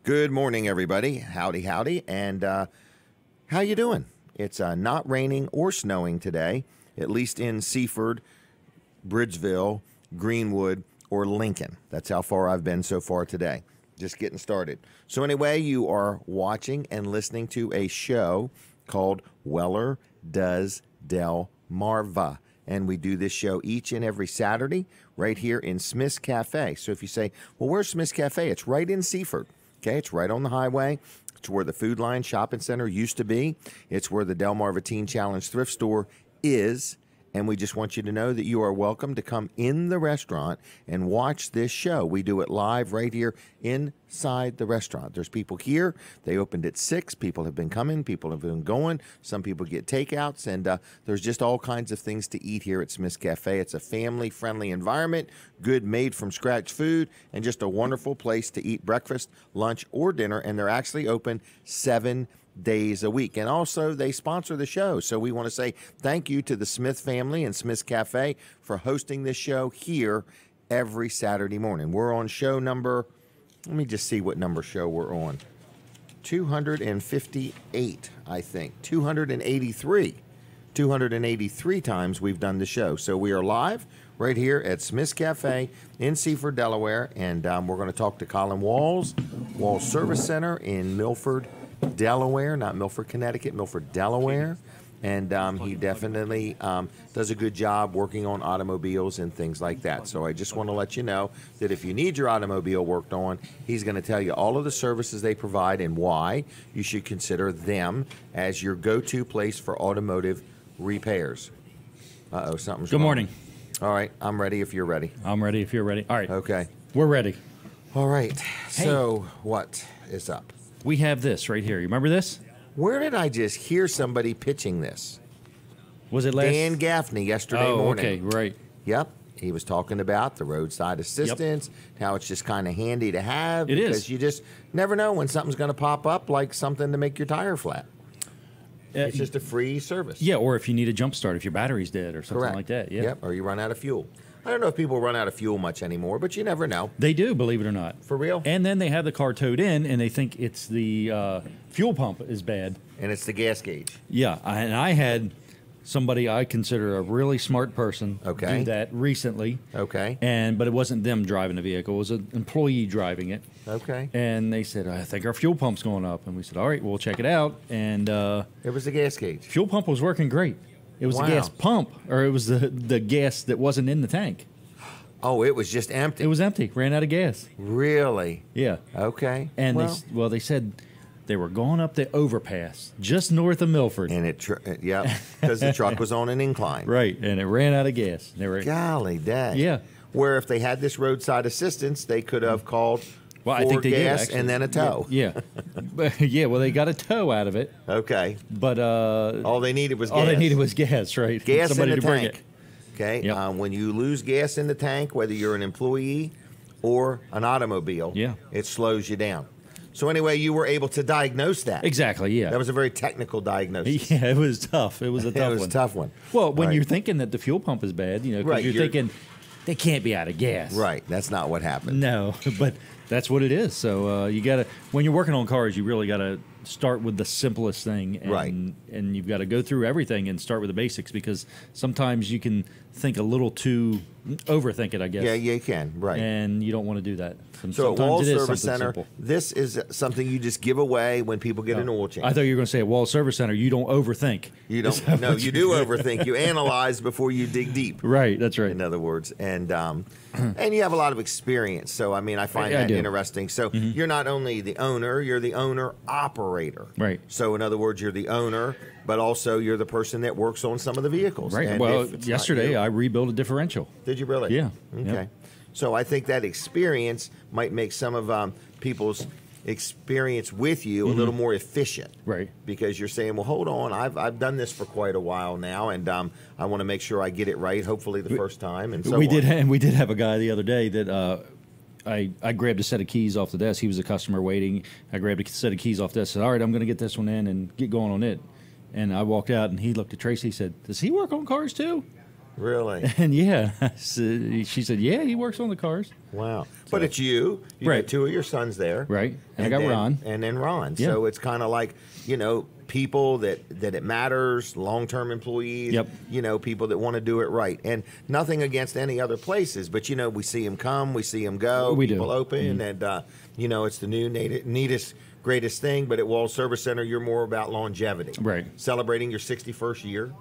Good morning, everybody. Howdy, howdy. And how you doing? It's not raining or snowing today, at least in Seaford, Bridgeville, Greenwood, or Lincoln. That's how far I've been so far today. Just getting started. So anyway, you are watching and listening to a show called Weller Does Delmarva. And we do this show each and every Saturday right here in Smith's Cafe. So if you say, well, where's Smith's Cafe? It's right in Seaford. Okay, it's right on the highway. It's where the Food Line Shopping Center used to be. It's where the Delmarva Teen Challenge thrift store is. And we just want you to know that you are welcome to come in the restaurant and watch this show. We do it live right here inside the restaurant. There's people here. They opened at 6. People have been coming. People have been going. Some people get takeouts. And there's just all kinds of things to eat here at Smith's Cafe. It's a family-friendly environment, good made-from-scratch food, and just a wonderful place to eat breakfast, lunch, or dinner. And they're actually open 7 days a week. And also they sponsor the show. So we want to say thank you to the Smith family and Smith's Cafe for hosting this show here every Saturday morning. We're on show number, let me just see what number show we're on. 258, I think. 283. 283 times we've done the show. So we are live right here at Smith's Cafe in Seaford, Delaware. And we're going to talk to Colin Walls Service Center in Milford, Delaware, not Milford, Connecticut, Milford, Delaware. And he definitely does a good job working on automobiles and things like that. So I just want to let you know that if you need your automobile worked on, he's going to tell you all of the services they provide and why you should consider them as your go-to place for automotive repairs. Uh-oh, something's wrong. Good morning. All right, I'm ready if you're ready. I'm ready if you're ready. All right. Okay. We're ready. All right. So what is up? We have this right here. You remember this? Where did I just hear somebody pitching this? Was it last? Dan Gaffney yesterday morning. Okay, right. Yep. He was talking about the roadside assistance, how it's just kind of handy to have. It is. Because you just never know when something's going to pop up, like something to make your tire flat. It's just a free service. Yeah, or if you need a jump start, if your battery's dead or something Correct. like that. Yeah. Yep, or you run out of fuel. I don't know if people run out of fuel much anymore, but you never know. They do, believe it or not. For real? And then they have the car towed in, and they think it's the fuel pump is bad. And it's the gas gauge. Yeah, and I had somebody I consider a really smart person Okay. do that recently. Okay. But it wasn't them driving the vehicle; it was an employee driving it. Okay. And they said, "I think our fuel pump's going up," and we said, "All right, we'll check it out." And It was the gas gauge. fuel pump was working great. It was Wow. the gas pump, or it was the gas that wasn't in the tank. Oh, it was just empty. It was empty. Ran out of gas. Really? Yeah. Okay. And well, they said they were going up the overpass just north of Milford. and yeah, because the truck was on an incline. Right. And it ran out of gas. They were. Golly dang. Yeah. Where if they had this roadside assistance, they could have called Well, I for think they did, gas actually. and then a tow. Yeah. Yeah. Well, they got a tow out of it, Okay. but All they needed was gas. all they needed was gas, right? gas Somebody in the to bring tank. it. Okay. Yep. When you lose gas in the tank, whether you're an employee or an automobile, Yeah. it slows you down. So anyway, you were able to diagnose that. Exactly. Yeah. That was a very technical diagnosis. Yeah. It was tough. It was a tough It was one. a tough one. Well, when Right. you're thinking that the fuel pump is bad, 'cause Right, you're you're- thinking they can't be out of gas. Right. That's not what happened. No, but that's what it is. So you got to, when you're working on cars, you really got to start with the simplest thing. And, Right. And you've got to go through everything and start with the basics, because sometimes you can think a little too, overthink it, I guess. Yeah, you can. Right. And you don't want to do that. So at Sometimes Wall it is Service something Center, simple. this is something you just give away when people get an oil change. I thought you were going to say at Wall Service Center, you don't overthink. You don't. No, you do overthink. You analyze before you dig deep. Right, that's right. In other words, and you have a lot of experience. So I mean, I find I that do. interesting. So you're not only the owner, you're the owner operator. Right. So in other words, you're the owner, but also you're the person that works on some of the vehicles. Right. And Well, if it's not yesterday you- I rebuilt a differential. Did you really? Yeah. Okay. Yep. So I think that experience might make some of people's experience with you a little more efficient. Right. Because you're saying, well, hold on, I've done this for quite a while now, and I want to make sure I get it right, hopefully the first time, and so we on. did, and we did have a guy the other day that I grabbed a set of keys off the desk. He was a customer waiting. I grabbed a set of keys off the desk. Said, "All right, I'm going to get this one in and get going on it." And I walked out, and he looked at Tracy. He said, "Does he work on cars too?" Really? And she said, yeah, he works on the cars. Wow. But it's you. You Right. got two of your sons there. Right. And I got then, Ron. And then Ron. Yeah. So it's kind of like, people that it matters, long-term employees, Yep. People that want to do it right. And nothing against any other places, but, we see them come, we see them go, We do. people open, and, it's the new neatest, greatest thing. But at Walls Service Center, you're more about longevity. Right. Celebrating your 61st year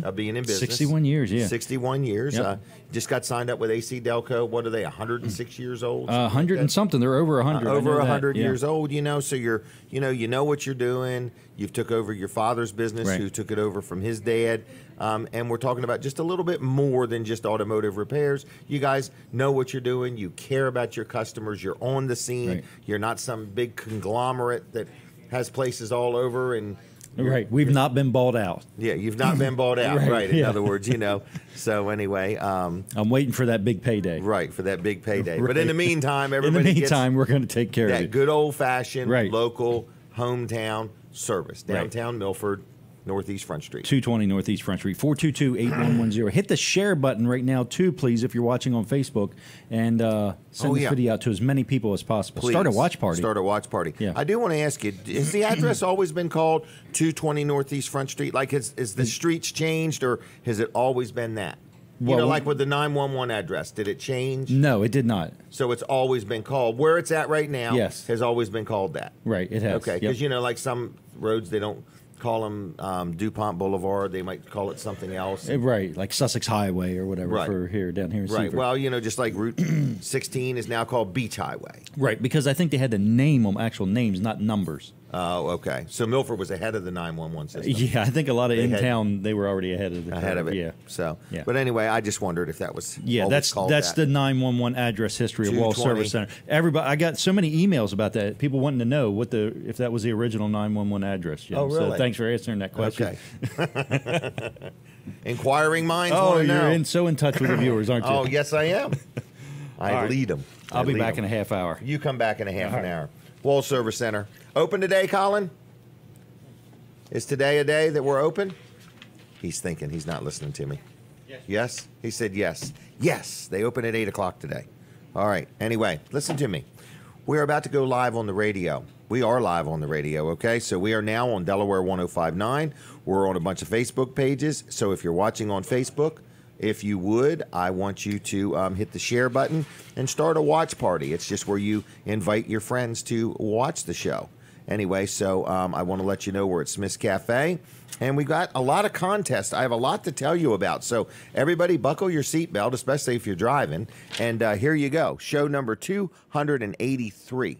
of being in business. 61 years, yeah. 61 years. Yep. Just got signed up with AC Delco. What are they, 106 years old? 100 and something. They're over 100. Over I know 100 that. Yeah. years old, so you're, you know what you're doing. You've took over your father's business, Right. who took it over from his dad. And we're talking about just a little bit more than just automotive repairs. You guys know what you're doing. You care about your customers. You're on the scene. Right. You're not some big conglomerate that has places all over. And Right. We've not been bought out. yeah, you've not been bought out, Right, right? In yeah. other words, So anyway, I'm waiting for that big payday. right, for that big payday. Right. But in the meantime, In the everybody meantime, we're going to take care gets of that it. good old-fashioned, Right. local, hometown service. Right. Downtown Milford, Northeast Front Street. 220 Northeast Front Street, 422-8110. Hit the share button right now, too, please, if you're watching on Facebook, and send this video out to as many people as possible. Please. Start a watch party. Start a watch party. Yeah. I do want to ask you, has the address always been called 220 Northeast Front Street? Like, has the streets changed, or has it always been that? Well, like with the 911 address, did it change? No, it did not. So it's always been called, where it's at right now, Yes. has always been called that. Right, it has. Okay, Yep. because like some roads, they don't call them DuPont Boulevard. They might call it something else. Right, like Sussex Highway or whatever Right. for down here in Right. Seaford. Well, just like Route 16 is now called Beach Highway. Right, because I think they had to name them actual names, not numbers. Oh, okay. So Milford was ahead of the 911 system. Yeah, I think a lot of They in had- town they were already ahead of the Ahead curve. of it. Yeah, So, Yeah. But anyway, I just wondered if that was yeah. always called That's that. the 911 address history of Wall 220. Service Center. Everybody, I got so many emails about that. People wanting to know if that was the original 911 address. Jim. Oh, really? So thanks for answering that question. Okay. Inquiring minds Oh, want to know. you're so in touch with the viewers, aren't you? Oh, yes, I am. I All right. lead them. I'll be back in a half hour. You come back in a half All an right. hour. Wall Service Center. Open today, Colin? Is today a day that we're open? He's thinking. He's not listening to me. Yes? He said yes. Yes, they open at 8 o'clock today. All right. Anyway, listen to me. We're about to go live on the radio. We are live on the radio, okay? So we are now on Delaware 105.9. We're on a bunch of Facebook pages. So if you're watching on Facebook, if you would, I want you to hit the share button and start a watch party. It's just where you invite your friends to watch the show. Anyway, so I want to let you know we're at Smith's Cafe, and we got a lot of contests. I have a lot to tell you about. So everybody buckle your seatbelt, especially if you're driving. And here you go. Show number 283.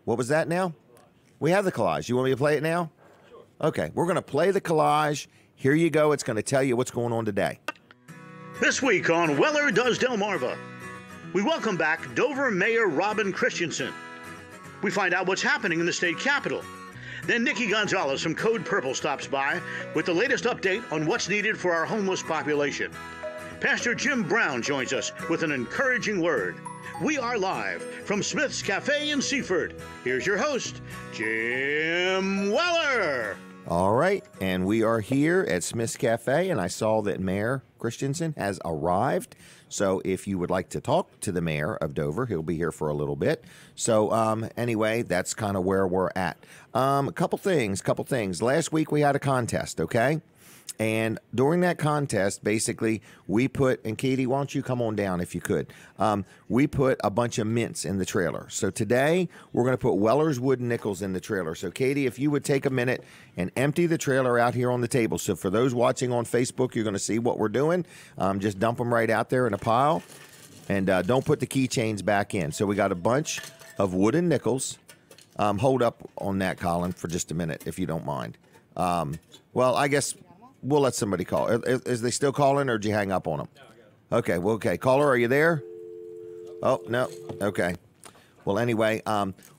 What was that now? We have the collage. You want me to play it now? Sure. Okay, we're going to play the collage. Here you go. It's going to tell you what's going on today. This week on Weller Does Delmarva, we welcome back Dover Mayor Robin Christensen. We find out what's happening in the state capitol. Then Nikki Gonzalez from Code Purple stops by with the latest update on what's needed for our homeless population. Pastor Jim Brown joins us with an encouraging word. We are live from Smith's Cafe in Seaford. Here's your host, Jim Weller. All right, and we are here at Smith's Cafe, and I saw that Mayor Christensen has arrived. So if you would like to talk to the mayor of Dover, he'll be here for a little bit. So anyway, that's kind of where we're at. A couple things. Last week we had a contest, okay? And during that contest, basically, we put, and Katie, why don't you come on down if you could? We put a bunch of mints in the trailer. So today, we're going to put Weller's Wooden Nickels in the trailer. So Katie, if you would take a minute and empty the trailer out here on the table. So for those watching on Facebook, you're going to see what we're doing. Just dump them right out there in a pile. And don't put the keychains back in. So we got a bunch of wooden nickels. Hold up on that, Colin, for just a minute, if you don't mind. Well, I guess we'll let somebody call. Is they still calling, or did you hang up on them? No, okay, well, okay. Caller, are you there? Oh, no. Okay. Well, anyway,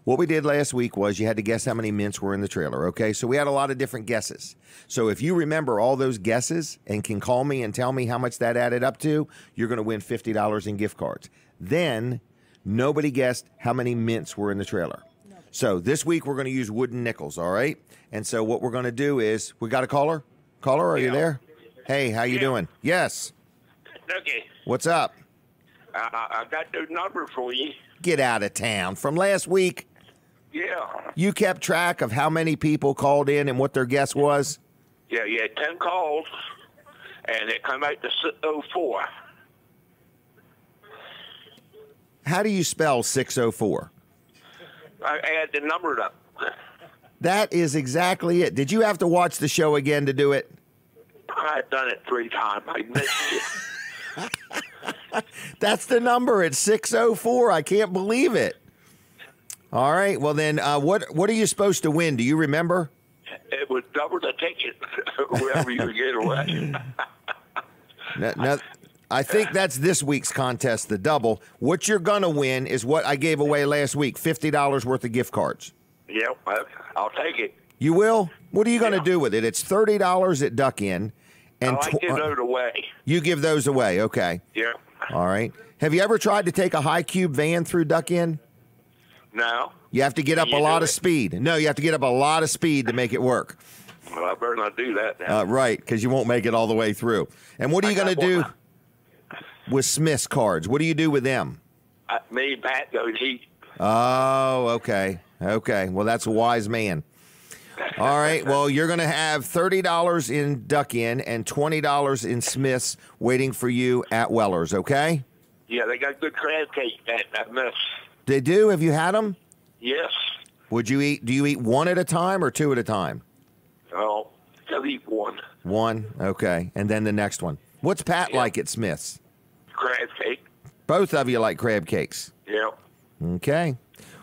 what we did last week was you had to guess how many mints were in the trailer, okay? So we had a lot of different guesses. So if you remember all those guesses and can call me and tell me how much that added up to, you're going to win $50 in gift cards. Then nobody guessed how many mints were in the trailer. So this week we're going to use wooden nickels, all right? And so what we're going to do is, we got a caller? Caller, are you there? Hey, how you doing? Yes. Snooky, What's up? I got those numbers for you. Get out of town. From last week, Yeah. you kept track of how many people called in and what their guess was? Yeah, you had 10 calls, and it come out to 604. How do you spell 604? I add the numbers up. That is exactly it. Did you have to watch the show again to do it? I've done it 3 times. I missed it. That's the number. It's 604. I can't believe it. All right. Well, then, what are you supposed to win? Do you remember? It was double the ticket, whoever you get away. No, I think that's this week's contest, the double. What you're going to win is what I gave away last week, $50 worth of gift cards. Yep, I'll take it. You will? What are you going to do with it? It's $30 at Duck Inn. And I give those away. You give those away, okay. Yeah. All right. Have you ever tried to take a high cube van through Duck Inn? No. You have to get up a lot of speed. No, you have to get up a lot of speed to make it work. Well, I better not do that now. Right, because you won't make it all the way through. And what are you going to do with Smith's cards? What do you do with them? Me and Pat go eat. Oh, okay. Okay. Well, that's a wise man. All right. Well, you're going to have $30 in Duck Inn and $20 in Smith's waiting for you at Weller's, okay? Yeah, they got good crab cake at that mess. They do? Have you had them? Yes. Do you eat one at a time or two at a time? Oh, I'll eat one. One? Okay. And then the next one. What's Pat like at Smith's? Crab cake. Both of you like crab cakes. Yep. Okay.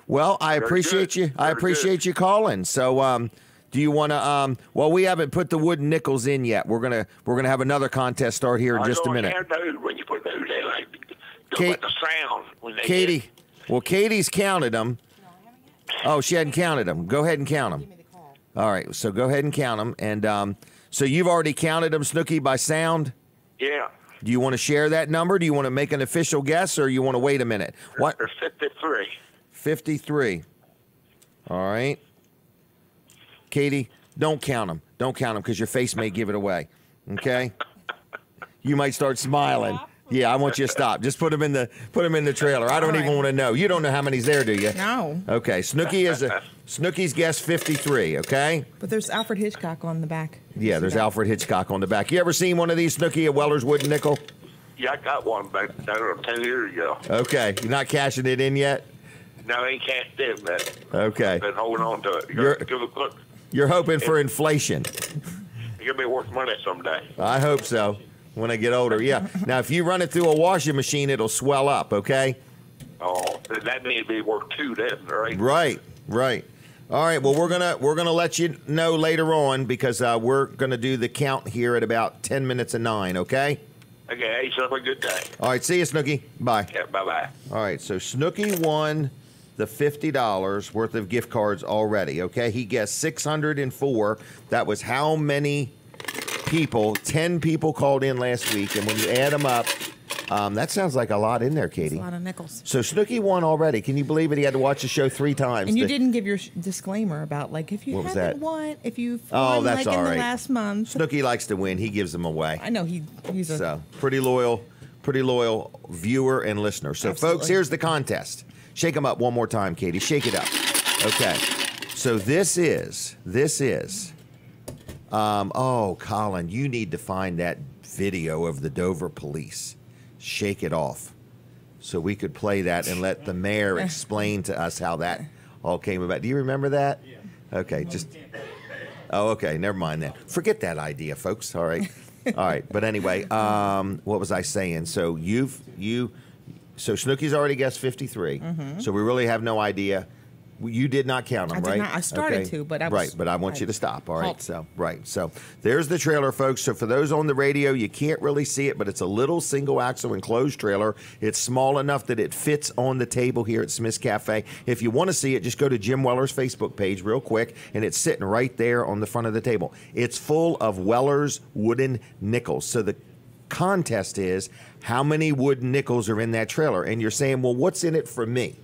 Well, I appreciate you. I appreciate you calling. So, do you want to? Well, we haven't put the wooden nickels in yet. We're gonna have another contest start here in just a minute. When you put those in, like, Kate, the sound when they Katie. hit. Well, Katie's counted them. Oh, she hadn't counted them. Go ahead and count them. All right. So go ahead and count them. And so you've already counted them, Snooky, by sound. Yeah. Do you want to share that number? Do you want to make an official guess, or you want to wait a minute? What? There's 53. 53. All right. Katie, don't count them. Don't count them because your face may give it away. Okay? You might start smiling. Yeah, I want you to stop. Just put them in the trailer. I don't even want to know. You don't know how many's there, do you? No. Okay. Snooky's guess 53, okay? But there's Alfred Hitchcock on the back. Yeah, there's Alfred Hitchcock on the back. You ever seen one of these, Snooky, at Weller's Wooden Nickel? Yeah, I got one back 10 years ago. Okay. You're not cashing it in yet? No, I ain't cashed in, man. Okay. I've been holding on to it. You're hoping for inflation. You're going to be worth money someday. I hope so. When I get older, yeah. Now, if you run it through a washing machine, it'll swell up, okay? Oh, that may be worth 2 then, Right. right? All right. Well, we're gonna let you know later on because we're gonna do the count here at about 10 minutes of 9. Okay. Okay. Hey, have a good day. All right. See you, Snooky. Bye. Yeah. Bye. All right. So Snooky won the $50 worth of gift cards already. Okay. He guessed 604. That was how many people? 10 people called in last week, and when you add them up, that sounds like a lot in there, Katie. That's a lot of nickels. So Snooky won already. Can you believe it? He had to watch the show 3 times. And you didn't give your disclaimer about, like, if you What was haven't that? won, if you've Oh, won, that's like, all in right. the last month. Snooky likes to win. He gives them away. I know he's a... So pretty loyal viewer and listener. So Absolutely. folks, here's the contest. Shake them up one more time, Katie. Shake it up. Okay. So this is. Oh, Colin, you need to find that video of the Dover police. Shake it off, so we could play that and let the mayor explain to us how that all came about. Do you remember that? Yeah. Okay. Oh, okay. Never mind that. Forget that idea, folks. All right. All right. But anyway, what was I saying? So so Snooky's already guessed 53. Mm-hmm. So we really have no idea. You did not count them, I did right? not. I started to, but I was... Right, but I want you to stop, all right? Halt. So, right. So there's the trailer, folks. So for those on the radio, you can't really see it, but it's a little single-axle enclosed trailer. It's small enough that it fits on the table here at Smith's Cafe. If you want to see it, just go to Jim Weller's Facebook page real quick, and it's sitting right there on the front of the table. It's full of Weller's wooden nickels. So the contest is how many wooden nickels are in that trailer. And you're saying, well, what's in it for me?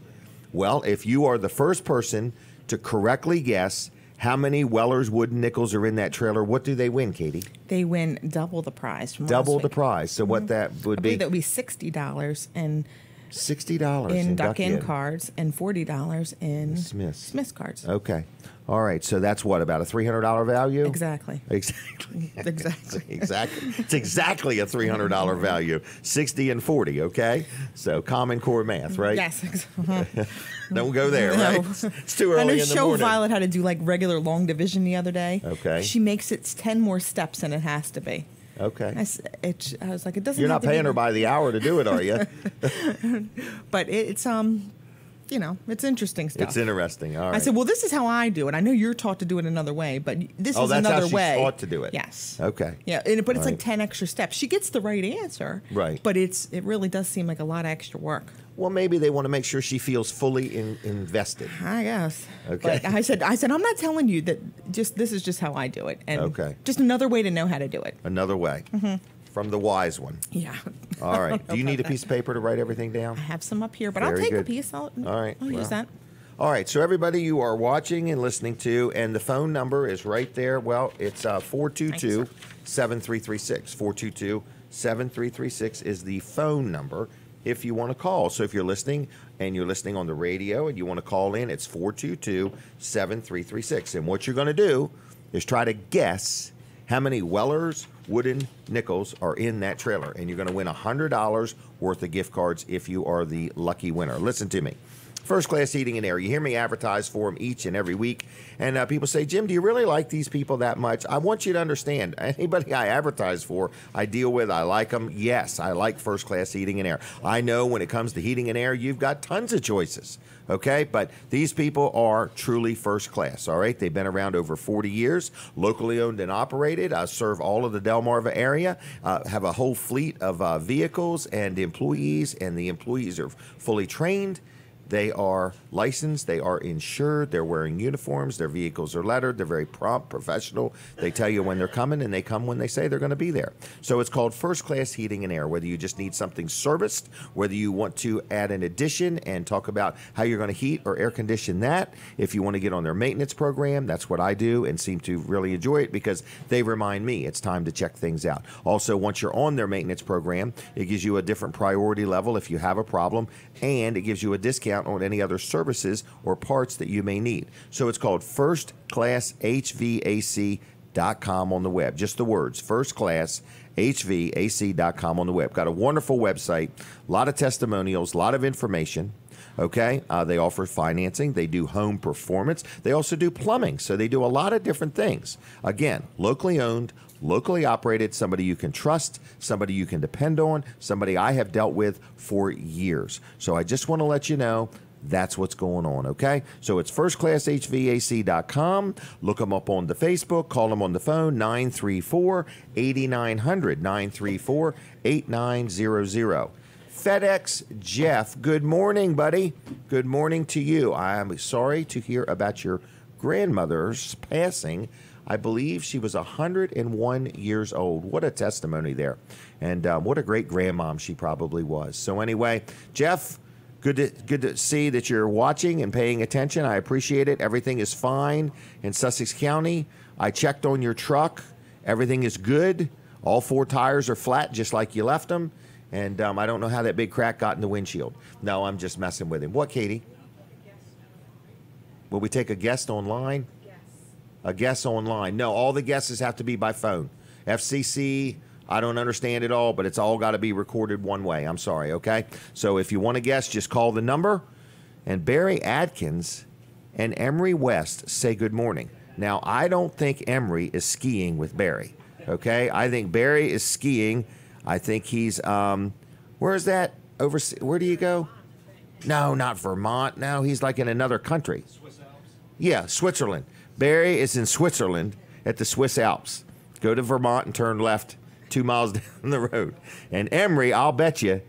Well, if you are the first person to correctly guess How many Weller's wooden nickels are in that trailer? What do they win, Katie? They win double the prize from Double last the week. prize. So what that would I be? believe that would be $60 and $60 in duck duck-in in cards and $40 in Smith's cards. Okay. All right. So that's what, about a $300 value? Exactly. Exactly. Exactly. Exactly. It's exactly a $300 value. 60 and 40, okay? So Common Core math, right? Yes. Don't go there, No. right? It's too early I know in the show morning. Violet how to do like regular long division the other day. Okay. She makes it 10 more steps than it has to be. Okay. I was like, it doesn't. You're have not to be paying her by the hour to do it, are you? But it's it's interesting stuff. It's interesting. All right. I said, well, this is how I do it. I know you're taught to do it another way, but this is that's another how she's way. taught to do it. Yes. Okay. Yeah, but it's All like right. 10 extra steps. She gets the right answer. Right. But it really does seem like a lot of extra work. Well, maybe they want to make sure she feels fully invested. I guess. Okay. But I said, I'm not telling you that. This is just how I do it, and Okay. just another way to know how to do it. Another way. From the wise one. Yeah. All right. Do you need a about piece of paper to write everything down? I have some up here, but I'll Very take a good. piece. All right, I'll use well. that. All right, so everybody, you are watching and listening to, and the phone number is right there. Well, it's 422-7336. 422-7336 is the phone number if you want to call. So if you're listening and you're listening on the radio and you want to call in, it's 422-7336. And what you're going to do is try to guess how many Weller's wooden nickels are in that trailer. And you're going to win $100 worth of gift cards if you are the lucky winner. Listen to me. First Class Heating and Air. You hear me advertise for them each and every week. And people say, Jim, do you really like these people that much? I want you to understand, anybody I advertise for, I deal with, I like them. Yes, I like First Class Heating and Air. I know when it comes to heating and air, you've got tons of choices. Okay, but these people are truly first class, all right? They've been around over 40 years, locally owned and operated, serve all of the Delmarva area, have a whole fleet of vehicles and employees, and the employees are fully trained. They are licensed, they are insured, they're wearing uniforms, their vehicles are lettered, they're very prompt, professional. They tell you when they're coming, and they come when they say they're going to be there. So it's called First Class Heating and Air, whether you just need something serviced, whether you want to add an addition and talk about how you're going to heat or air condition that. If you want to get on their maintenance program, that's what I do and seem to really enjoy it because they remind me it's time to check things out. Also, once you're on their maintenance program, it gives you a different priority level if you have a problem, and it gives you a discount on any other services or parts that you may need. So it's called firstclasshvac.com on the web. Just the words, firstclasshvac.com on the web. Got a wonderful website, a lot of testimonials, a lot of information. Okay, they offer financing. They do home performance. They also do plumbing. So they do a lot of different things. Again, locally owned, locally operated, somebody you can trust, somebody you can depend on, somebody I have dealt with for years. So I just want to let you know that's what's going on, okay? So it's firstclasshvac.com. Look them up on the Facebook. Call them on the phone, 934-8900, 934-8900. FedEx Jeff, good morning, buddy. Good morning to you. I am sorry to hear about your grandmother's passing. I believe she was 101 years old. What a testimony there. And what a great grandmom she probably was. So anyway, Jeff, good to see that you're watching and paying attention. I appreciate it. Everything is fine in Sussex County. I checked on your truck. Everything is good. All 4 tires are flat just like you left them. And I don't know how that big crack got in the windshield. No, I'm just messing with him. What, Katie? Will we take a guest online? A guest online. No, all the guesses have to be by phone. FCC, I don't understand it all, but it's all got to be recorded one way. I'm sorry, okay? So if you want to guess, just call the number. And Barry Adkins and Emery West say good morning. Now, I don't think Emery is skiing with Barry, okay? I think Barry is skiing. I think he's, where is that? Where do you go? No, not Vermont. No, he's like in another country. Swiss Alps? Yeah, Switzerland. Barry is in Switzerland at the Swiss Alps. Go to Vermont and turn left 2 miles down the road. And Emery, I'll bet you,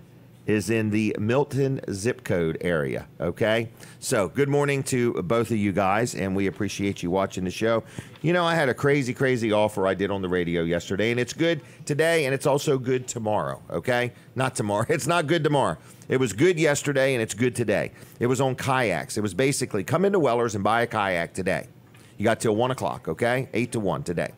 is in the Milton zip code area, okay? So good morning to both of you guys, and we appreciate you watching the show. You know, I had a crazy offer I did on the radio yesterday, and it's good today, and it's also good tomorrow, okay? Not tomorrow. It's not good tomorrow. It was good yesterday, and it's good today. It was on kayaks. It was basically come into Weller's and buy a kayak today. You got till 1 o'clock, okay? 8 to 1 today.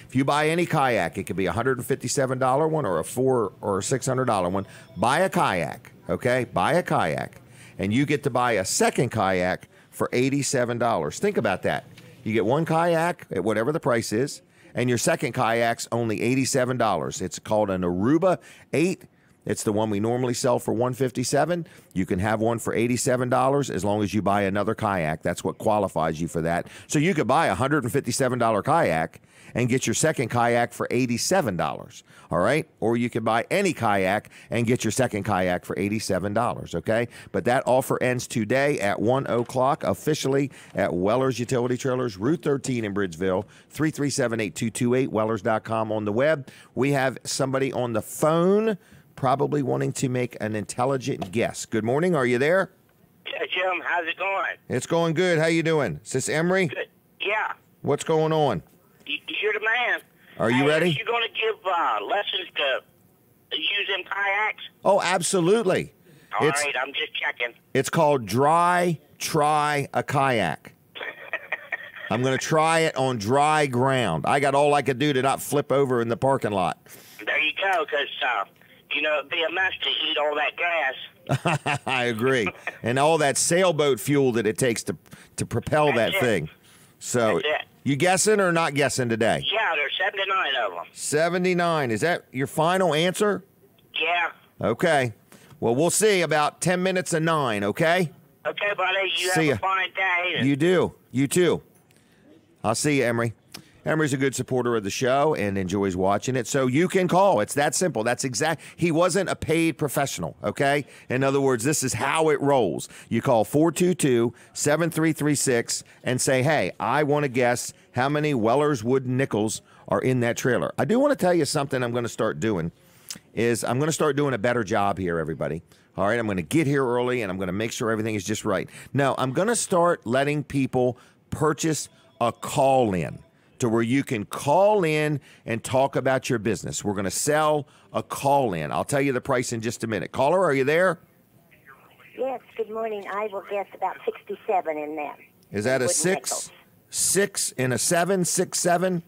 If you buy any kayak, it could be a $157 one or a $400 or a $600 one. Buy a kayak, okay? Buy a kayak, and you get to buy a second kayak for $87. Think about that. You get one kayak at whatever the price is, and your second kayak's only $87. It's called an Aruba 8. It's the one we normally sell for $157. You can have one for $87 as long as you buy another kayak. That's what qualifies you for that. So you could buy a $157 kayak and get your second kayak for $87, all right? Or you could buy any kayak and get your second kayak for $87, okay? But that offer ends today at 1 o'clock officially at Weller's Utility Trailers, Route 13 in Bridgeville, 337-8228, Wellers.com on the web. We have somebody on the phone probably wanting to make an intelligent guess. Good morning. Are you there? Yeah, Jim. How's it going? It's going good. How you doing? Is this Emery? Good. Yeah. What's going on? You're the man. Are you ready? Are you going to give lessons to use them kayaks? Oh, absolutely. All right. I'm just checking. It's called Try a Kayak. I'm going to try it on dry ground. I got all I could do to not flip over in the parking lot. There you go, because, it'd be a mess to eat all that grass. I agree. And all that sailboat fuel that it takes to propel that thing. So, you guessing or not guessing today? Yeah, there's 79 of them. 79. Is that your final answer? Yeah. Okay. Well, we'll see about 10 minutes of 9, okay? Okay, buddy. You See have ya. a fine day. You do. You too. I'll see you, Emery. Emery's a good supporter of the show and enjoys watching it, so you can call. It's that simple. That's exact. He wasn't a paid professional, okay? In other words, this is how it rolls. You call 422-7336 and say, hey, I want to guess how many Weller's wooden nickels are in that trailer. I do want to tell you something I'm going to start doing is I'm going to start doing a better job here, everybody. All right, I'm going to get here early, and I'm going to make sure everything is just right. No, I'm going to start letting people purchase a call-in to where you can call in and talk about your business. We're going to sell a call-in. I'll tell you the price in just a minute. Caller, are you there? Yes, good morning. I will guess about 67 in them. Is that a Wooden 6? nickels. 6 and a 7? 6, 7?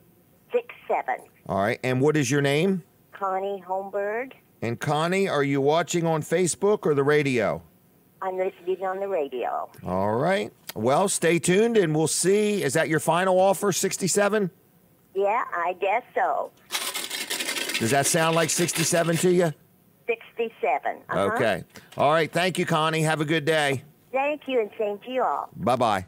6, 7. All right, and what is your name? Connie Holmberg. And Connie, are you watching on Facebook or the radio? I'm listening on the radio. All right. Well, stay tuned and we'll see. Is that your final offer, 67? Yeah, I guess so. Does that sound like 67 to you? 67. Okay. All right. Thank you, Connie. Have a good day. Thank you, and same to you all. Bye-bye.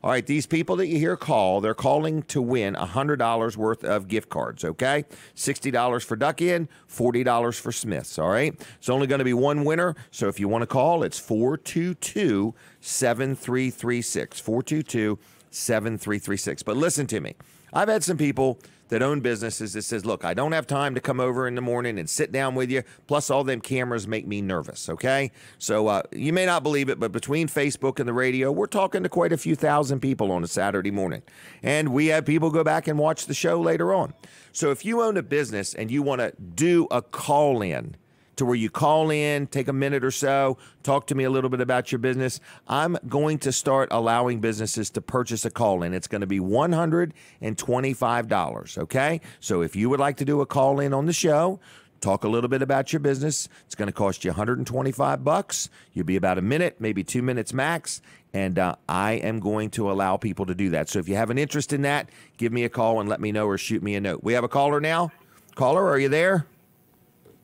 All right, these people that you hear call, they're calling to win $100 worth of gift cards, okay? $60 for Duck Inn, $40 for Smith's, all right? It's only going to be one winner, so if you want to call, it's 422-7336, 422-7336. But listen to me. I've had some people that own businesses that says, look, I don't have time to come over in the morning and sit down with you. Plus, all them cameras make me nervous, okay? So you may not believe it, but between Facebook and the radio, we're talking to quite a few thousand people on a Saturday morning. And we have people go back and watch the show later on. So if you own a business and you want to do a call-in, to where you call in, take a minute or so, talk to me a little bit about your business. I'm going to start allowing businesses to purchase a call-in. It's going to be $125, okay? So if you would like to do a call-in on the show, talk a little bit about your business, it's going to cost you $125. You'll be about a minute, maybe 2 minutes max, and I am going to allow people to do that. So if you have an interest in that, give me a call and let me know or shoot me a note. We have a caller now. Caller, are you there?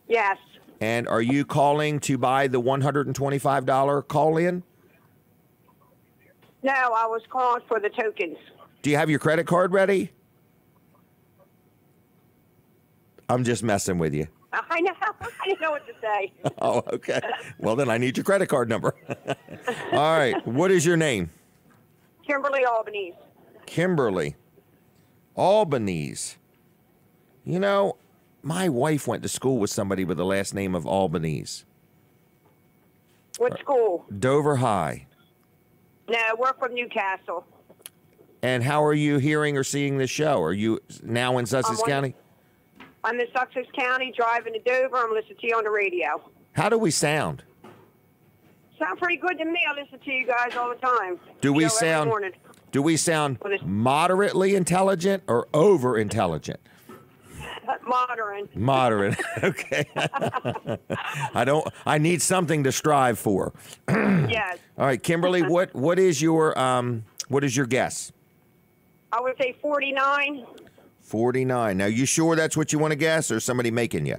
Yes. And are you calling to buy the $125 call-in? No, I was calling for the tokens. Do you have your credit card ready? I'm just messing with you. I know. I didn't know what to say. Oh, okay. Well, then I need your credit card number. All right. What is your name? Kimberly Albanese. Kimberly Albanese. You know, my wife went to school with somebody with the last name of Albanese. What school? Dover High. No, we're from Newcastle. And how are you hearing or seeing this show? Are you now in Sussex County? I'm in Sussex County, driving to Dover. I'm listening to you on the radio. How do we sound? Sound pretty good to me. I listen to you guys all the time. Do we every sound? morning. Do we sound What is- moderately intelligent or over intelligent? Moderate. Moderate. Okay. I need something to strive for. Yes. All right, Kimberly, what is your guess? I would say 49. 49. Now, you sure that's what you want to guess, or is somebody making you?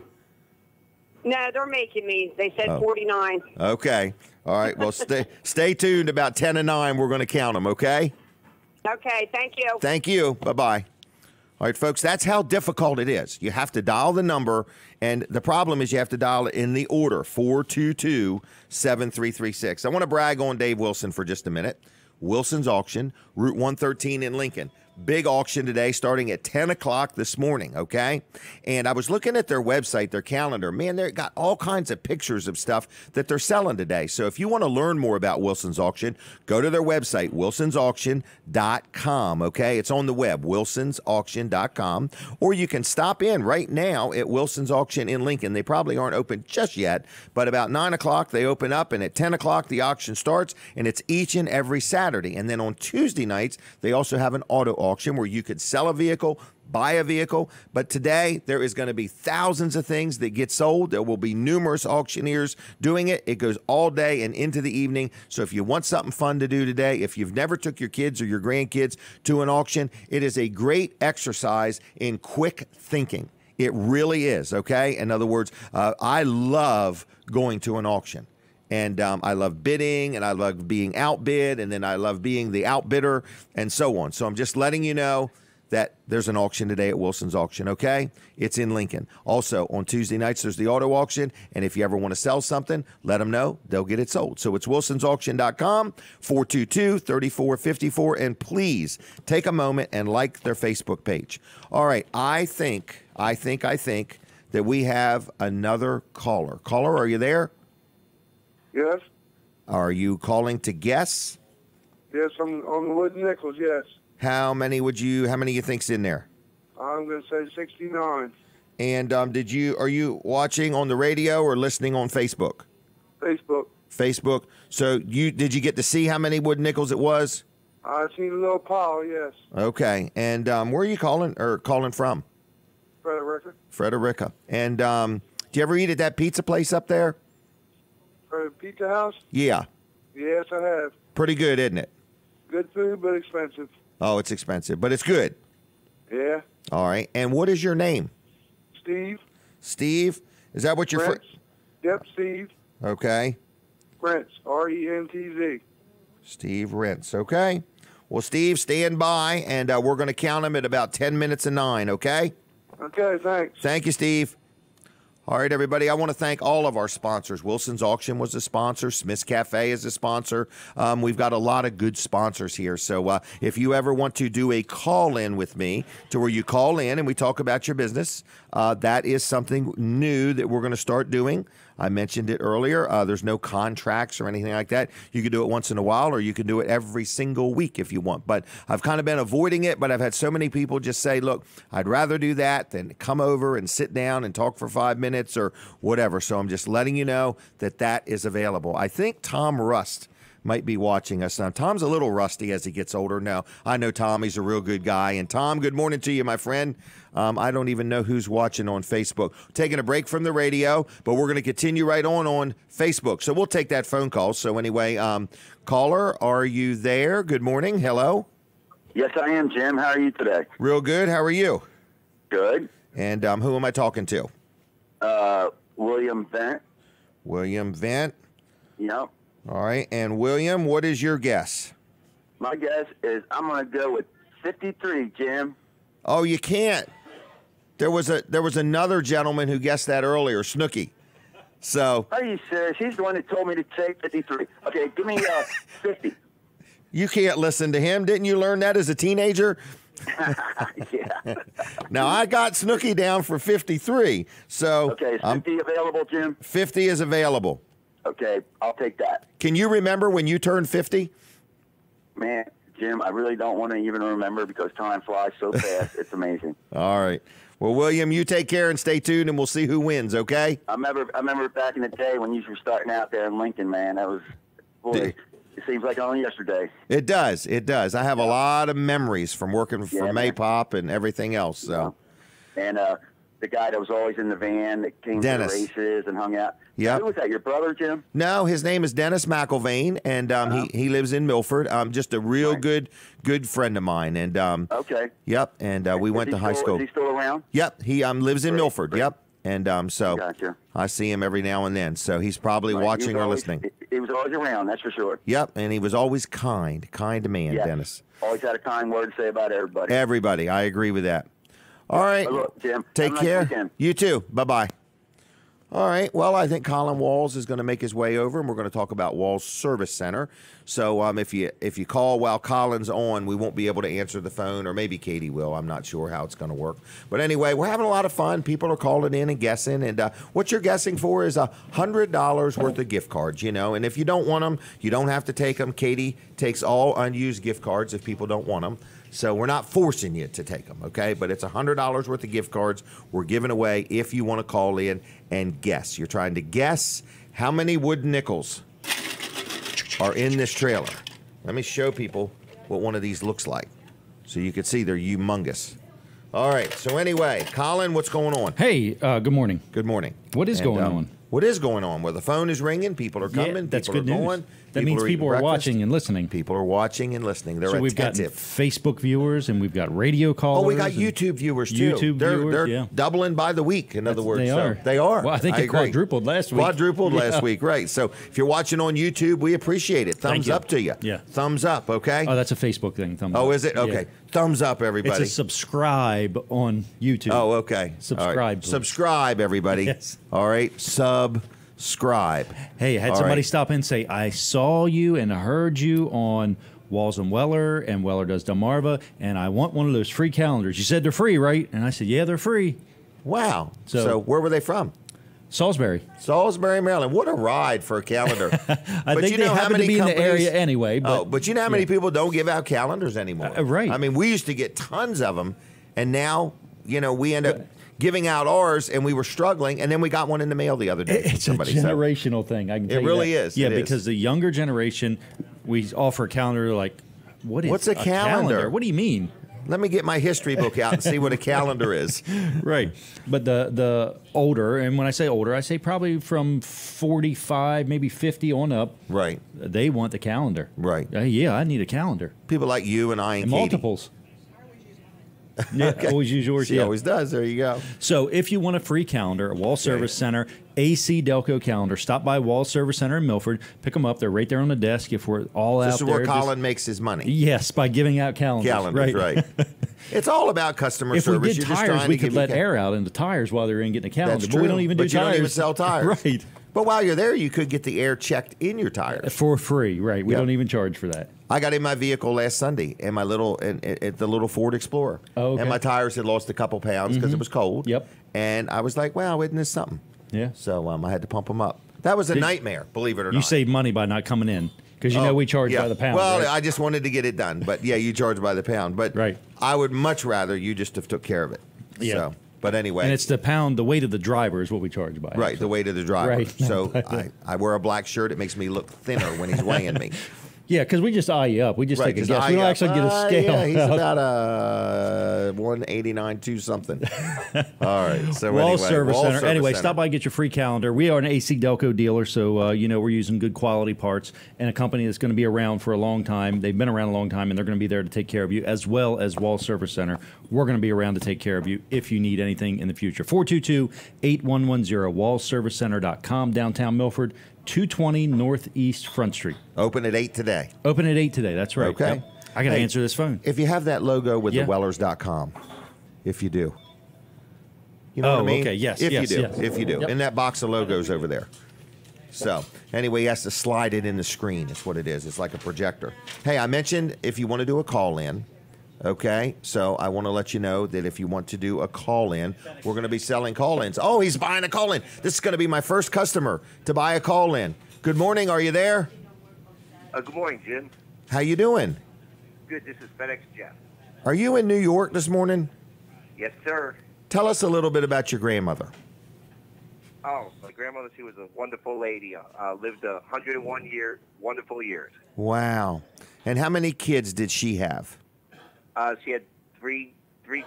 No, they're making me. They said 49. Okay. All right. Well, stay tuned. About 10 and 9, we're going to count them, okay? Okay, thank you. Thank you. Bye-bye. All right, folks, that's how difficult it is. You have to dial the number, and the problem is you have to dial it in the order, 422-7336. I want to brag on Dave Wilson for just a minute. Wilson's Auction, Route 113 in Lincoln. Big auction today starting at 10 o'clock this morning, okay? And I was looking at their website, their calendar. Man, they've got all kinds of pictures of stuff that they're selling today. So if you want to learn more about Wilson's Auction, go to their website, wilsonsauction.com, okay? It's on the web, wilsonsauction.com. Or you can stop in right now at Wilson's Auction in Lincoln. They probably aren't open just yet, but about 9 o'clock they open up, and at 10 o'clock the auction starts, and it's each and every Saturday. And then on Tuesday nights, they also have an auto auction where you could sell a vehicle, buy a vehicle. But today there is going to be thousands of things that get sold. There will be numerous auctioneers doing it. It goes all day and into the evening. So if you want something fun to do today, if you've never took your kids or your grandkids to an auction, it is a great exercise in quick thinking. It really is, okay? In other words, I love going to an auction. And I love bidding, and I love being outbid, and then I love being the outbidder, and so on. So I'm just letting you know that there's an auction today at Wilson's Auction, okay? It's in Lincoln. Also, on Tuesday nights, there's the auto auction, and if you ever want to sell something, let them know. They'll get it sold. So it's wilsonsauction.com, 422-3454, and please take a moment and like their Facebook page. All right, I think that we have another caller. Caller, are you there? Yes. Are you calling to guess? Yes, I'm on the wooden nickels, yes. How many you think's in there? I'm going to say 69. And are you watching on the radio or listening on Facebook? Facebook. Facebook. So did you get to see how many wooden nickels it was? I seen a little pile, yes. Okay. And where are you calling from? Frederica. Frederica. And do you ever eat at that pizza place up there? Pizza House? Yeah. Yes, I have. Pretty good, isn't it? Good food, but expensive. Oh, it's expensive, but it's good. Yeah. All right. And what is your name? Steve. Steve? Is that what your Rentz. Yep, Steve. Okay. Rentz. R-E-N-T-Z. Steve Rentz. Okay. Well, Steve, stand by, and we're going to count them at about 10 minutes of 9, okay? Okay, thanks. Thank you, Steve. All right, everybody, I want to thank all of our sponsors. Wilson's Auction was a sponsor. Smith's Cafe is a sponsor. We've got a lot of good sponsors here. So if you ever want to do a call-in with me to where you call in and we talk about your business, that is something new that we're going to start doing. I mentioned it earlier. There's no contracts or anything like that. You can do it once in a while, or you can do it every single week if you want. But I've kind of been avoiding it, but I've had so many people just say, look, I'd rather do that than come over and sit down and talk for 5 minutes or whatever. So I'm just letting you know that that is available. I think Tom Rust might be watching us now. Tom's a little rusty as he gets older. Now, I know Tom, he's a real good guy. And Tom, good morning to you, my friend. I don't even know who's watching on Facebook. Taking a break from the radio, but we're going to continue right on Facebook. So we'll take that phone call. So anyway, caller, are you there? Good morning. Hello. Yes, I am, Jim. How are you today? Real good. How are you? Good. And who am I talking to? William Vent. William Vent. Yep. All right. And William, what is your guess? My guess is I'm going to go with 53, Jim. Oh, you can't. There was another gentleman who guessed that earlier, Snooky. So. Are you serious? He's the one that told me to take 53. Okay, give me 50. You can't listen to him. Didn't you learn that as a teenager? Yeah. Now, I got Snooky down for 53. So. Okay, is 50 available, Jim? 50 is available. Okay, I'll take that. Can you remember when you turned 50? Man, Jim, I really don't want to even remember because time flies so fast. It's amazing. All right. Well, William, you take care and stay tuned, and we'll see who wins, okay? I remember back in the day when you were starting out there in Lincoln, man. That was, boy. It seems like only yesterday. It does. It does. I have a lot of memories from working for Maypop and everything else. So, and the guy that was always in the van that came Dennis. to the races and hung out. Yep. Who was that? Your brother, Jim? No, his name is Dennis McIlvain, and he lives in Milford. Just a real good friend of mine. And okay. Yep. And we went to high school. Is he still around? Yep. He lives in Milford. Great. Yep. And so Gotcha. I see him every now and then. So he's probably Right. watching or always, listening. He was always around, that's for sure. Yep. And he was always kind man, Yes. Dennis. Always had a kind word to say about everybody. Everybody. I agree with that. All right. Well, look, Jim, Take have a nice care. weekend. You too. Bye-bye. All right. Well, I think Colin Walls is going to make his way over, and we're going to talk about Walls Service Center. So if you call while Colin's on, we won't be able to answer the phone, or maybe Katie will. I'm not sure how it's going to work. But anyway, we're having a lot of fun. People are calling in and guessing, and what you're guessing for is $100 worth of gift cards, And if you don't want them, you don't have to take them. Katie takes all unused gift cards if people don't want them. So we're not forcing you to take them, okay? But it's $100 worth of gift cards we're giving away if you want to call in and guess. You're trying to guess how many wooden nickels are in this trailer. Let me show people what one of these looks like so you can see they're humongous. All right, so anyway, Colin, what's going on? Hey, good morning. Good morning. What is going on? What is going on? Well, the phone is ringing. People are coming. Yeah, that's people good are news. going. That means eating people are breakfast. watching and listening. People are watching and listening. They're So we've got attentive. Facebook viewers and we've got radio callers. Oh, we got YouTube viewers too. YouTube they're viewers, yeah. doubling by the week. In other words, They so are. They are. Well, I think it agree. quadrupled last week. Quadrupled Yeah. last week, right? So if you're watching on YouTube, we appreciate it. Thumbs you. up to you. Yeah. Thumbs up. Okay. Oh, that's a Facebook thing. Thumbs Oh, up. is it? Okay. Yeah. Thumbs up, everybody. It's a subscribe on YouTube. Oh, okay. Subscribe, All right. please. Subscribe, everybody. Yes. All right. Subscribe. Hey, I had All somebody right. stop in and say, I saw you and heard you on Walls and Weller and Weller Does Delmarva, and I want one of those free calendars. You said they're free, right? And I said, yeah, they're free. Wow. So- So where were they from? Salisbury. Salisbury, Maryland. What a ride for a calendar. I think they happen to be in the area anyway. But, But you know how many people don't give out calendars anymore? Right. I mean, we used to get tons of them, and now, we end up giving out ours, and we were struggling, and then we got one in the mail the other day. from It's somebody. a generational thing. I can tell you really that. is. Yeah, It is. because the younger generation, we offer a calendar like, What's a calendar? What do you mean? Let me get my history book out and see what a calendar is. Right. But the older, and when I say older, I say probably from 45, maybe 50 on up. Right. They want the calendar. Right. Yeah, I need a calendar. People like you and I and And Katie. multiples. Yeah, Okay. always use yours. She Yeah. always does. There you go. So if you want a free calendar, a Wall Service Center, AC Delco calendar, stop by Wall Service Center in Milford, pick them up. They're right there on the desk if we're all This out is there. where Just- Colin makes his money. Yes, by giving out calendars. Calendars, right. It's all about customer If service. we did You're just tires, trying we to could give let you air out in the tires while they're in getting a calendar. That's but true. we don't even do But you tires. don't even sell tires. Right. But while you're there, you could get the air checked in your tires. For free, right. We Yep. don't even charge for that. I got in my vehicle last Sunday, and the little Ford Explorer, Oh, okay. and my tires had lost a couple pounds because it was cold. Yep. And I was like, "Wow, isn't this something?" Yeah. So I had to pump them up. That was a nightmare, believe it or not. You save money by not coming in because we charge yeah. by the pound. Well, right? I just wanted to get it done, but yeah, you charge by the pound. But Right. I would much rather you just have took care of it. Yeah. So, but anyway, and it's the pound, the weight of the driver is what we charge by. right, the weight of the driver. Right. So I wear a black shirt. It makes me look thinner when he's weighing me. Yeah, because we just eye you up. We just Right, take a just guess. eye We don't up. actually get a scale. Yeah, he's about 189 to something. All right. So Wall anyway, Service Wall Center. Service Anyway, Center. stop by and get your free calendar. We are an AC Delco dealer, so we're using good quality parts and a company that's going to be around for a long time. They've been around a long time, and they're going to be there to take care of you, as well as Wall Service Center. We're going to be around to take care of you if you need anything in the future. 422-8110, wallservicecenter.com, downtown Milford, 220 Northeast Front Street. Open at 8 today. Open at 8 today. That's right. Okay. Yep. I got to Hey, answer this phone. If you have that logo with Yeah. the Wellers.com, if you do. You know what I mean? Okay. Yes. If yes, you do. yes. If you do. Yep. In that box of logos over there. So, anyway, he has to slide it in the screen. That's what it is. It's like a projector. Hey, I mentioned if you want to do a call-in, okay? So, I want to let you know that if you want to do a call-in, we're going to be selling call-ins. Oh, he's buying a call-in. This is going to be my first customer to buy a call-in. Good morning. Are you there? Good morning, Jim. How you doing? Good. This is FedEx Jeff. Are you in New York this morning? Yes, sir. Tell us a little bit about your grandmother. Oh, my grandmother, she was a wonderful lady. Lived 101 wonderful years. Wow. And how many kids did she have? She had three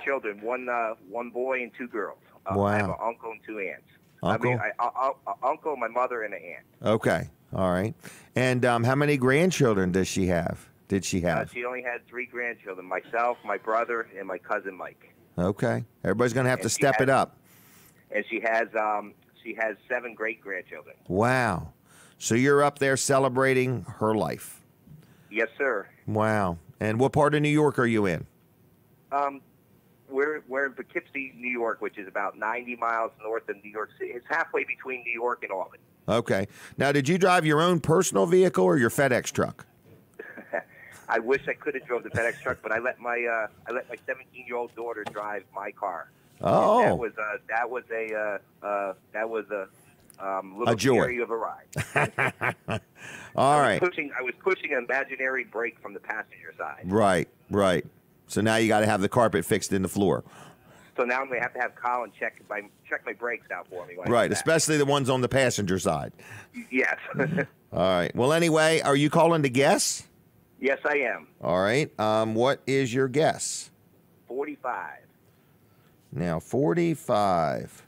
children, one boy and two girls. Wow. I have an uncle and two aunts. Uncle? Uncle, my mother, and an aunt. Okay. All right. And how many grandchildren does she have? Did she have? She only had 3 grandchildren, myself, my brother, and my cousin Mike. Okay. Everybody's going to have to step it up. And she has 7 great-grandchildren. Wow. So you're up there celebrating her life. Yes, sir. Wow. And what part of New York are you in? We're in Poughkeepsie, New York, which is about 90 miles north of New York City. It's halfway between New York and Albany. Okay. Now, did you drive your own personal vehicle or your FedEx truck? I wish I could have drove the FedEx truck, but I let my 17-year-old daughter drive my car. Oh, and that was a little joy. scary of a ride. All right. I was pushing an imaginary brake from the passenger side. Right. So now you got to have the carpet fixed in the floor. So now I'm going to have to have Colin check my brakes out for me. When Right, especially the ones on the passenger side. Yes. All right. Well, anyway, are you calling to guess? Yes, I am. All right. What is your guess? 45. Now, 45.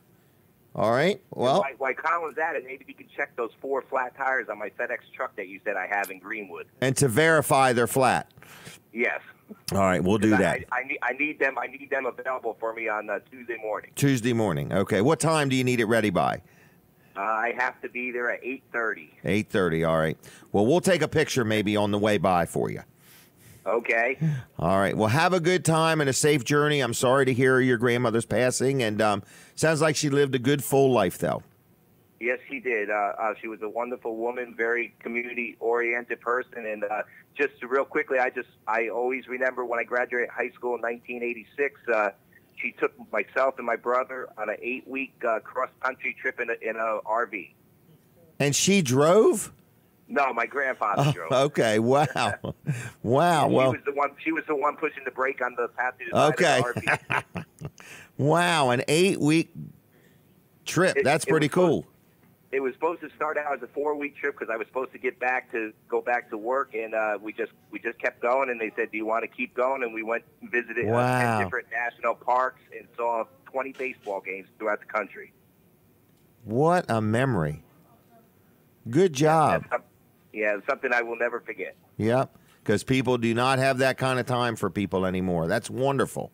All right. Well, While Colin's at it, maybe you can check those 4 flat tires on my FedEx truck that you said I have in Greenwood. and to verify they're flat. Yes. All right, we'll do that. I need them available for me on Tuesday morning. Tuesday morning. Okay. What time do you need it ready by? I have to be there at 8:30. 8:30. All right. Well, we'll take a picture maybe on the way by for you. Okay. All right. Well, have a good time and a safe journey. I'm sorry to hear your grandmother's passing, and sounds like she lived a good full life, though. Yes, she did. She was a wonderful woman, very community-oriented person. And just real quickly, I always remember when I graduated high school in 1986, she took myself and my brother on an 8-week cross-country trip in a RV. And she drove? No, my grandfather drove. Okay. Wow. Wow. Well, she was the one pushing the brake on the passenger side of the RV. Wow, an 8-week trip. That's pretty cool. It was supposed to start out as a 4-week trip because I was supposed to go back to work, and we just kept going. And they said, "Do you want to keep going?" And we went and visited 10 different national parks and saw 20 baseball games throughout the country. What a memory! Good job. It's something I will never forget. Yep, because people do not have that kind of time for people anymore. That's wonderful.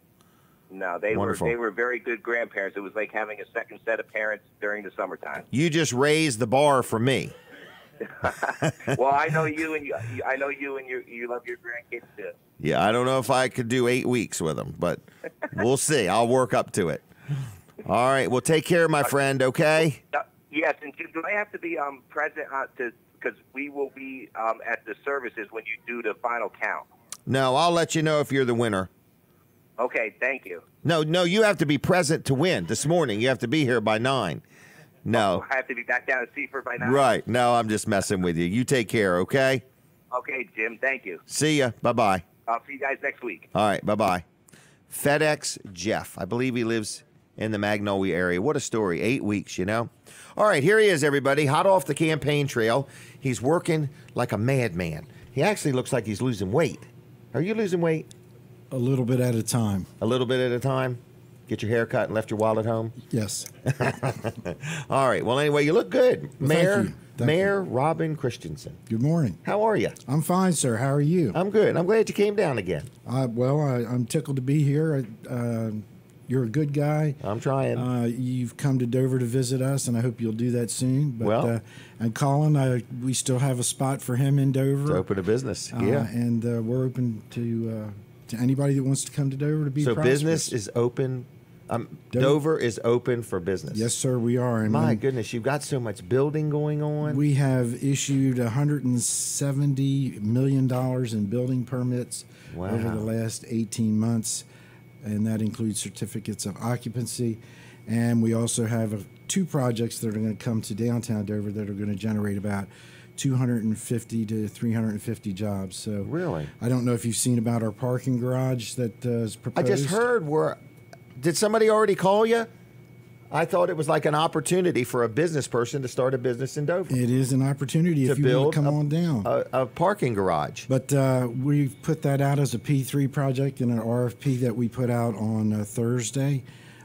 No, they were very good grandparents. It was like having a second set of parents during the summertime. You just raised the bar for me. Well, I know you and you love your grandkids too. Yeah, I don't know if I could do 8 weeks with them, but we'll see. I'll work up to it. All right. Well, take care, my friend. Okay. Yes, and do I have to be present because we will be at the services when you do the final count? No, I'll let you know if you're the winner. Okay, thank you. No, you have to be present to win this morning. You have to be here by 9. No. I have to be back down at Seaford by 9. Right. No, I'm just messing with you. You take care, okay? Okay, Jim. Thank you. See ya. Bye-bye. I'll see you guys next week. All right. Bye-bye. FedEx Jeff. I believe he lives in the Magnolia area. What a story. 8 weeks, you know? All right. Here he is, everybody. Hot off the campaign trail. He's working like a madman. He actually looks like he's losing weight. Are you losing weight? A little bit at a time. A little bit at a time? Get your hair cut and left your wallet home? Yes. All right. Well, anyway, you look good. Well, Mayor Robin Christensen. Good morning. How are you? I'm fine, sir. How are you? I'm good. I'm glad you came down again. I'm tickled to be here. You're a good guy. I'm trying. You've come to Dover to visit us, and I hope you'll do that soon. But, and Colin, we still have a spot for him in Dover. To open a business, yeah. And we're open to anybody that wants to come to Dover to be prosperous. Business is open. Dover is open for business. Yes, sir, we are. And my goodness, you've got so much building going on. We have issued $170 million in building permits over the last 18 months, and that includes certificates of occupancy. And we also have 2 projects that are going to come to downtown Dover that are going to generate about 250 to 350 jobs. So really, I don't know if you've seen about our parking garage that is proposed. I just heard did somebody already call you? I thought it was like an opportunity for a business person to start a business in Dover. It is an opportunity if you want to come on down. A parking garage. But we've put that out as a P3 project in an RFP that we put out on Thursday.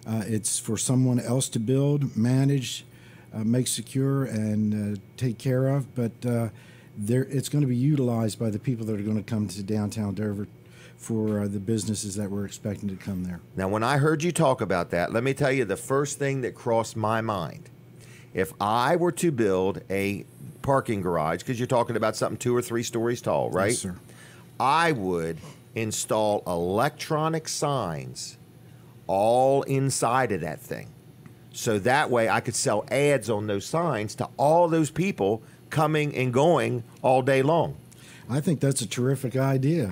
It's for someone else to build, manage, make secure, and take care of. But it's going to be utilized by the people that are going to come to downtown Dover for the businesses that we're expecting to come there. Now, when I heard you talk about that, let me tell you the first thing that crossed my mind. If I were to build a parking garage, because you're talking about something 2 or 3 stories tall, right? Yes, sir. I would install electronic signs all inside of that thing. So that way I could sell ads on those signs to all those people coming and going all day long. I think that's a terrific idea.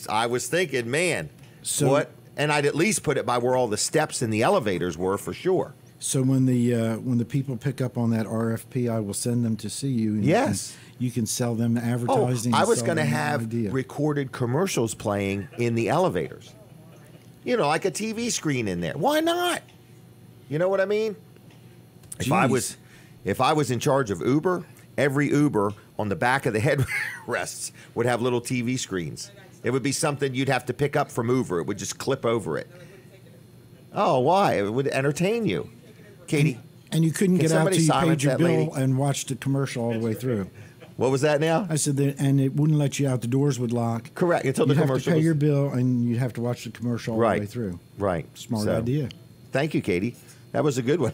I was thinking, man, So- what? And I'd at least put it by where all the steps and the elevators were for sure. So when the people pick up on that RFP, I will send them to see you. And Yes. you can sell them Oh, advertising. I and was sell going to them the have idea. recorded commercials playing in the elevators. You know, like a TV screen in there. Why not? You know what I mean? If I was in charge of Uber, every Uber on the back of the headrests would have little TV screens. It would be something you'd have to pick up from Uber. It would just clip over it. Oh, why? It would entertain you. Katie. And you couldn't Can get out somebody till you silence paid your that bill lady? and watched the commercial all the way through. What was that now? I said that, and it wouldn't let you out. The doors would lock. Correct, until the you'd have to commercial pay was- your bill, and you'd have to watch the commercial all Right. the way through. Right. Smart So, idea. Thank you, Katie. That was a good one.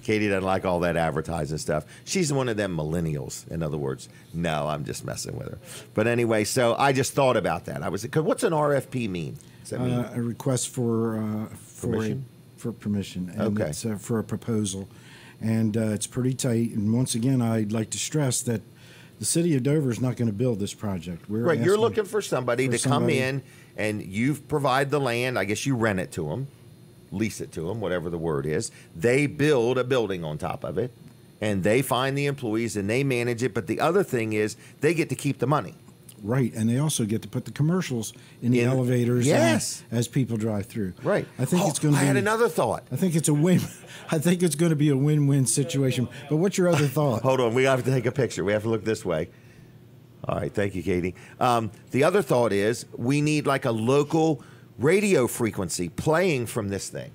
Katie doesn't like all that advertising stuff. She's one of them millennials, in other words. No, I'm just messing with her. But anyway, so I just thought about that. Cause what's an RFP mean? Does that mean A request for Permission? for permission. And Okay. It's for a proposal, and it's pretty tight. And once again, I'd like to stress that the city of Dover is not going to build this project. We're right? You're asking looking for somebody for to come somebody- in and you provide the land. I guess you rent it to them, lease it to them, whatever the word is. They build a building on top of it, and they find the employees and they manage it. But the other thing is they get to keep the money. Right, and they also get to put the commercials in the elevators yes. as people drive through. Right. I think it's going to I be. had another thought. I think it's a win. I think it's going to be a win-win situation. But what's your other thought? Hold on, we have to take a picture. We have to look this way. All right, thank you, Katie. The other thought is we need like a local radio frequency playing from this thing.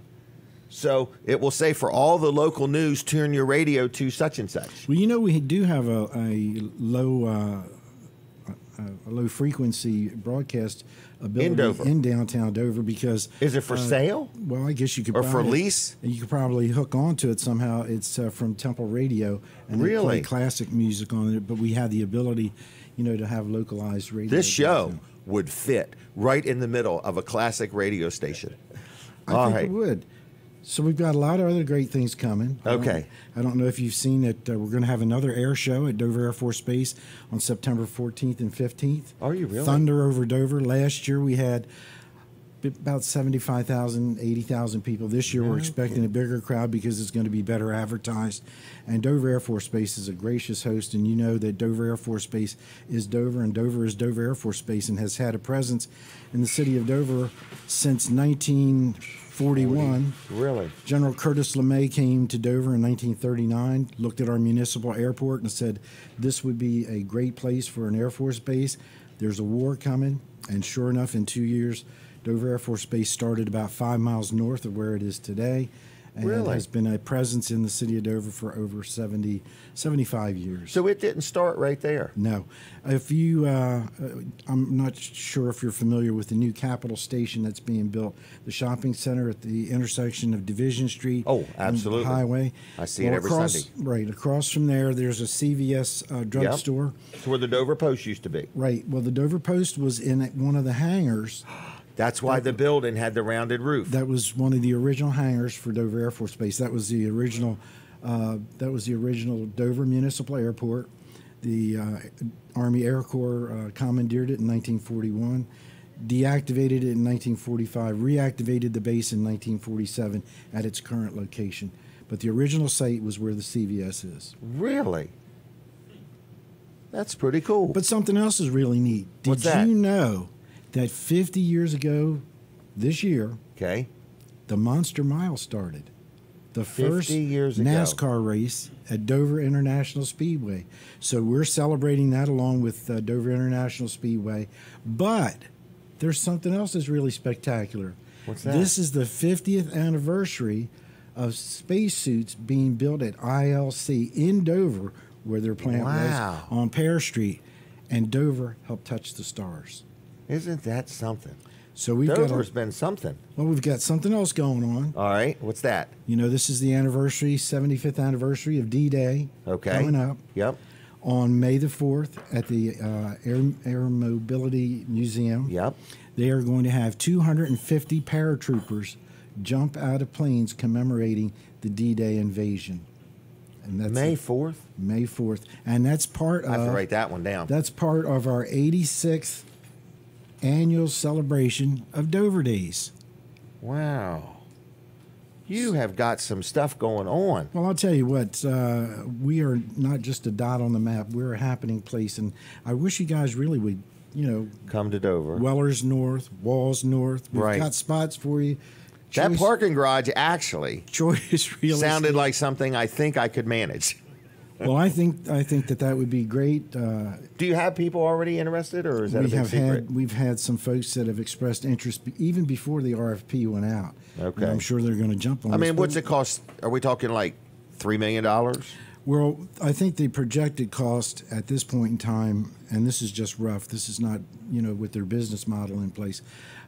So it will say for all the local news, turn your radio to such and such. Well, you know, we do have a low frequency broadcast ability In Dover. in downtown Dover because Is it for sale? Well, I guess you could Or buy for it. lease? You could probably hook onto it somehow. It's from Temple Radio, and they Really? play classic music on it. But we have the ability, to have localized radio. This show downtown. would fit right in the middle of a classic radio station. I think it would. So we've got a lot of other great things coming. Okay. I don't know if you've seen it. We're going to have another air show at Dover Air Force Base on September 14th and 15th. Are you really? Thunder over Dover. Last year we had about 75,000, 80,000 people. This year we're expecting a bigger crowd because it's going to be better advertised. And Dover Air Force Base is a gracious host, and you know that Dover Air Force Base is Dover, and Dover is Dover Air Force Base and has had a presence in the city of Dover since 1941. Really? General Curtis LeMay came to Dover in 1939, looked at our municipal airport and said, this would be a great place for an Air Force base. There's a war coming, and sure enough, in 2 years, Dover Air Force Base started about 5 miles north of where it is today, and Really? has been a presence in the city of Dover for over 75 years. So it didn't start right there. No. If you, I'm not sure if you're familiar with the new Capitol Station that's being built, the shopping center at the intersection of Division Street Oh, and absolutely. Highway. I see it every across, Sunday. Right. Across from there, there's a CVS drugstore. It's where the Dover Post used to be. Right. Well, the Dover Post was in one of the hangars. That's why the building had the rounded roof. That was one of the original hangars for Dover Air Force Base. That was the original. Dover Municipal Airport. The Army Air Corps commandeered it in 1941, deactivated it in 1945, reactivated the base in 1947 at its current location. But the original site was where the CVS is. Really? That's pretty cool. But something else is really neat. Did What's that? you know that 50 years ago this year, Okay. the Monster Mile started? the first 50 years ago. NASCAR race at Dover International Speedway. So we're celebrating that along with Dover International Speedway. But there's something else that's really spectacular. What's that? This is the 50th anniversary of spacesuits being built at ILC in Dover, where their plant was on Pear Street, and Dover helped touch the stars. Isn't that something? So we've Dover's been something. Well, we've got something else going on. All right, what's that? You know, this is the anniversary, 75th anniversary of D-Day. Okay. Coming up. Yep. On May the 4th at the Air Mobility Museum. Yep. They are going to have 250 paratroopers jump out of planes commemorating the D-Day invasion. And that's May 4th? May 4th. And that's part of... I have to write that one down. That's part of our 86th annual celebration of Dover Days. Wow. You have got some stuff going on. Well, I'll tell you what, we are not just a dot on the map. We're a happening place, and I wish you guys really would, come to Dover. Wellers North, Walls North. We've got spots for you. That parking garage actually Choice Real sounded Estate. like something I think I could manage. Well, I think that would be great. Do you have people already interested, or is that a big secret? We've had some folks that have expressed interest even before the RFP went out. Okay. And I'm sure they're going to jump on I this, mean, but- what's it cost? Are we talking like $3 million? Well, I think the projected cost at this point in time, and this is just rough, this is not, with their business model in place,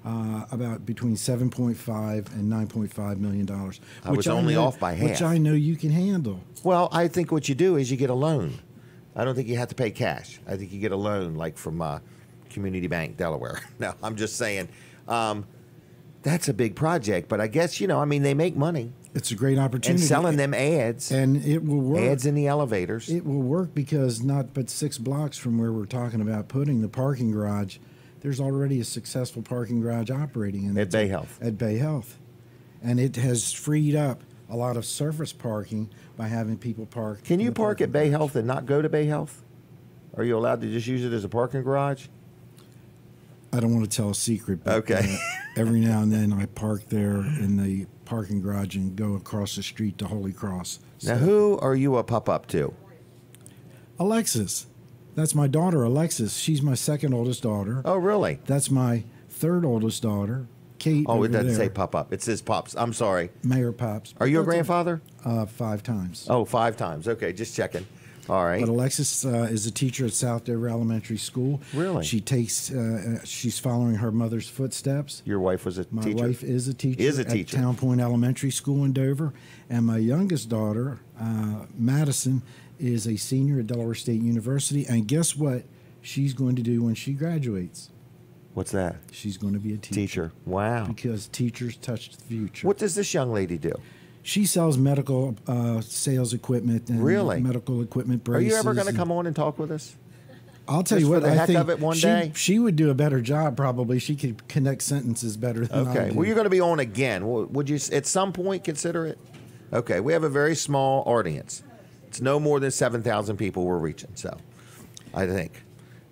about between $7.5 and $9.5 million. I was only off by half. Which I know you can handle. Well, I think what you do is you get a loan. I don't think you have to pay cash. I think you get a loan like from Community Bank, Delaware. No, I'm just saying that's a big project. But I guess, they make money. It's a great opportunity. And selling them ads. And it will work. Ads in the elevators. It will work because not but 6 blocks from where we're talking about putting the parking garage, there's already a successful parking garage operating. And At Bay Health. At Bay Health. And it has freed up a lot of surface parking by having people park. Can in you the park parking at Bay garage. Health and not go to Bay Health? Are you allowed to just use it as a parking garage? I don't want to tell a secret, but Okay. Every now and then I park there in the parking garage and go across the street to Holy Cross. Now, who are you a pup-up to? Alexis. That's my daughter, Alexis. She's my second oldest daughter. Oh, really? That's my third oldest daughter, Kate. Oh, over it doesn't there. say pup-up. It says pops. I'm sorry. Mayor Pops. Are you a That's grandfather? 5 times. Oh, 5 times. Okay, just checking. All right. But Alexis is a teacher at South Dover Elementary School. Really? She takes. She's following her mother's footsteps. Your wife was a My teacher? wife is a teacher. Is a teacher. At Town Point Elementary School in Dover, and my youngest daughter, Madison, is a senior at Delaware State University. And guess what? She's going to do when she graduates. What's that? She's going to be a teacher. Teacher. Wow. Because teachers touch the future. What does this young lady do? She sells medical sales equipment and Really? medical equipment Are braces. you ever going to and- come on and talk with us? I'll tell Just you what, for the I heck think of it one she, day? she would do a better job probably. She could connect sentences better than I Okay. do. Well, you're going to be on again. Would you at some point consider it? Okay. We have a very small audience. It's no more than 7,000 people we're reaching. So, I think.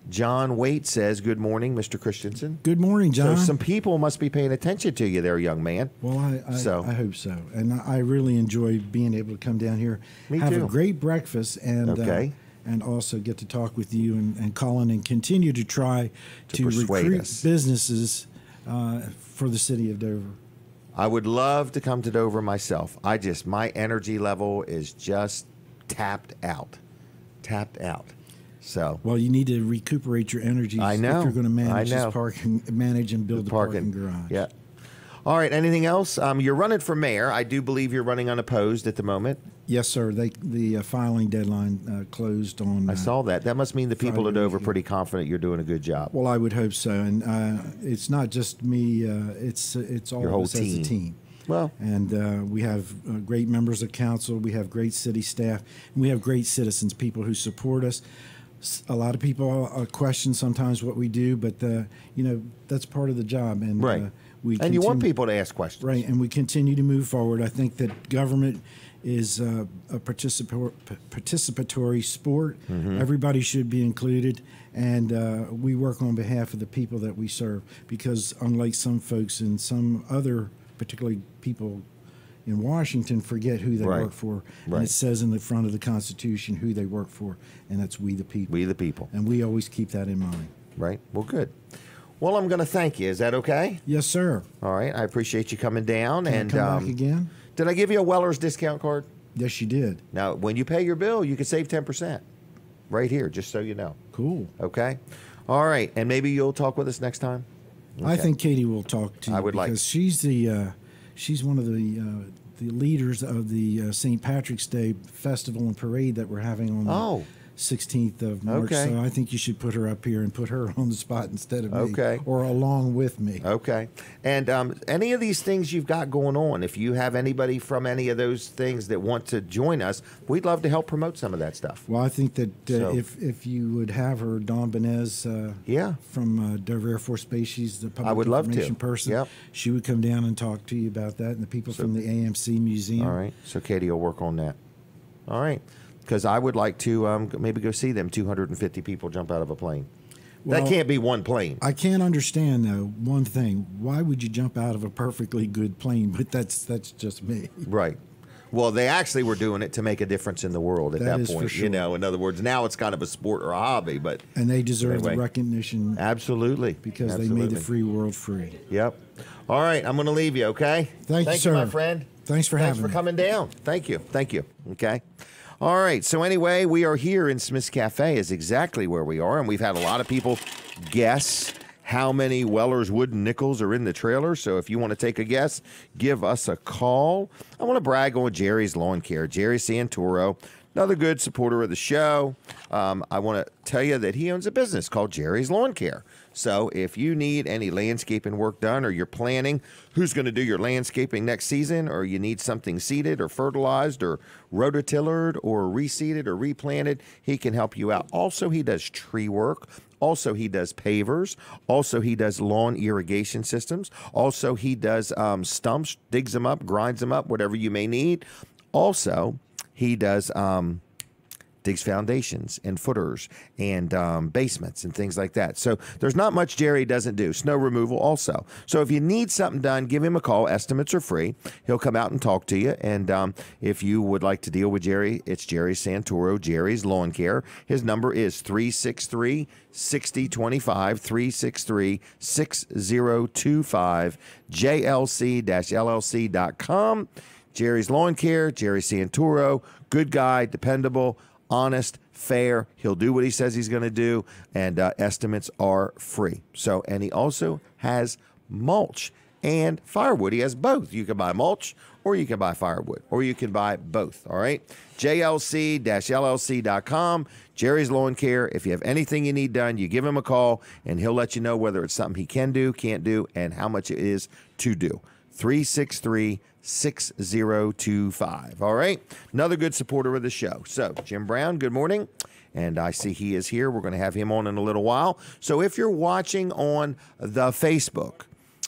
John Waite says, "Good morning, Mr. Christensen." Good morning, John. So some people must be paying attention to you there, young man. Well, I hope so. And I really enjoy being able to come down here, Me have too. a great breakfast, and Okay. and also get to talk with you and Colin and continue to try to persuade recruit us. businesses for the city of Dover. I would love to come to Dover myself. My energy level is just tapped out. Tapped out. So, Well, you need to recuperate your energy I know. if you're going to manage I know. this parking, manage and build the parking garage. Yeah. All right. Anything else? You're running for mayor. I do believe you're running unopposed at the moment. Yes, sir. The filing deadline closed on. I saw that. That must mean the people Friday at Dover are weekend. pretty confident you're doing a good job. Well, I would hope so, and it's not just me. It's all Your of whole us as a team. team. Well, And we have great members of council. We have great city staff. And we have great citizens, people who support us. A lot of people question sometimes what we do, but that's part of the job. And right. we And you want continue- people to ask questions. Right, and we continue to move forward. I think that government is a participatory sport. Mhm. Everybody should be included, and we work on behalf of the people that we serve. Because unlike some folks and some other, particularly people in Washington forget who they Right. work for. Right. And it says in the front of the Constitution who they work for, and that's we the people. We the people. And we always keep that in mind. Right. Well, good. Well, I'm going to thank you. Is that okay? Yes, sir. All right. I appreciate you coming down. Can and I come back again? Did I give you a Weller's discount card? Yes, you did. Now, when you pay your bill, you can save 10% right here, just so you know. Cool. Okay. All right. And maybe you'll talk with us next time? I Okay. think Katie will talk to you. I would like- because she's one of the leaders of the St. Patrick's Day festival and parade that we're having on the 16th of March. Okay. So I think you should put her up here and put her on the spot instead of me. Okay. Or along with me. Okay. And any of these things you've got going on, if you have anybody from any of those things that want to join us, we'd love to help promote some of that stuff. Well, I think that So- if you would have her, Dawn Benez, from Dover Air Force Base, she's the public I would love to. information person. Yep. She would come down and talk to you about that, and the people from the AMC Museum. All right. So Katie will work on that. All right. Because I would like to maybe go see them 250 people jump out of a plane. Well, that can't be one plane. I can't understand though one thing. Why would you jump out of a perfectly good plane? But that's just me. Right. Well, they actually were doing it to make a difference in the world at that That is point. for sure. You know, in other words, now it's kind of a sport or a hobby, but And they deserve anyway. the recognition. Absolutely. Because they made the free world free. Yep. All right, I'm going to leave you, okay? Thank you, sir. my friend. Thanks for having Thanks for me. coming down. Thank you. Thank you. Okay. All right. So anyway, we are here in Smith's Cafe is exactly where we are, and we've had a lot of people guess how many Weller's wooden nickels are in the trailer. So if you want to take a guess, give us a call. I want to brag on Jerry's Lawn Care, Jerry Santoro, another good supporter of the show. I want to tell you that he owns a business called Jerry's Lawn Care. So if you need any landscaping work done, or you're planning who's going to do your landscaping next season, or you need something seeded or fertilized or rototillered or reseeded or replanted, he can help you out. Also, he does tree work. Also, he does pavers. Also, he does lawn irrigation systems. Also, he does stumps, digs them up, grinds them up, whatever you may need. Also, he does digs foundations and footers and basements and things like that. So there's not much Jerry doesn't do. Snow removal also. So if you need something done, give him a call. Estimates are free. He'll come out and talk to you. And if you would like to deal with Jerry, it's Jerry Santoro, Jerry's Lawn Care. His number is 363-6025, 363-6025, jlc-llc.com. Jerry's Lawn Care, Jerry Santoro, good guy, dependable, honest, fair. He'll do what he says he's going to do, and estimates are free. So, and he also has mulch and firewood. He has both. You can buy mulch, or you can buy firewood, or you can buy both. All right, jlc-llc.com. Jerry's Lawn Care. If you have anything you need done, you give him a call, and he'll let you know whether it's something he can do, can't do, and how much it is to do. 363-6025. All right. Another good supporter of the show. So, Jim Brown, good morning. And I see he is here. We're going to have him on in a little while. So, if you're watching on the Facebook,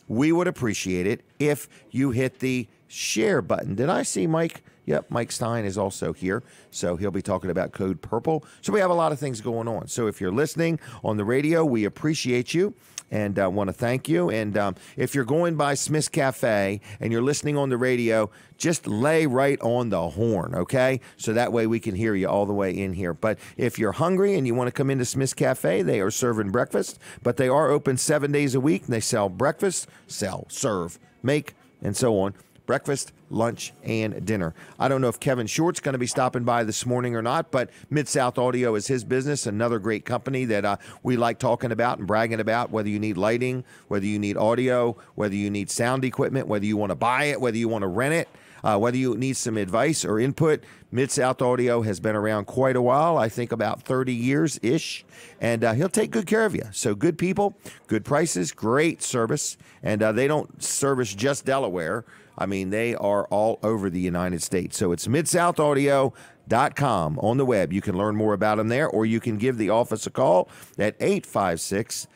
we would appreciate it if you hit the share button. Did I see Mike? Yep, Mike Stein is also here, so he'll be talking about Code Purple. So we have a lot of things going on. So if you're listening on the radio, we appreciate you and want to thank you. And if you're going by Smith's Cafe and you're listening on the radio, just lay right on the horn, okay? So that way we can hear you all the way in here. But if you're hungry and you want to come into Smith's Cafe, they are serving breakfast, but they are open 7 days a week, and they sell breakfast, serve, make, and so on. Breakfast, lunch, and dinner. I don't know if Kevin Short's going to be stopping by this morning or not, but Mid-South Audio is his business, another great company that we like talking about and bragging about, whether you need lighting, whether you need audio, whether you need sound equipment, whether you want to buy it, whether you want to rent it, whether you need some advice or input. Mid-South Audio has been around quite a while, I think about 30 years-ish, and he'll take good care of you. So good people, good prices, great service, and they don't service just Delaware. I mean, they are all over the United States. So it's midsouthaudio.com on the web. You can learn more about them there, or you can give the office a call at 856-6993,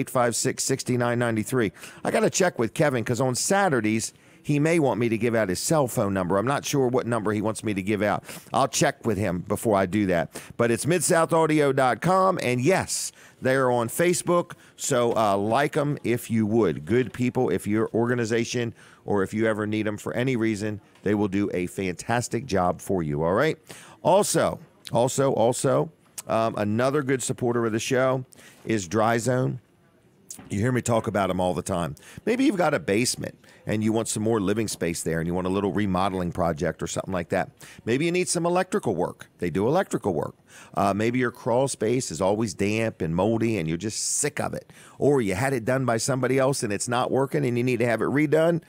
856-6993. I got to check with Kevin because on Saturdays, he may want me to give out his cell phone number. I'm not sure what number he wants me to give out. I'll check with him before I do that. But it's MidSouthAudio.com, and yes, they're on Facebook, so like them if you would. Good people, if your organization or if you ever need them for any reason, they will do a fantastic job for you, all right? Also, another good supporter of the show is Dry Zone. You hear me talk about them all the time. Maybe you've got a basement and you want some more living space there and you want a little remodeling project or something like that. Maybe you need some electrical work. They do electrical work. Maybe your crawl space is always damp and moldy and you're just sick of it. Or you had it done by somebody else and it's not working and you need to have it redone.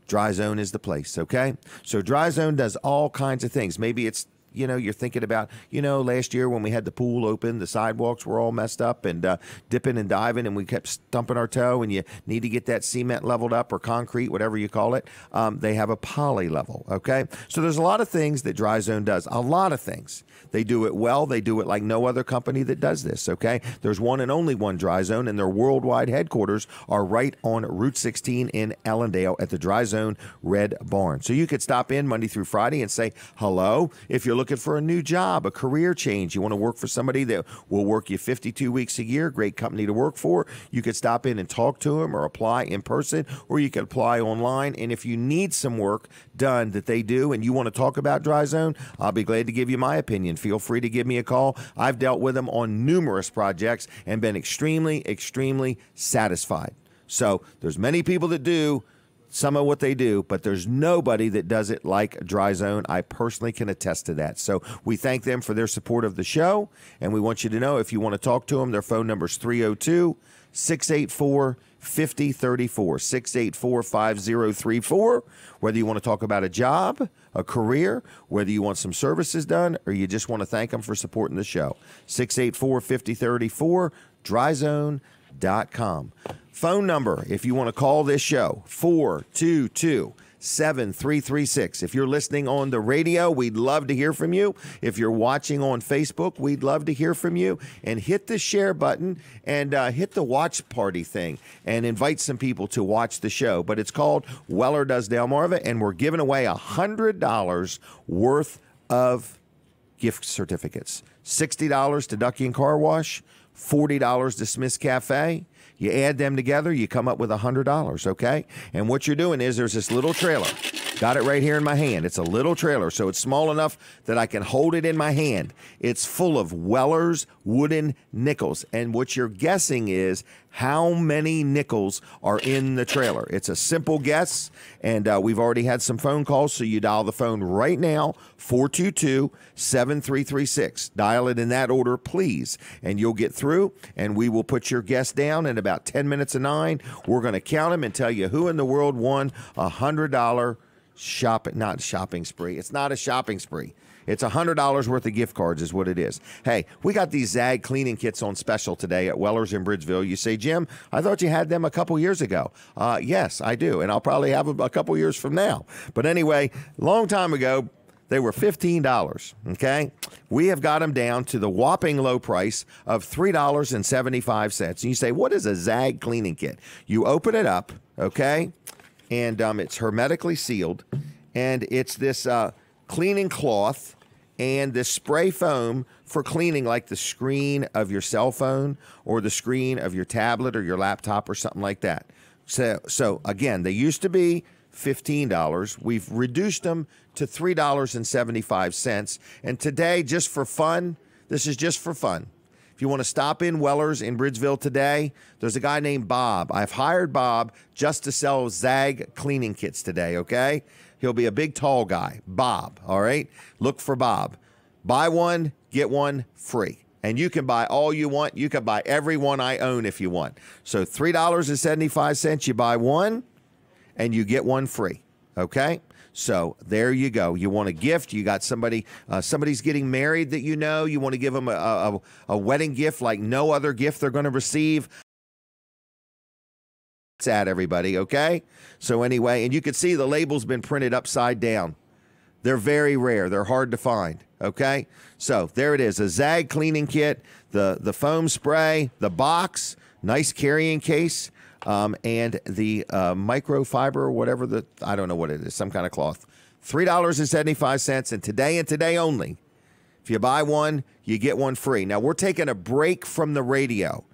Dry Zone is the place, okay? So Dry Zone does all kinds of things. Maybe it's, you're thinking about, last year when we had the pool open, the sidewalks were all messed up and dipping and diving and we kept stumping our toe and you need to get that cement leveled up or concrete, whatever you call it. They have a poly level, okay? So there's a lot of things that Dry Zone does, a lot of things. They do it well. They do it like no other company that does this, okay? There's one and only one Dry Zone, and their worldwide headquarters are right on Route 16 in Ellendale at the Dry Zone Red Barn. So you could stop in Monday through Friday and say hello. If you're looking for a new job, a career change, you want to work for somebody that will work you 52 weeks a year, great company to work for, you could stop in and talk to them or apply in person, or you could apply online. And if you need some work done that they do and you want to talk about Dry Zone, I'll be glad to give you my opinion. Feel free to give me a call. I've dealt with them on numerous projects and been extremely, extremely satisfied. So there's many people that do some of what they do, but there's nobody that does it like Dry Zone. I personally can attest to that. So we thank them for their support of the show, and we want you to know if you want to talk to them, their phone number is 302-684-5034, 684-5034. Whether you want to talk about a job, a career, whether you want some services done, or you just want to thank them for supporting the show. 684-5034, dryzone.com. Phone number, if you want to call this show, 422-7336. If you're listening on the radio, we'd love to hear from you. If you're watching on Facebook, we'd love to hear from you. And hit the share button and hit the watch party thing and invite some people to watch the show. But it's called Weller Does Delmarva, and we're giving away $100 worth of gift certificates. $60 to Ducky and Car Wash, $40 to Smith's Cafe. You add them together, you come up with $100, okay? And what you're doing is there's this little trailer. Got it right here in my hand. It's a little trailer, so it's small enough that I can hold it in my hand. It's full of Weller's wooden nickels. And what you're guessing is how many nickels are in the trailer. It's a simple guess, and we've already had some phone calls, so you dial the phone right now, 422-7336. Dial it in that order, please, and you'll get through, and we will put your guess down in about 10 minutes of 9. We're going to count them and tell you who in the world won $100 not shopping spree. It's not a shopping spree. It's $100 worth of gift cards is what it is. Hey, we got these Zag cleaning kits on special today at Weller's in Bridgeville. You say, Jim, I thought you had them a couple years ago. Yes, I do, and I'll probably have them a couple years from now. But anyway, long time ago, they were $15, okay? We have got them down to the whopping low price of $3.75. And you say, what is a Zag cleaning kit? You open it up, okay? And it's hermetically sealed, and it's this cleaning cloth and this spray foam for cleaning like the screen of your cell phone or the screen of your tablet or your laptop or something like that. So again, they used to be $15. We've reduced them to $3.75. And today, just for fun, this is just for fun. If you want to stop in Weller's in Bridgeville today, there's a guy named Bob. I've hired Bob just to sell Zag cleaning kits today, okay? He'll be a big, tall guy. Bob, all right? Look for Bob. Buy one, get one free. And you can buy all you want. You can buy every one I own if you want. So $3.75, you buy one, and you get one free, okay? So there you go. You want a gift. You got somebody, somebody's getting married that you know. You want to give them a wedding gift like no other gift they're going to receive. It's at everybody, okay? So anyway, and you can see the label's been printed upside down. They're very rare. They're hard to find, okay? So there it is, a Zag cleaning kit, the foam spray, the box, nice carrying case. and the microfiber or whatever I don't know what it is, some kind of cloth. $3.75, and today only. If you buy one, you get one free. Now, we're taking a break from the radio,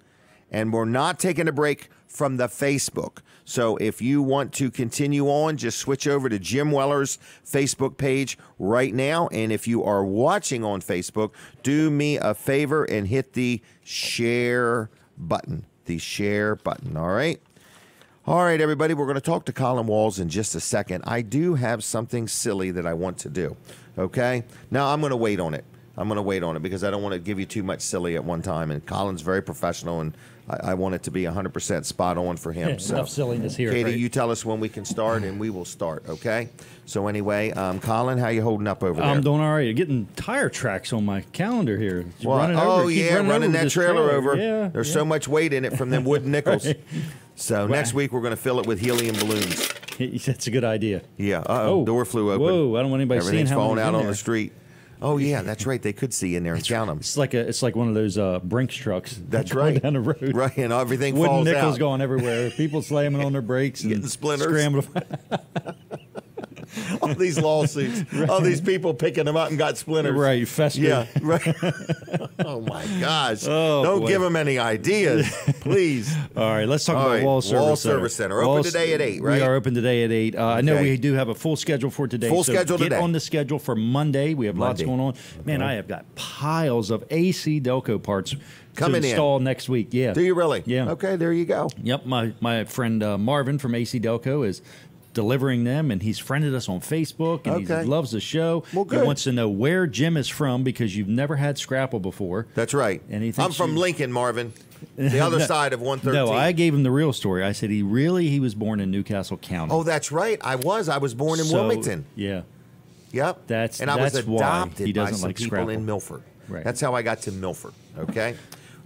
and we're not taking a break from the Facebook. So if you want to continue on, just switch over to Jim Weller's Facebook page right now. And if you are watching on Facebook, do me a favor and hit the share button. The share button, all right? All right, everybody, we're going to talk to Colin Walls in just a second. I do have something silly that I want to do, okay? Now, I'm going to wait on it. Because I don't want to give you too much silly at one time. And Colin's very professional, and I want it to be 100% spot on for him. Yeah, so, enough silliness here. Katie, right? you tell us when we can start, and we will start, okay? So anyway, Colin, how you holding up over there? I'm doing all right. Getting tire tracks on my calendar here. Just Well, running running that this trailer over. Yeah, There's so much weight in it from them wooden nickels. Right. So next week we're going to fill it with helium balloons. That's a good idea. Yeah. Oh, door flew open. Whoa! I don't want anybody seeing Everything's how falling many's out in on there. the street. Oh yeah, that's right. They could see in there and count them. It's like one of those Brinks trucks. That's going right. down the road. Right, and everything Wooden falls nickels out. going everywhere. People slamming on their brakes and Getting splinters. scrambling. All these lawsuits. All these people picking them up and got splinters. Right, fester. Yeah, right. Oh my gosh! Oh, Don't boy. give them any ideas, please. All right, let's talk All about right, Wall Service Wall Center. Service Center. Open today at 8, right? We are open today at 8. I know Okay. we do have a full schedule for today. Full so schedule get today. on the schedule for Monday. We have lots Monday. going on. Man, I have got piles of AC Delco parts Coming to in. install next week. Yeah. Do you really? Yeah. Okay, there you go. Yep. My friend Marvin from AC Delco is delivering them, and he's friended us on Facebook, and Okay. he loves the show. Well, good. He wants to know where Jim is from because you've never had Scrapple before. That's right. And he I'm thinks from you- Lincoln, Marvin. The other No. side of 113. No, I gave him the real story. I said he was born in Newcastle County. Oh, that's right. I was born in So, Wilmington. Yeah. Yep. That's I was why adopted he by doesn't some like people Scrapple. in Milford. Right. That's how I got to Milford. Okay.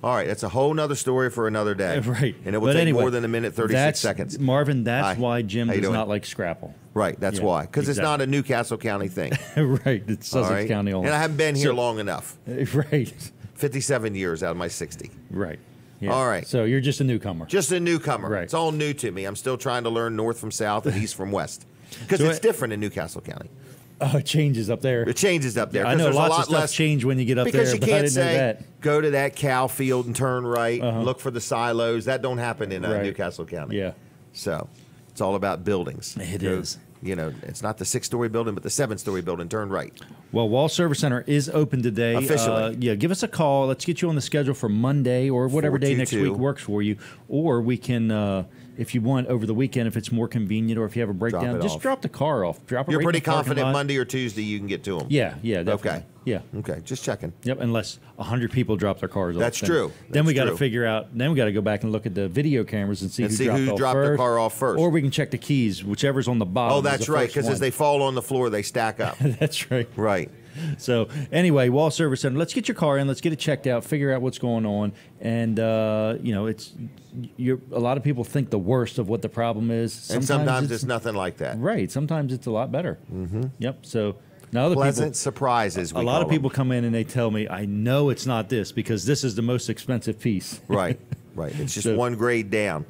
All right. That's a whole nother story for another day. Right. And it will But take anyway, more than a minute 36 that's- seconds. Marvin, that's Hi. why Jim How you does doing? not like Scrapple. Right. That's Yeah, why. Because it's exactly. not a Newcastle County thing. Right. It's All Sussex right? County only. And I haven't been here So- long enough. Right. 57 years out of my 60. Right. Yeah. All right. So you're just a newcomer. Just a newcomer. Right. It's all new to me. I'm still trying to learn north from south and east from west. Because So it's different in Newcastle County. Oh, it changes up there. It changes up there. I 'cause know there's lots a lot of stuff less change when you get up because there, you but I can't didn't know say that. go to that cow field and turn right, Uh-huh. look for the silos. That don't happen in Right. Newcastle County. Yeah. So it's all about buildings. It Go- is. You know, it's not the 6-story building, but the 7-story building. Turn right. Well, Wall Service Center is open today. Officially. Yeah, give us a call. Let's get you on the schedule for Monday or whatever day next 422. week works for you. Or we can, if you want, over the weekend, if it's more convenient or if you have a breakdown, it just off. drop the car off. Drop it You're right in pretty the parking confident lot. Monday or Tuesday you can get to them. Yeah, definitely. Okay. Yeah. Okay. Just checking. Yep, unless 100 people drop their cars off. That's Then- true. Then we That's got to true. figure out. Then we got to go back and look at the video cameras and see And who see dropped, who off dropped first, the car off first. Or we can check the keys, whichever's on the bottom. Oh, is that's the right. first Because as one. they fall on the floor, they stack up. That's right. Right. So anyway, Wall Service Center. Let's get your car in. Let's get it checked out. Figure out what's going on. And it's a lot of people think the worst of what the problem is. And sometimes it's nothing like that. right. Sometimes it's a lot better. Mm-hmm. Yep. So now other Pleasant people. surprises. A lot of people come in and they tell me, I know it's not this because this is the most expensive piece. Right. Right. It's just So- one grade down.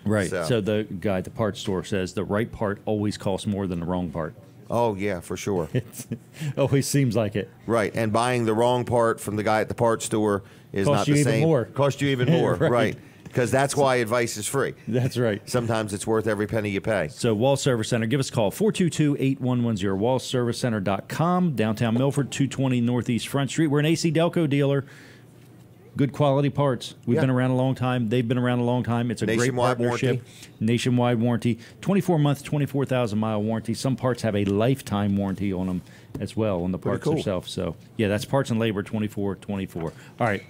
Right. So- So the guy at the parts store says the right part always costs more than the wrong part. Oh yeah, for sure. Always seems like it. Right, and buying the wrong part from the guy at the parts store is Costs not you the even same. more. Cost you even more, Right. right? Because that's why advice is free. That's right. Sometimes it's worth every penny you pay. So Wall Service Center, give us a call, 422-8110, wallservicecenter.com, downtown Milford, 220 Northeast Front Street. We're an AC Delco dealer. Good quality parts. We've Yeah. been around a long time. They've been around a long time. It's a Nationwide great partnership. warranty. Nationwide warranty. 24-month, 24,000-mile warranty. Some parts have a lifetime warranty on them as well, on the Pretty parts cool. themselves. So, yeah, that's parts and labor, 24/24. All right.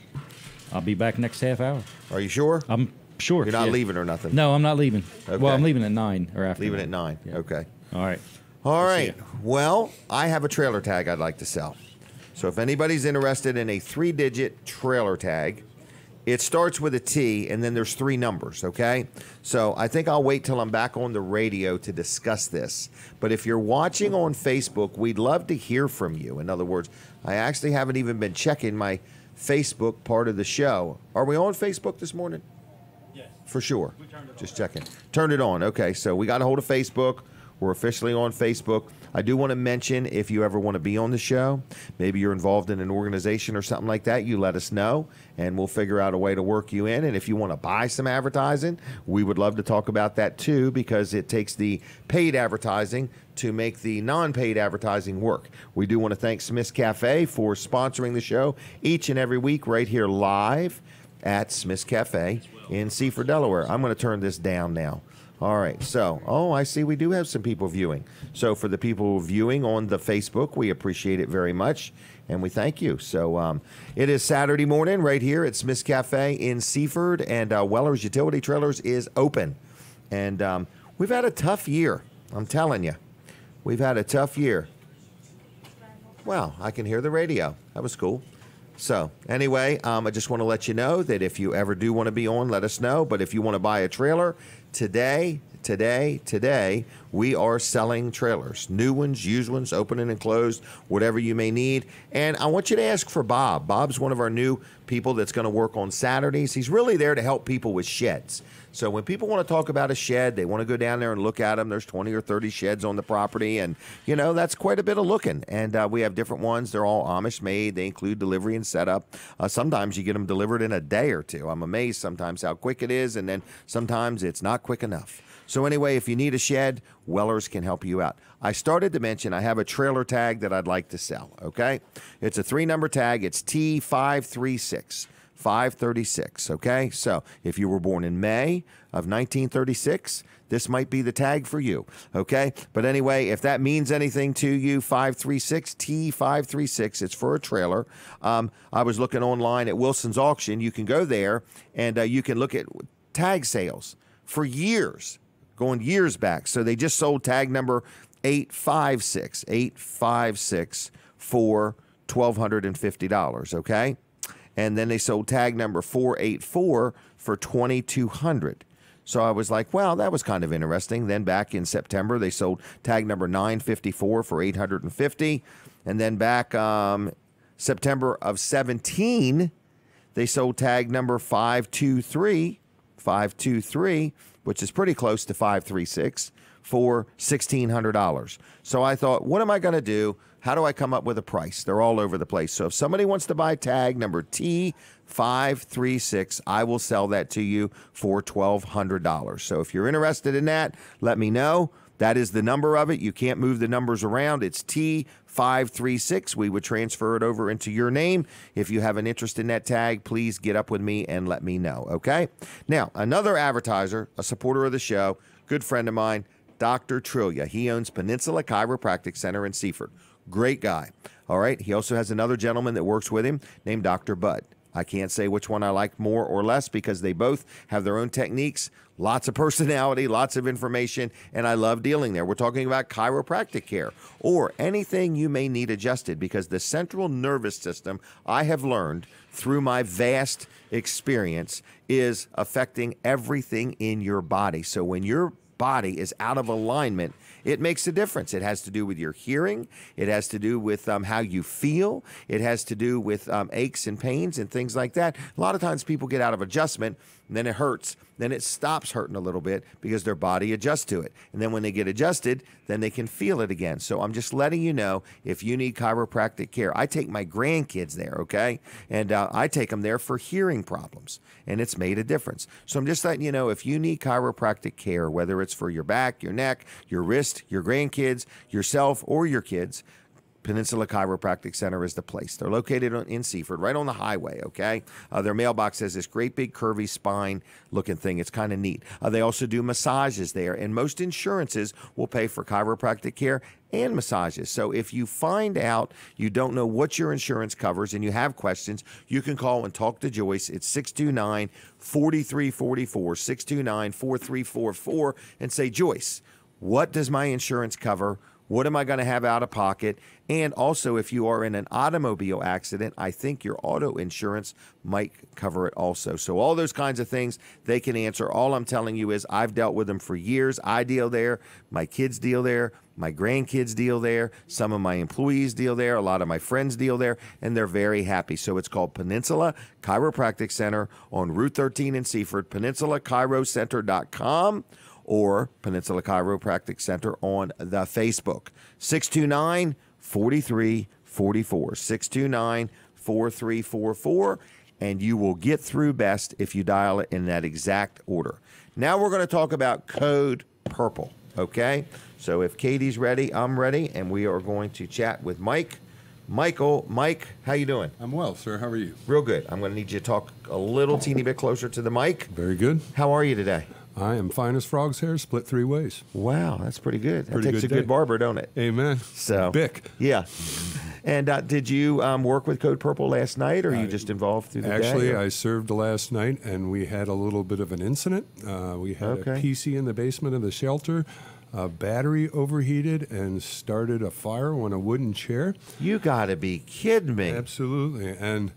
I'll be back next half hour. Are you sure? I'm sure. You're not yeah. leaving or nothing? No, I'm not leaving. Okay. Well, I'm leaving at 9 or after. Leaving 9. at 9. Yeah. Okay. All right. All see right. Well, I have a trailer tag I'd like to sell. So if anybody's interested in a 3-digit trailer tag, it starts with a T, and then there's 3 numbers, okay? So I think I'll wait till I'm back on the radio to discuss this. But if you're watching on Facebook, we'd love to hear from you. In other words, I actually haven't even been checking my Facebook part of the show. Are we on Facebook this morning? For sure. Just checking. Turned it on. Okay, so we got a hold of Facebook. We're officially on Facebook. I do want to mention, if you ever want to be on the show, maybe you're involved in an organization or something like that, you let us know, and we'll figure out a way to work you in. And if you want to buy some advertising, we would love to talk about that too, because it takes the paid advertising to make the non-paid advertising work. We do want to thank Smith's Cafe for sponsoring the show each and every week right here live at Smith's Cafe in Seaford, Delaware. I'm going to turn this down now. All right, so, I see we do have some people viewing. So for the people viewing on the Facebook, we appreciate it very much, and we thank you. So it is Saturday morning right here at Smith's Cafe in Seaford, and Weller's Utility Trailers is open. And we've had a tough year, I'm telling you. We've had a tough year. Wow, I can hear the radio. That was cool. So anyway, I just want to let you know that if you ever do want to be on, let us know. But if you want to buy a trailer, today, we are selling trailers. New ones, used ones, open and closed, whatever you may need. And I want you to ask for Bob. Bob's one of our new people that's going to work on Saturdays. He's really there to help people with sheds. So when people want to talk about a shed, they want to go down there and look at them. There's 20 or 30 sheds on the property, and, that's quite a bit of looking. And we have different ones. They're all Amish made. They include delivery and setup. Sometimes you get them delivered in a day or two. I'm amazed sometimes how quick it is, and then sometimes it's not quick enough. So anyway, if you need a shed, Weller's can help you out. I started to mention I have a trailer tag that I'd like to sell, okay? It's a 3-number tag. It's T536. 536, okay? So if you were born in May of 1936, this might be the tag for you, okay? But anyway, if that means anything to you, 536, T536, it's for a trailer. I was looking online at Wilson's Auction. You can go there, and you can look at tag sales for years, going years back. So they just sold tag number 856 for $1,250, okay? And then they sold tag number 484 for $2,200. So I was like, well, that was kind of interesting. Then back in September, they sold tag number 954 for $850. And then back September of 17, they sold tag number 523, which is pretty close to 536, for $1,600. So I thought, what am I going to do? How do I come up with a price? They're all over the place. So if somebody wants to buy tag number T536, I will sell that to you for $1,200. So if you're interested in that, let me know. That is the number of it. You can't move the numbers around. It's T536. We would transfer it over into your name. If you have an interest in that tag, please get up with me and let me know, okay? Now, another advertiser, a supporter of the show, good friend of mine, Dr. Trillia. He owns Peninsula Chiropractic Center in Seaford. Great guy. All right. He also has another gentleman that works with him named Dr. Bud. I can't say which one I like more or less because they both have their own techniques, lots of personality, lots of information, and I love dealing there. We're talking about chiropractic care or anything you may need adjusted, because the central nervous system, I have learned through my vast experience, is affecting everything in your body. So when your body is out of alignment, it makes a difference. It has to do with your hearing. It has to do with how you feel. It has to do with aches and pains and things like that. A lot of times people get out of adjustment, and then it hurts. Then it stops hurting a little bit because their body adjusts to it. And then when they get adjusted, then they can feel it again. So I'm just letting you know, if you need chiropractic care, I take my grandkids there, okay? And I take them there for hearing problems, and it's made a difference. So I'm just letting you know, if you need chiropractic care, whether it's for your back, your neck, your wrist, your grandkids, yourself, or your kids, Peninsula Chiropractic Center is the place. They're located in Seaford, right on the highway, okay? Their mailbox has this great big curvy spine looking thing. It's kind of neat. They also do massages there, and most insurances will pay for chiropractic care and massages. So if you find out you don't know what your insurance covers and you have questions, you can call and talk to Joyce. It's 629-4344, 629-4344, and say, Joyce, what does my insurance cover? What am I going to have out of pocket? And also, if you are in an automobile accident, I think your auto insurance might cover it also. So all those kinds of things they can answer. All I'm telling you is I've dealt with them for years. I deal there. My kids deal there. My grandkids deal there. Some of my employees deal there. A lot of my friends deal there, and they're very happy. So it's called Peninsula Chiropractic Center on Route 13 in Seaford, peninsulachiroCenter.com, or Peninsula Chiropractic Center on the Facebook. 629-4344. 629-4344. And you will get through best if you dial it in that exact order. Now we're going to talk about Code Purple, okay? So if Katie's ready, I'm ready, and we are going to chat with Mike. Mike, how you doing? I'm well, sir. How are you? Real good. I'm going to need you to talk a little teeny bit closer to the mic. Very good. How are you today? I am fine as frog's hair, split 3 ways. Wow, that's pretty good. That Pretty takes good a good day. barber, don't it? Amen. So Bic. Yeah. And did you work with Code Purple last night, or are you just involved through the day? Actually, or? I served last night, and we had a little bit of an incident. We had a PC in the basement of the shelter. A battery overheated and started a fire on a wooden chair. You got to be kidding me. Absolutely. And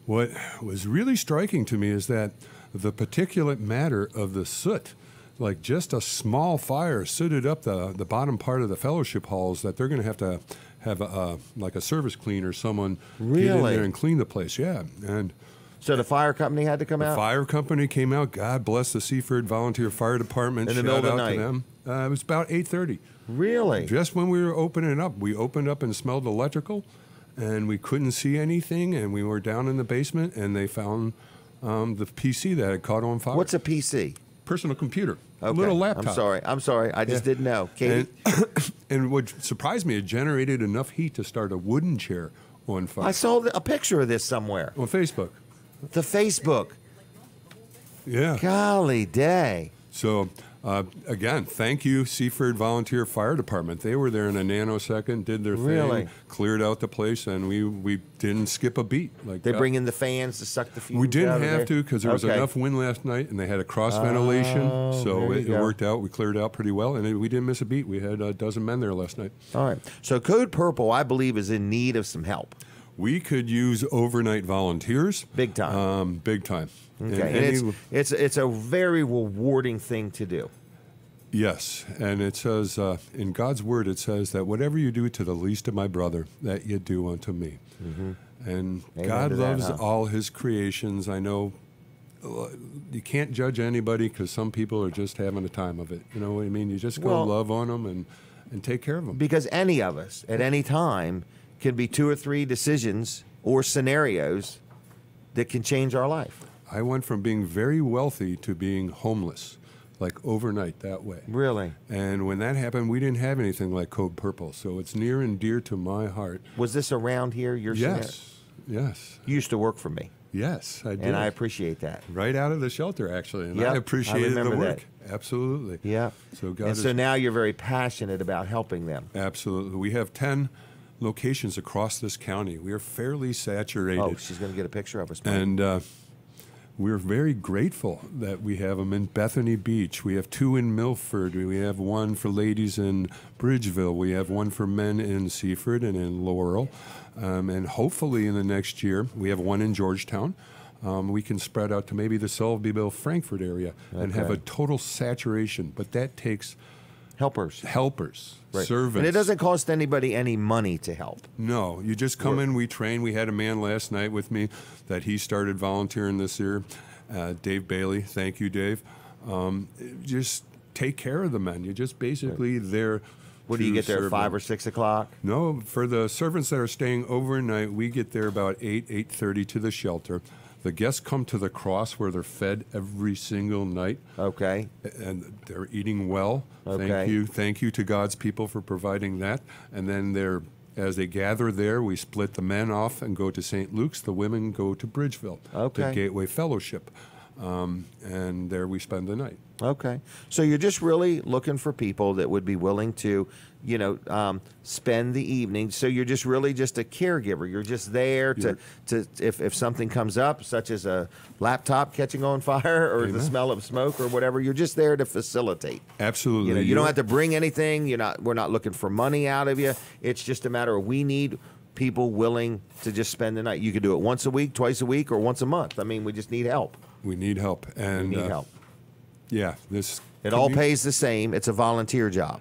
what was really striking to me is that the particulate matter of the soot, like just a small fire, sooted up the bottom part of the fellowship halls, that they're going to have like a service cleaner, someone get in there and clean the place. Yeah. And so the fire company had to come out? The fire company came out. God bless the Seaford Volunteer Fire Department. In the middle of the Shout out night. to them. It was about 8:30. Really? Just when we were opening up. We opened up and smelled electrical, and we couldn't see anything, and we were down in the basement, and they found the PC that had caught on fire. What's a PC? Personal computer. Okay. A little laptop. I'm sorry. I just didn't know. Katie? And what surprised me, it generated enough heat to start a wooden chair on fire. I saw a picture of this somewhere. On Facebook. The Facebook. Yeah. Golly day. So, again, thank you, Seaford Volunteer Fire Department. They were there in a nanosecond, did their thing, cleared out the place, and we didn't skip a beat. Like They bring in the fans to suck the fumes. We didn't out of have there? to because there was enough wind last night, and they had a cross ventilation, so there it you go. worked out. We cleared out pretty well, and we didn't miss a beat. We had a dozen men there last night. All right. So Code Purple, I believe, is in need of some help. We could use overnight volunteers. Big time. Big time. Okay. And it's a very rewarding thing to do. Yes, and it says, in God's word, it says that whatever you do to the least of my brother, that you do unto me. Mm-hmm. And Amen God to that, loves huh? all his creations. I know you can't judge anybody because some people are just having a time of it. You know what I mean? You just go love on them and take care of them. Because any of us, at any time, can be 2 or 3 decisions or scenarios that can change our life. I went from being very wealthy to being homeless, like overnight that way. Really? And when that happened, we didn't have anything like Code Purple, so it's near and dear to my heart. Was this around here? Yes. Yes. You used to work for me. Yes, I did. And I appreciate that. Right out of the shelter, actually. And Yep, I appreciated the remember work. Absolutely. Yeah. So God And so now you're very passionate about helping them. Absolutely. We have 10 locations across this county. We are fairly saturated. Oh, she's going to get a picture of us. And we're very grateful that we have them in Bethany Beach. We have 2 in Milford. We have 1 for ladies in Bridgeville. We have 1 for men in Seaford and in Laurel. And hopefully in the next year, we have 1 in Georgetown. We can spread out to maybe the Selbyville, Frankfurt area and have a total saturation. But that takes helpers, servants. And it doesn't cost anybody any money to help. No, you just come in, we train. We had a man last night with me that he started volunteering this year, Dave Bailey. Thank you, Dave. Just take care of the men. You're just basically there. What do you get there, serve 5 them. or 6 o'clock? No, for the servants that are staying overnight, we get there about 8:30 to the shelter. The guests come to the cross where they're fed every single night. Okay. And they're eating well. Okay. Thank you to God's people for providing that. And then as they gather there, we split the men off and go to St. Luke's. The women go to Bridgeville, Okay. the Gateway Fellowship. and there we spend the night. Okay. So you're just really looking for people that would be willing to, spend the evening. So you're just really just a caregiver. You're just there to if something comes up, such as a laptop catching on fire or the smell of smoke or whatever, you're just there to facilitate. Absolutely. You don't have to bring anything. We're not looking for money out of you. It's just a matter of we need people willing to just spend the night. You could do it once a week, twice a week, or once a month. I mean, we just need help. We need help. And we need help. Yeah, it all pays the same. It's a volunteer job.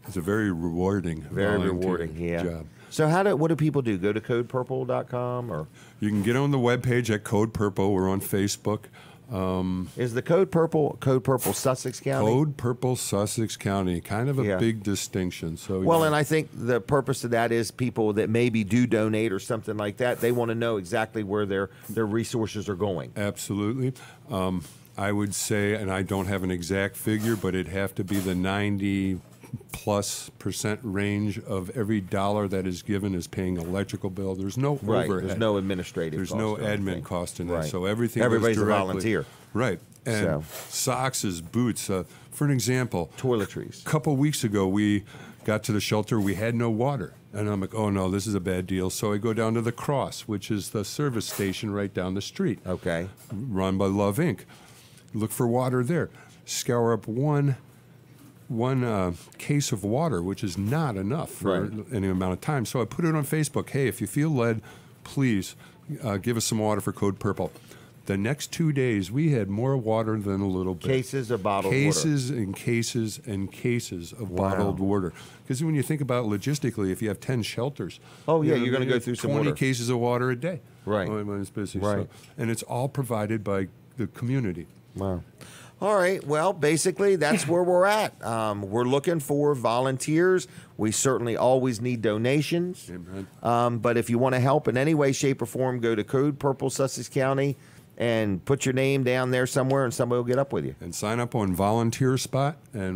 It's a very rewarding, job. So what do people do? Go to codepurple.com or you can get on the webpage at Code Purple. We're on Facebook. Is the Code Purple Sussex County? Code Purple Sussex County, kind of a big distinction. So and I think the purpose of that is people that maybe do donate or something like that. They want to know exactly where their resources are going. Absolutely. I would say, and I don't have an exact figure, but it'd have to be the 90+% range of every dollar that is given is paying electrical bill. There's no overhead. There's no administrative There's cost no admin cost in that. So everybody's a volunteer. Right. And socks, boots. For an example, toiletries. A couple weeks ago, we got to the shelter. We had no water. And I'm like, oh, no, this is a bad deal. So I go down to the Cross, which is the service station right down the street. Okay. Run by Love Inc. Look for water there. Scour up one case of water, which is not enough for any amount of time. So I put it on Facebook. Hey, if you feel led, please give us some water for Code Purple. The next 2 days, we had more water than a little bit. Cases of bottled water. Cases and cases and cases of bottled water. Because when you think about it logistically, if you have 10 shelters, you're going to go through some 20 water. cases of water a day. Right. When it's busy. Right. And it's all provided by the community. Wow. All right. Well, basically, that's where we're at. We're looking for volunteers. We certainly always need donations. Amen. But if you want to help in any way, shape, or form, go to Code Purple Sussex County and put your name down there somewhere, and somebody will get up with you. And sign up on Volunteer Spot. And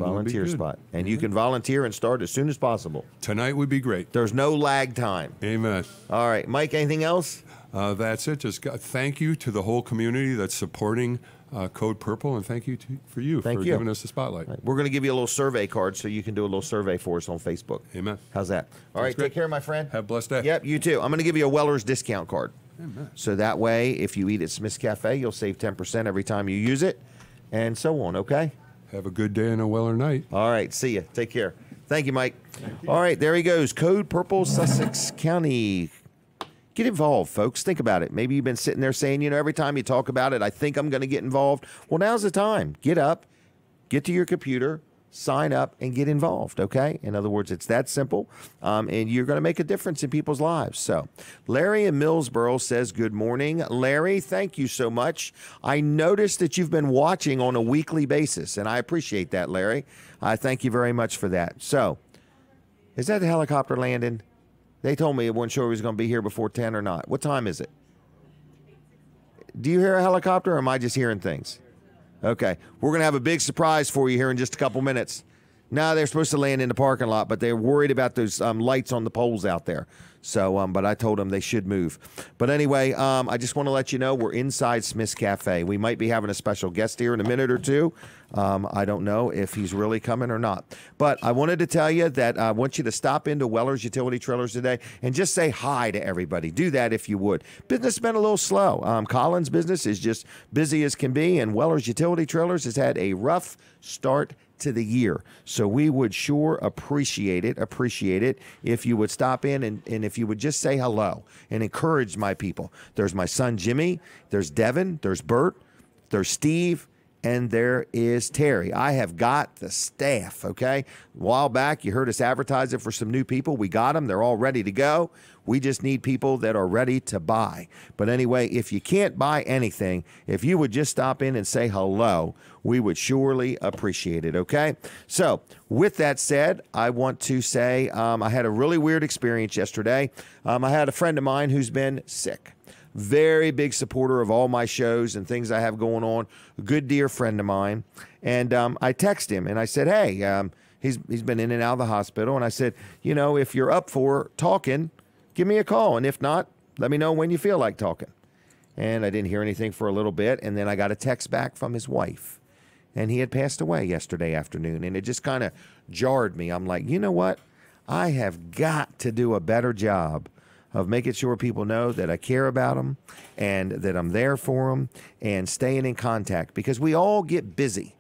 And you can volunteer and start as soon as possible. Tonight would be great. There's no lag time. Amen. All right. Mike, anything else? That's it. Just thank you to the whole community that's supporting Code Purple, and thank you for giving us the spotlight. Right. We're going to give you a little survey card so you can do a little survey for us on Facebook. Amen. How's that? All right, take care, my friend. Have a blessed day. Yep, you too. I'm going to give you a Weller's discount card. Amen. So that way, if you eat at Smith's Cafe, you'll save 10% every time you use it, and so on, okay? Have a good day and a Weller night. All right, see you. Take care. Thank you, Mike. All right, there he goes. Code Purple, Sussex County. Get involved, folks. Think about it. Maybe you've been sitting there saying, every time you talk about it, I think I'm going to get involved. Well, now's the time. Get up, get to your computer, sign up, and get involved, okay? In other words, it's that simple, and you're going to make a difference in people's lives. So Larry in Millsboro says, good morning. Larry, thank you so much. I noticed that you've been watching on a weekly basis, and I appreciate that, Larry. I thank you very much for that. So is that the helicopter landing? They told me it wasn't sure he was going to be here before 10 or not. What time is it? Do you hear a helicopter, or am I just hearing things? Okay. We're going to have a big surprise for you here in just a couple minutes. No, they're supposed to land in the parking lot, but they're worried about those lights on the poles out there. So, but I told them they should move. But anyway, I just want to let you know we're inside Smith's Cafe. We might be having a special guest here in a minute or two. I don't know if he's really coming or not. But I wanted to tell you that I want you to stop into Weller's Utility Trailers today and just say hi to everybody. Do that if you would. Business has been a little slow. Collins' business is just busy as can be, and Weller's Utility Trailers has had a rough start to the year. So we would sure appreciate it if you would stop in and if you would just say hello and encourage my people. There's my son Jimmy, there's Devin, there's Bert, there's Steve, and there is Terry. I have got the staff, okay? A while back, you heard us advertise it for some new people. We got them. They're all ready to go. We just need people that are ready to buy. But anyway, if you can't buy anything, if you would just stop in and say hello, we would surely appreciate it, okay? So with that said, I want to say I had a really weird experience yesterday. I had a friend of mine who's been sick. Very big supporter of all my shows and things I have going on. A good dear friend of mine. And I texted him and I said, hey, he's been in and out of the hospital. And I said, if you're up for talking, give me a call. And if not, let me know when you feel like talking. and I didn't hear anything for a little bit, and then I got a text back from his wife, and he had passed away yesterday afternoon, and it just kind of jarred me. I'm like, you know what? I have got to do a better job of making sure people know that I care about them and that I'm there for them and staying in contact, because we all get busy.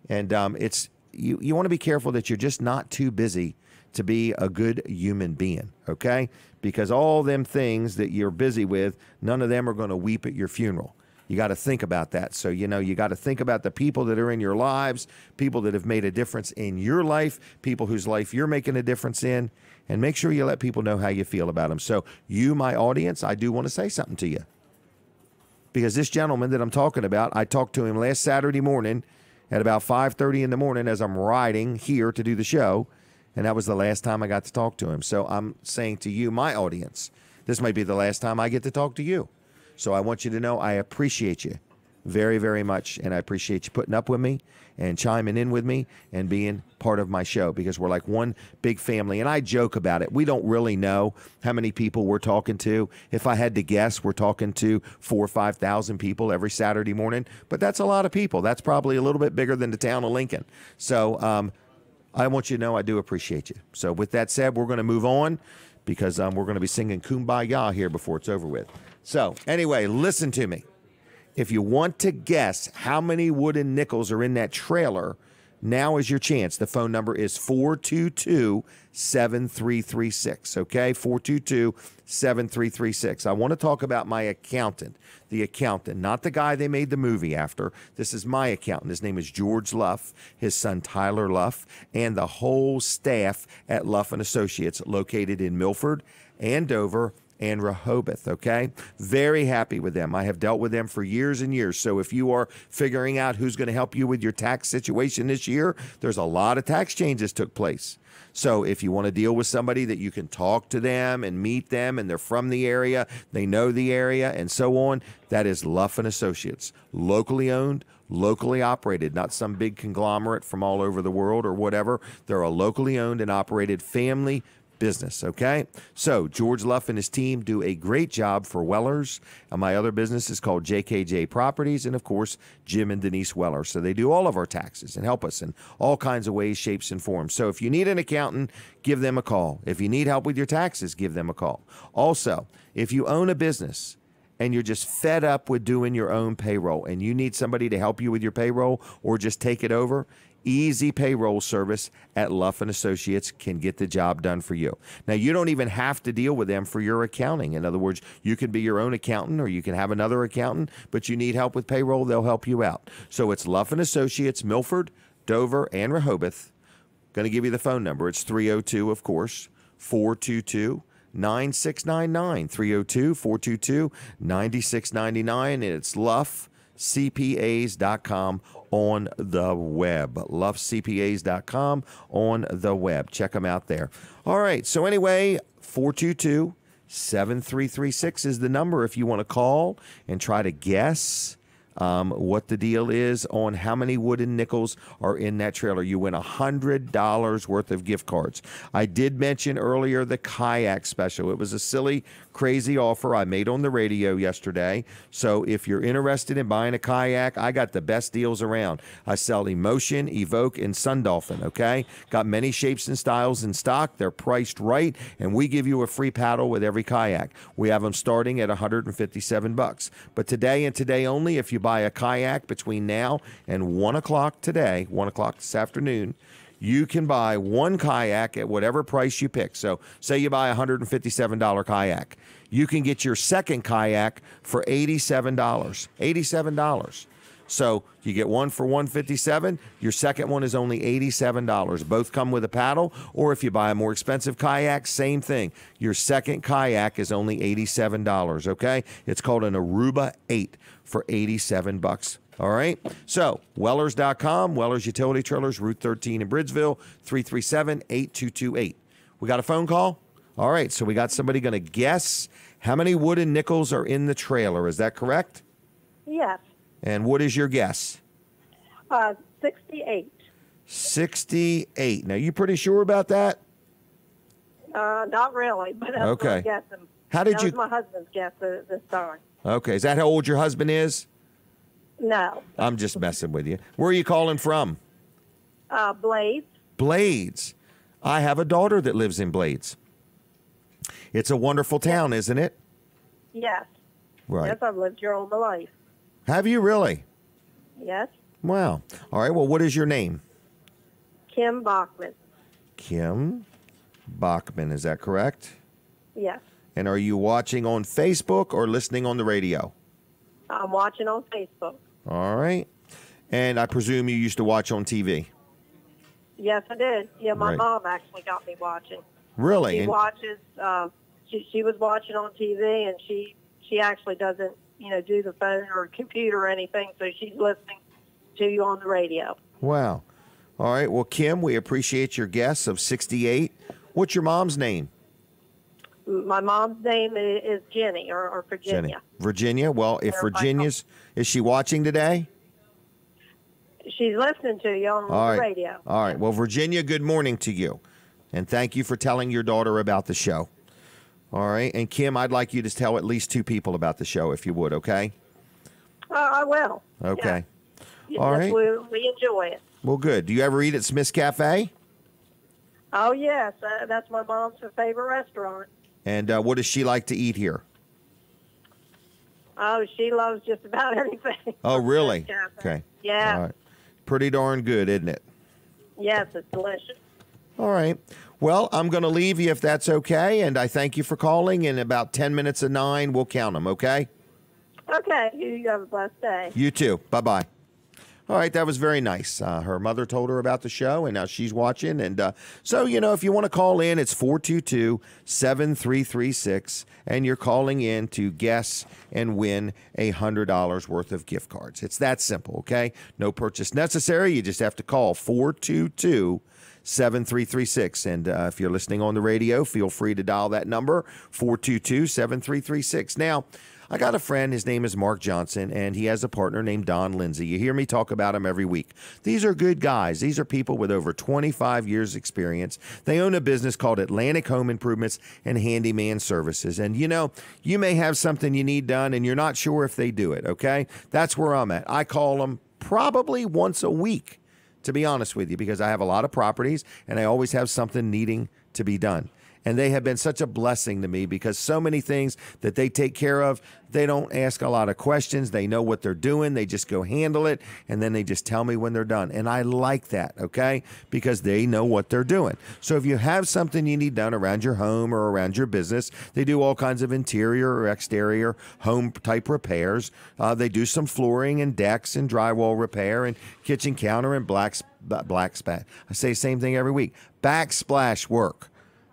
And it's you want to be careful that you're just not too busy to be a good human being, okay? Because all them things that you're busy with, none of them are going to weep at your funeral. You got to think about that. So, you got to think about the people that are in your lives, people that have made a difference in your life, people whose life you're making a difference in, and make sure you let people know how you feel about them. So you, my audience, I do want to say something to you. Because this gentleman that I'm talking about, I talked to him last Saturday morning at about 5:30 in the morning as I'm riding here to do the show, and that was the last time I got to talk to him. So I'm saying to you, my audience, this might be the last time I get to talk to you. So I want you to know I appreciate you very, very much, and I appreciate you putting up with me and chiming in with me and being part of my show, because we're like one big family. And I joke about it. We don't really know how many people we're talking to. If I had to guess, we're talking to 4,000 or 5,000 people every Saturday morning, but that's a lot of people. That's probably a little bit bigger than the town of Lincoln. So I want you to know I do appreciate you. So with that said, we're going to move on, because we're going to be singing Kumbaya here before it's over with. So anyway, listen to me. If you want to guess how many wooden nickels are in that trailer, now is your chance. The phone number is 422-7336, okay? 422-7336. I want to talk about my accountant, the accountant, not the guy they made the movie after. This is my accountant. His name is George Luff, his son Tyler Luff, and the whole staff at Luff & Associates, located in Milford and Dover and Rehoboth, okay? Very happy with them. I have dealt with them for years and years. So if you are figuring out who's going to help you with your tax situation this year, there's a lot of tax changes took place. So if you want to deal with somebody that you can talk to them and meet them, and they're from the area, they know the area, and so on, that is Luff & Associates. Locally owned, locally operated, not some big conglomerate from all over the world or whatever. They're a locally owned and operated family business, okay? So George Luff and his team do a great job for Wellers. My other business is called JKJ Properties, and of course, Jim and Denise Weller. So they do all of our taxes and help us in all kinds of ways, shapes, and forms. So if you need an accountant, give them a call. If you need help with your taxes, give them a call. Also, if you own a business and you're just fed up with doing your own payroll and you need somebody to help you with your payroll or just take it over, Easy Payroll Service at Luff & Associates can get the job done for you. Now, you don't even have to deal with them for your accounting. In other words, you can be your own accountant, or you can have another accountant, but you need help with payroll, they'll help you out. So it's Luff & Associates, Milford, Dover, and Rehoboth. Going to give you the phone number. It's 302, of course, 422-9699, 302-422-9699, and it's LuffCPAs.com on the web. LuffCPAs.com on the web. Check them out there. All right. So anyway, 422-7336 is the number if you want to call and try to guess what the deal is on how many wooden nickels are in that trailer. You win $100 worth of gift cards. I did mention earlier the kayak special. It was a silly, crazy offer I made on the radio yesterday. So if you're interested in buying a kayak, I got the best deals around. I sell Emotion, Evoke, and Sun Dolphin, okay? Got many shapes and styles in stock. They're priced right, and we give you a free paddle with every kayak. We have them starting at $157. But today and today only, if you buy a kayak between now and 1 o'clock today, 1 o'clock this afternoon, you can buy one kayak at whatever price you pick. So say you buy a $157 kayak. You can get your second kayak for $87. $87. So you get one for $157. Your second one is only $87. Both come with a paddle, or if you buy a more expensive kayak, same thing. Your second kayak is only $87, okay? It's called an Aruba 8 for $87. All right. So Wellers.com, Wellers Utility Trailers, Route 13 in Bridgeville, 337-8228. We got a phone call? All right. So we got somebody going to guess how many wooden nickels are in the trailer. Is that correct? Yes. And what is your guess? 68. 68. Now, you pretty sure about that? Not really, but that's Okay. what I'm guessing. How did that you- was my husband's guess this time. Okay. Is that how old your husband is? No. I'm just messing with you. Where are you calling from? Blades. Blades. I have a daughter that lives in Blades. It's a wonderful town, isn't it? Yes. Right. Yes, I've lived here all my life. Have you really? Yes. Wow. All right. Well, what is your name? Kim Bachman. Kim Bachman. Is that correct? Yes. And are you watching on Facebook or listening on the radio? I'm watching on Facebook. All right. And I presume you used to watch on TV. Yes, I did. Yeah, my Right. mom actually got me watching. Really? She And- watches. She was watching on TV, and she actually doesn't do the phone or computer or anything, so she's listening to you on the radio. Wow. All right. Well, Kim, we appreciate your guess of 68. What's your mom's name? My mom's name is Jenny or Virginia. Jenny. Virginia. Well, if Where am I Virginia's, is she watching today? She's listening to you on All the right. radio. All right. Well, Virginia, good morning to you. And thank you for telling your daughter about the show. All right. And Kim, I'd like you to tell at least 2 people about the show, if you would, okay? I will. Okay. Yeah. All Yes, right. we enjoy it. Well, good. Do you ever eat at Smith's Cafe? Oh, yes. That's my mom's favorite restaurant. And what does she like to eat here? Oh, she loves just about anything. Oh, really? Yeah. Okay. Yeah. All right. Pretty darn good, isn't it? Yes, it's delicious. All right. Well, I'm going to leave you if that's okay, and I thank you for calling. In about 10 minutes of 9, we'll count them, okay? Okay. You have a blessed day. You too. Bye-bye. All right, that was very nice. Her mother told her about the show, and now she's watching. And so, if you want to call in, it's 422-7336, and you're calling in to guess and win $100 worth of gift cards. It's that simple, okay? No purchase necessary. You just have to call 422-7336. And if you're listening on the radio, feel free to dial that number, 422-7336. Now, I got a friend, his name is Mark Johnson, and he has a partner named Don Lindsay. You hear me talk about him every week. These are good guys. These are people with over 25 years experience. They own a business called Atlantic Home Improvements and Handyman Services. And you may have something you need done and you're not sure if they do it, okay? That's where I'm at. I call them probably once a week, to be honest with you, because I have a lot of properties and I always have something needing to be done. And they have been such a blessing to me because so many things that they take care of, they don't ask a lot of questions. They know what they're doing. They just go handle it, and then they just tell me when they're done. And I like that, okay, because they know what they're doing. So if you have something you need done around your home or around your business, they do all kinds of interior or exterior home-type repairs. They do some flooring and decks and drywall repair and kitchen counter and black splash. I say the same thing every week. Backsplash work.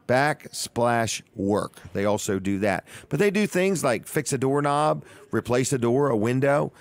Backsplash work. They also do that. But they do things like fix a doorknob, replace a door, a window,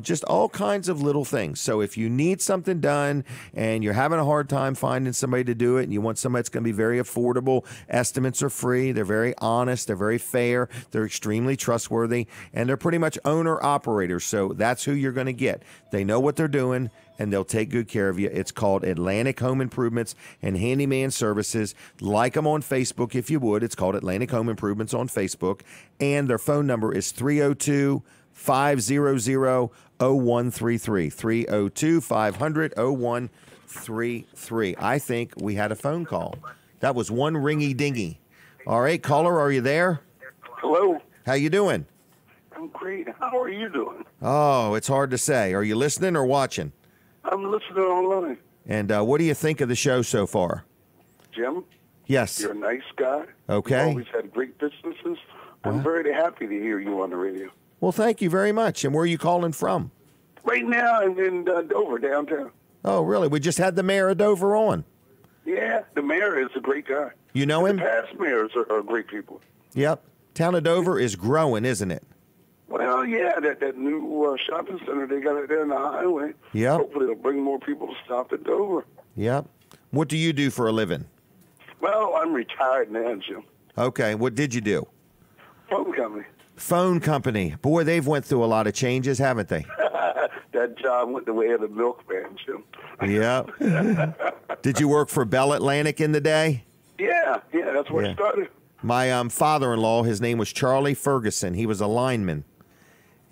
just all kinds of little things. So if you need something done and you're having a hard time finding somebody to do it and you want somebody that's going to be very affordable, estimates are free, they're very honest, they're very fair, they're extremely trustworthy, and they're pretty much owner-operators. So that's who you're going to get. They know what they're doing, and they'll take good care of you. It's called Atlantic Home Improvements and Handyman Services. Like them on Facebook if you would. It's called Atlantic Home Improvements on Facebook. And their phone number is 302-500-0133. 302-500-0133. I think we had a phone call. That was one ringy dingy. All right, caller, are you there? Hello. How you doing? I'm great. How are you doing? Oh, it's hard to say. Are you listening or watching? I'm listening online. And what do you think of the show so far? Jim? Yes. You're a nice guy. Okay. You've always had great businesses. I'm very happy to hear you on the radio. Well, thank you very much. And where are you calling from? Right now, I'm in Dover, downtown. Oh, really? We just had the mayor of Dover on. Yeah, the mayor is a great guy. You know him? The past mayors are great people. Yep. Town of Dover is growing, isn't it? Well, yeah, that new shopping center, they got it there on the highway. Yep. Hopefully it'll bring more people to stop at Dover. Yep. What do you do for a living? Well, I'm retired now, Jim. Okay. What did you do? Phone company. Phone company. Boy, they've went through a lot of changes, haven't they? That job went the way of the milkman, Jim. Yep. Did you work for Bell Atlantic in the day? Yeah, that's where it started. My father-in-law, his name was Charlie Ferguson. He was a lineman.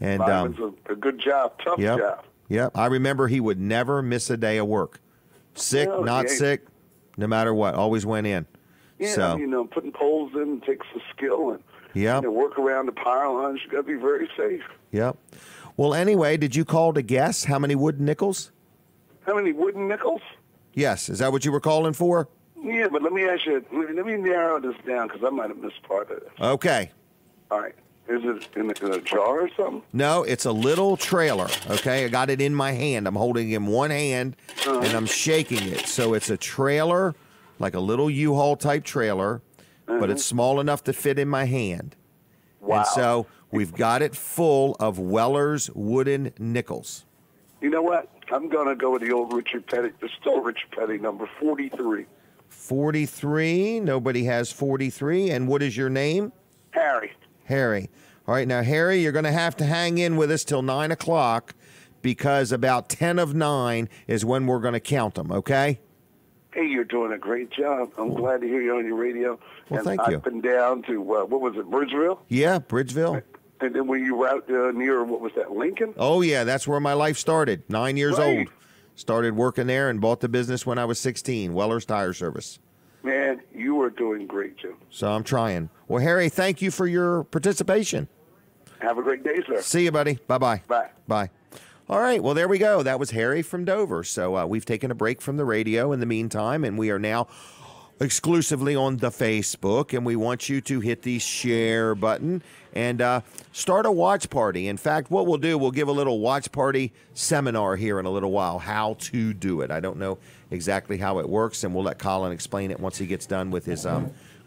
And Lineman's a good job, tough job. Yep. I remember he would never miss a day of work. Sick, not sick, no matter what, always went in. Yeah, so, putting poles in takes the skill and yep. Work around the power lines. You got to be very safe. Yep. Well, anyway, did you call to guess how many wooden nickels? How many wooden nickels? Yes. Is that what you were calling for? Yeah, but let me ask you, let me narrow this down because I might have missed part of it. Okay. All right. Is it in a jar or something? No, it's a little trailer, okay? I got it in my hand. I'm holding it in one hand, and I'm shaking it. So it's a trailer, like a little U-Haul type trailer, but it's small enough to fit in my hand. Wow. And so we've got it full of Weller's wooden nickels. You know what? I'm going to go with the old Richard Petty, the still Richard Petty, number 43. 43. Nobody has 43. And what is your name? Harry. Harry. All right, now, Harry, you're going to have to hang in with us till 9 o'clock because about 10 of 9 is when we're going to count them, okay? Hey, you're doing a great job. I'm glad to hear you on your radio. Well, and thank you. I've been down to, what was it, Bridgeville? Yeah, Bridgeville. And then were you out near, what was that, Lincoln? Oh, yeah, that's where my life started. 9 years old. Started working there and bought the business when I was 16, Weller's Tire Service. Man, you are doing great, Jim. So I'm trying. Well, Harry, thank you for your participation. Have a great day, sir. See you, buddy. Bye-bye. Bye. Bye. All right, well, there we go. That was Harry from Dover. So we've taken a break from the radio in the meantime, and we are now exclusively on the Facebook, and we want you to hit the share button and start a watch party. In fact, what we'll do, we'll give a little watch party seminar here in a little while, how to do it. I don't know exactly how it works, and we'll let Colin explain it once he gets done with his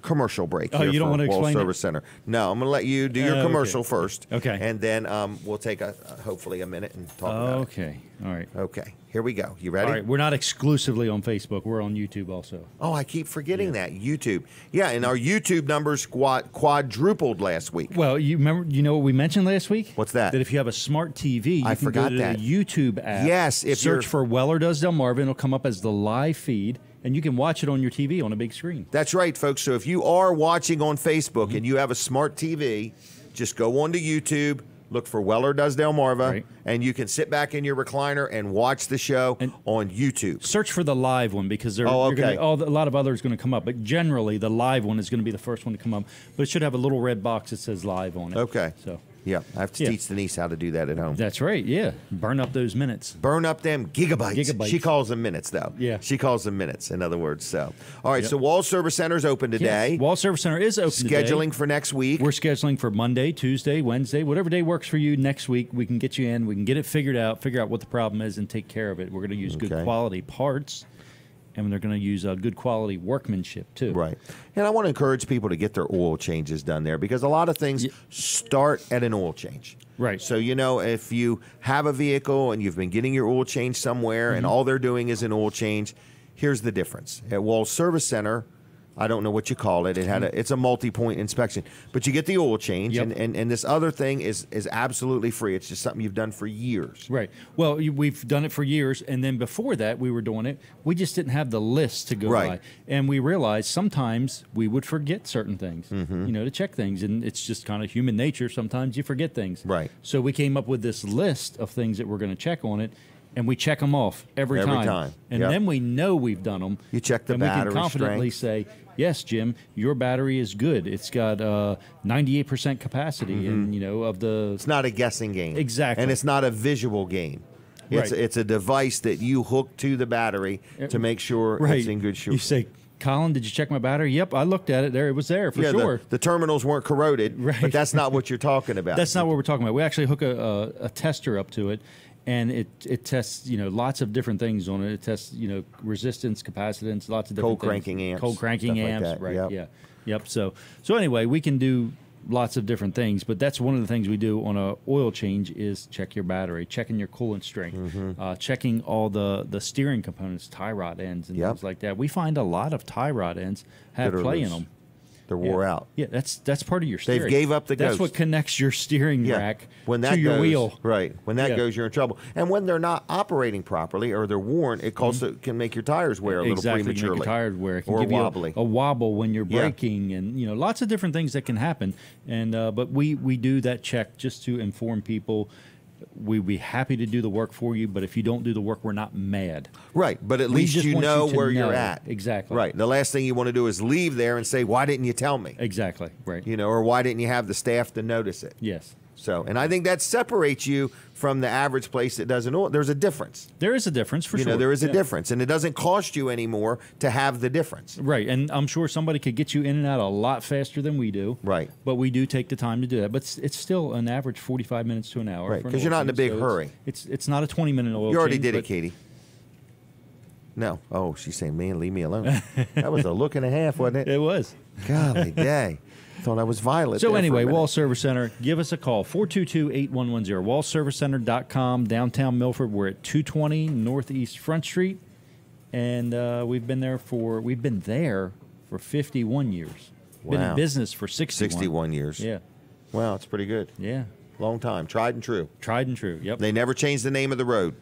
commercial break here you don't want to Wall explain Service Center. No, I'm going to let you do your commercial first. Okay. And then we'll take hopefully a minute and talk about it. Okay. All right. Okay. Here we go. You ready? All right. We're not exclusively on Facebook. We're on YouTube also. Oh, I keep forgetting that. YouTube. Yeah, and our YouTube numbers quadrupled last week. Well, you know what we mentioned last week? What's that? That if you have a smart TV, you I can forgot go to that. the YouTube app. Yes, if search you're- for Weller Does Delmarva, and it'll come up as the live feed, and you can watch it on your TV on a big screen. That's right, folks. So if you are watching on Facebook and you have a smart TV, just go onto YouTube, look for Weller Does Delmarva, and you can sit back in your recliner and watch the show on YouTube. Search for the live one because Oh, okay. a lot of others are going to come up, but generally the live one is going to be the first one to come up. But it should have a little red box that says live on it. Okay. So. Yeah, I have to teach Denise how to do that at home. That's right, yeah. Burn up those minutes. Burn up them gigabytes. She calls them minutes, though. Yeah. She calls them minutes, in other words. So, all right, so Wall Service Center is open today. Yes. Wall Service Center is open today. Scheduling for next week. We're scheduling for Monday, Tuesday, Wednesday, whatever day works for you next week. We can get you in. We can get it figured out, figure out what the problem is, and take care of it. We're going to use good quality parts, and they're going to use good quality workmanship, too. Right. And I want to encourage people to get their oil changes done there because a lot of things start at an oil change. Right. So, if you have a vehicle and you've been getting your oil change somewhere and all they're doing is an oil change, here's the difference. At Wall Service Center, I don't know what you call it. It's a multi-point inspection. But you get the oil change, and this other thing is absolutely free. It's just something you've done for years. Right. Well, we've done it for years, and then before that, we were doing it. We just didn't have the list to go by. And we realized sometimes we would forget certain things, to check things. And it's just kind of human nature. Sometimes you forget things. Right. So we came up with this list of things that we're going to check on it. And we check them off every time. And then we know we've done them. You check the battery and we can confidently say, yes, Jim, your battery is good. It's got 98% capacity. And, of the... It's not a guessing game. Exactly. And it's not a visual game. It's a device that you hook to the battery to make sure it's in good shape. You say, Colin, did you check my battery? Yep, I looked at it. It was there for sure. The terminals weren't corroded, but that's not what you're talking about. That's not what we're talking about. We actually hook a tester up to it. And it tests, lots of different things on it. It tests, resistance, capacitance, lots of different cold cranking amps. Cold cranking stuff amps, like that. right? Yep. Yeah, yep. So anyway, we can do lots of different things, but that's one of the things we do on a oil change is check your battery, checking your coolant strength, checking all the steering components, tie rod ends, and things like that. We find a lot of tie rod ends have play in them. They're wore out. Yeah, that's part of your steering. They've gave up the That's ghost. what connects your steering rack when that to your goes, wheel. Right. When that goes, you're in trouble. And when they're not operating properly or they're worn, it also can make your tires wear a little prematurely. Make your tires wear. It can or give wobbly. you a wobble when you're braking, and lots of different things that can happen. And but we do that check just to inform people. We'd be happy to do the work for you, but if you don't do the work, we're not mad. Right, but at least you know where you're at. Exactly. Right. The last thing you want to do is leave there and say, why didn't you tell me? Exactly. Right. Or why didn't you have the staff to notice it? Yes. So, and I think that separates you from the average place that doesn't oil. There's a difference. There is a difference, for sure. There is a difference, and it doesn't cost you anymore to have the difference. Right, and I'm sure somebody could get you in and out a lot faster than we do. Right. But we do take the time to do that. But it's still an average 45 minutes to an hour. Right, because you're not in a big hurry. It's not a 20-minute oil change. You already did it, Katie. No. Oh, she's saying, man, leave me alone. That was a look and a half, wasn't it? It was. Golly day. Thought I was Violet. So anyway, Wall Service Center, give us a call, 422-8110, wallservicecenter.com, downtown Milford. We're at 220 Northeast Front Street, and we've been there for 51 years. Wow. Been in business for 61 years. Yeah. Wow, it's pretty good. Yeah. Long time. Tried and true. Tried and true, yep. They never changed the name of the road.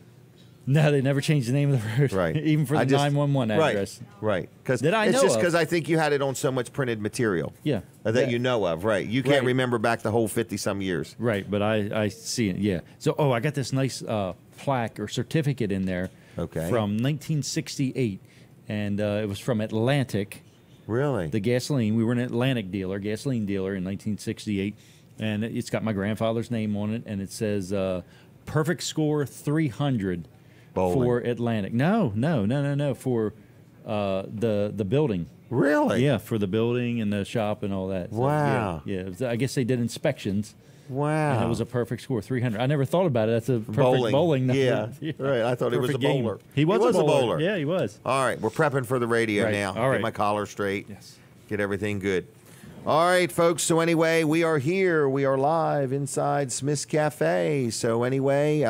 No, they never changed the name of the road. Right. Even for the 911 address. Right. Because That I it's know just of. because I think you had it on so much printed material. Yeah. That you know of. Right. You can't Right. remember back the whole 50-some years. Right, but I see it, yeah. So, I got this nice plaque or certificate in there from 1968, and it was from Atlantic. Really? The gasoline. We were an Atlantic dealer, gasoline dealer in 1968, and it's got my grandfather's name on it, and it says perfect score 300 for Atlantic. No, for the building. Really? Yeah, for the building and the shop and all that. So, Wow. Yeah, it was, I guess they did inspections. Wow. And it was a perfect score, 300. I never thought about it. That's a perfect bowling number. Yeah. Right. I thought he was a Perfect game. bowler. He was a bowler. Yeah, he was. All right. We're prepping for the radio Right. now. All right. Get my collar straight. Yes. Get everything good. All right, folks. So anyway, we are here. We are live inside Smith's Cafe. So anyway,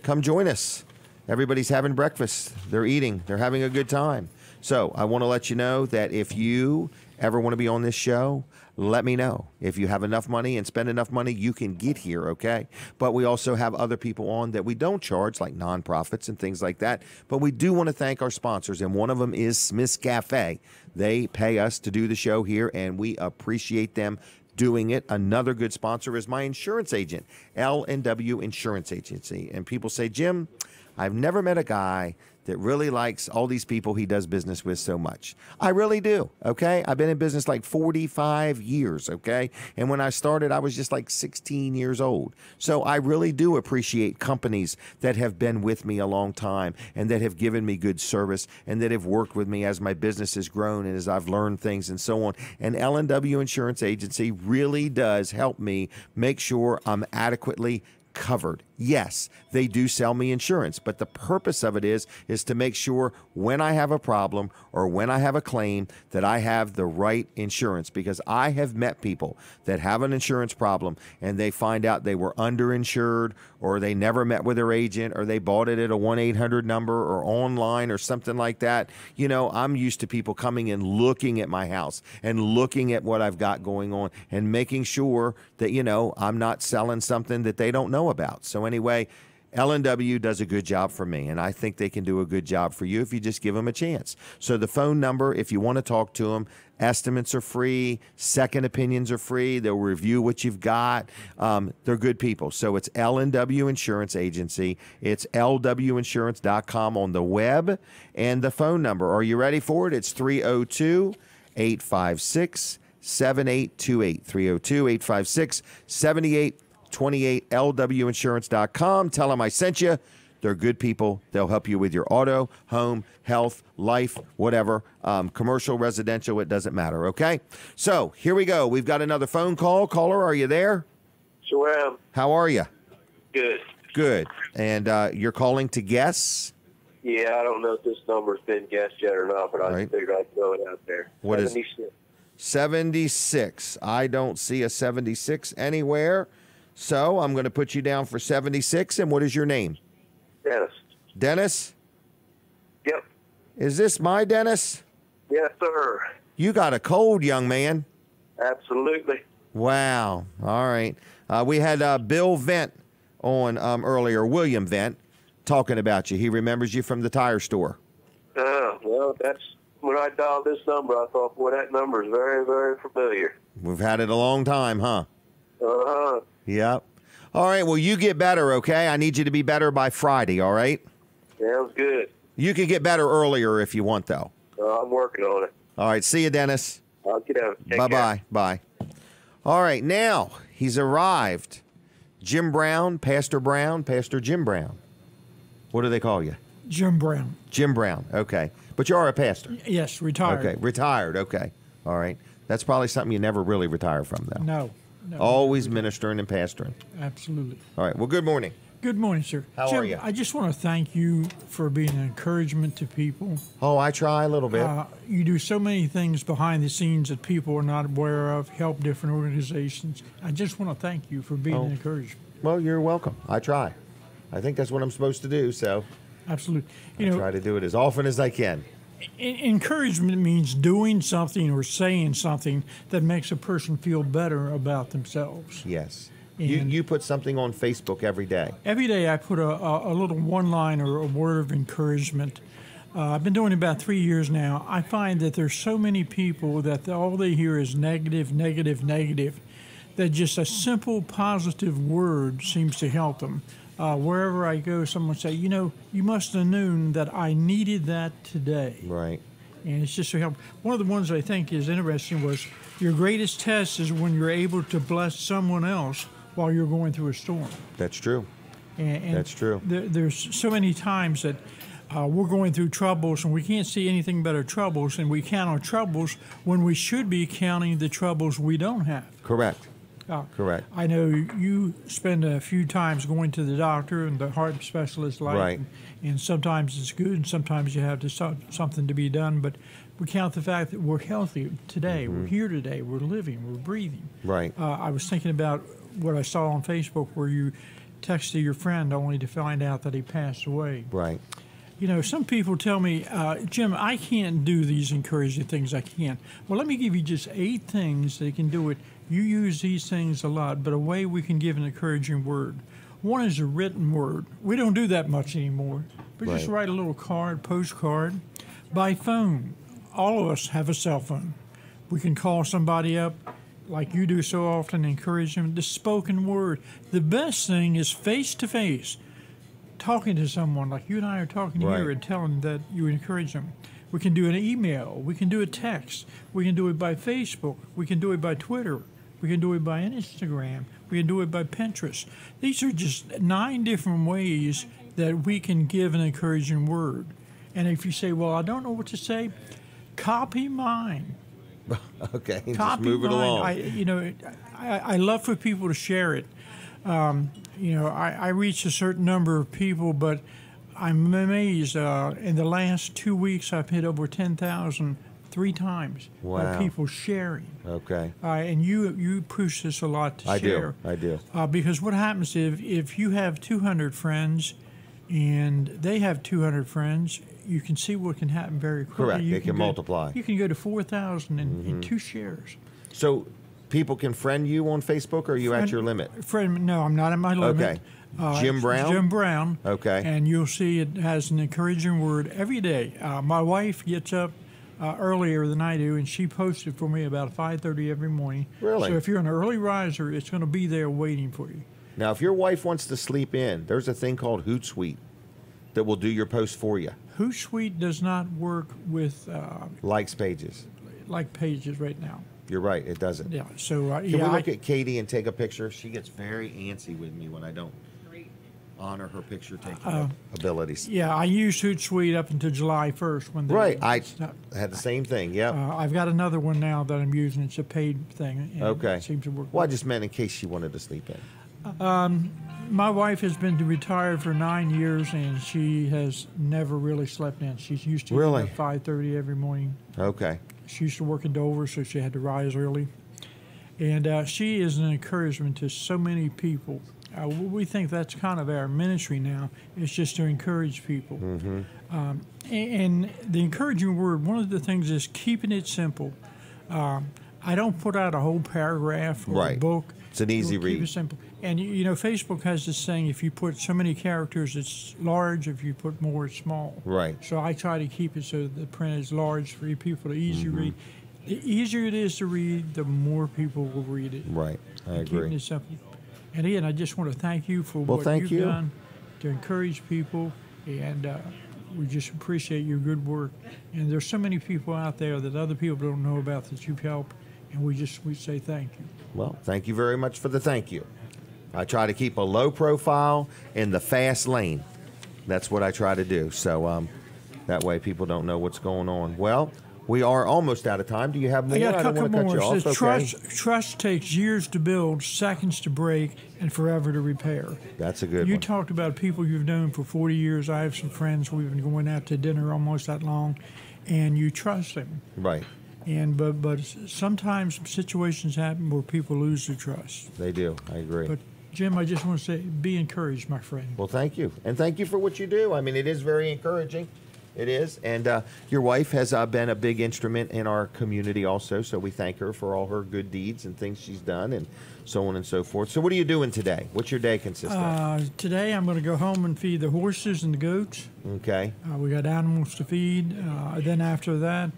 come join us. Everybody's having breakfast. They're eating. They're having a good time. So I want to let you know that if you ever want to be on this show, let me know. If you have enough money and spend enough money, you can get here, okay? But we also have other people on that we don't charge, like nonprofits and things like that. But we do want to thank our sponsors, and one of them is Smith's Cafe. They pay us to do the show here, and we appreciate them doing it. Another good sponsor is my insurance agent, L&W Insurance Agency. And people say, Jim, I've never met a guy that really likes all these people he does business with so much. I really do, okay? I've been in business like 45 years, okay? And when I started, I was just like 16 years old. So I really do appreciate companies that have been with me a long time and that have given me good service and that have worked with me as my business has grown and as I've learned things and so on. And L&W Insurance Agency really does help me make sure I'm adequately covered. Yes, they do sell me insurance, but the purpose of it is to make sure when I have a problem or when I have a claim that I have the right insurance, because I have met people that have an insurance problem and they find out they were underinsured or they never met with their agent or they bought it at a 1-800 number or online or something like that. You know, I'm used to people coming and looking at my house and looking at what I've got going on and making sure that, you know, I'm not selling something that they don't know about. So anyway, L&W does a good job for me, and I think they can do a good job for you if you just give them a chance. So the phone number, if you want to talk to them, estimates are free, second opinions are free. They'll review what you've got. They're good people. So it's L&W Insurance Agency. It's lwinsurance.com on the web, and the phone number. Are you ready for it? It's 302-856-7828. 302-856-7828. lwinsurance.com. Tell them I sent you. They're good people. They'll help you with your auto, home, health, life, whatever, commercial, residential, it doesn't matter, okay? So here we go. We've got another phone call. Caller, are you there? Sure am. How are you? Good. Good. And you're calling to guess? Yeah, I don't know if this number's been guessed yet or not, but I figured I'd throw it out there. What is 76. 76. I don't see a 76 anywhere. So I'm going to put you down for 76. And what is your name? Dennis. Dennis? Yep. Is this my Dennis? Yes, sir. You got a cold, young man. Absolutely. Wow. All right. We had Bill Vent on earlier, William Vent, talking about you. He remembers you from the tire store. Well, that's when I dialed this number, I thought, boy, that number is very, very familiar. We've had it a long time, huh? Uh-huh. Yep. All right. Well, you get better, okay? I need you to be better by Friday, all right? Sounds good. You can get better earlier if you want, though. I'm working on it. All right. See you, Dennis. I'll get out. Take Bye-bye. Bye. All right. Now, he's arrived. Jim Brown, Pastor Jim Brown. What do they call you? Jim Brown. Jim Brown. Okay. But you are a pastor. Yes, retired. Okay. Retired. Okay. All right. That's probably something you never really retire from, though. No. Always ministering and pastoring. Absolutely. All right. Well, good morning. Good morning, sir. How Jim, are you? I just want to thank you for being an encouragement to people. Oh, I try a little bit. You do so many things behind the scenes that people are not aware of, help different organizations. I just want to thank you for being an encouragement. Well, you're welcome. I try. I think that's what I'm supposed to do, so. Absolutely. I try to do it as often as I can. Encouragement means doing something or saying something that makes a person feel better about themselves. Yes. And you put something on Facebook every day. Every day I put a little one-line or a word of encouragement. I've been doing it about 3 years now. I find that there's so many people that all they hear is negative, negative, negative, that just a simple positive word seems to help them. Wherever I go, someone say, you must have known that I needed that today. Right. And it's just so helpful. One of the ones I think is interesting was your greatest test is when you're able to bless someone else while you're going through a storm. That's true. And that's true. There's so many times that we're going through troubles and we can't see anything but our troubles, and we count our troubles when we should be counting the troubles we don't have. Correct. Correct. I know you spend a few times going to the doctor and the heart specialist, Right. and sometimes it's good, and sometimes you have something to be done. But we count the fact that we're healthy today, we're here today, we're living, we're breathing. Right. I was thinking about what I saw on Facebook where you texted your friend only to find out that he passed away. Right. Some people tell me, Jim, I can't do these encouraging things. I can't. Well, let me give you just 8 things that can do it. You use these things a lot, but a way we can give an encouraging word. One is a written word. We don't do that much anymore, but just write a little card, postcard, by phone. All of us have a cell phone. We can call somebody up like you do so often, encourage them. The spoken word. The best thing is face-to-face, talking to someone like you and I are talking here and telling that you encourage them. We can do an email. We can do a text. We can do it by Facebook. We can do it by Twitter. We can do it by Instagram. We can do it by Pinterest. These are just 9 different ways that we can give an encouraging word. And if you say, well, I don't know what to say, copy mine. Okay, Copy just move it along. I love for people to share it. I reach a certain number of people, but I'm amazed. In the last 2 weeks, I've hit over 10,000 3 times by people sharing. Okay. And you push this a lot to share. I do. Because what happens if you have 200 friends and they have 200 friends, you can see what can happen very quickly. Correct. They can multiply. You can go to 4,000 in 2 shares. So people can friend you on Facebook, or are you at your limit? No, I'm not at my limit. Okay. Jim Brown? Jim Brown. Okay. And you'll see it has an encouraging word every day. My wife gets up earlier than I do, and she posts it for me about 5:30 every morning. Really? So if you're an early riser, it's going to be there waiting for you. Now, if your wife wants to sleep in, there's a thing called Hootsuite that will do your post for you. Hootsuite does not work with likes pages. Like pages right now. You're right, it doesn't. Yeah. So can we look at Katie and take a picture? She gets very antsy with me when I don't honor her picture taking abilities. Yeah, I used Hootsuite up until July 1st when they I had the same thing. Yeah. I've got another one now that I'm using. It's a paid thing. And okay. It seems to work. Well, I just meant in case she wanted to sleep in. My wife has been retired for 9 years, and she has never really slept in. She's used to really? At 5:30 every morning. Okay. She used to work in Dover, so she had to rise early. And she is an encouragement to so many people. We think that's kind of our ministry now. It's just to encourage people. Mm-hmm. And the encouraging word, one of the things is keeping it simple. I don't put out a whole paragraph or a book. It's an easy read. Keep it simple. And you know, Facebook has this thing: if you put so many characters, it's large. If you put more, it's small. Right. So I try to keep it so the print is large for you people to easily read. The easier it is to read, the more people will read it. Right. I agree. Keeping it simple. And Ian, I just want to thank you for Well, what thank you've you. done to encourage people, and we just appreciate your good work. And there's so many people out there that other people don't know about that you've helped, and we say thank you. Well, thank you very much for the thank you. I try to keep a low profile in the fast lane. That's what I try to do. So that way people don't know what's going on. Well, we are almost out of time. Do you have more? I got a don't couple want to cut more. you off. It says, Okay. trust takes years to build, seconds to break, and forever to repair. That's a good You one. talked about people you've known for 40 years. I have some friends. We've been going out to dinner almost that long, and you trust them. Right. And but sometimes situations happen where people lose their trust. They do. I agree. But Jim, I just want to say, be encouraged, my friend. Well, thank you. And thank you for what you do. I mean, it is very encouraging. It is. And your wife has been a big instrument in our community also, so we thank her for all her good deeds and things she's done and so on and so forth. So what are you doing today? What's your day consist of? Today I'm going to go home and feed the horses and the goats. Okay. We got animals to feed. Then after that,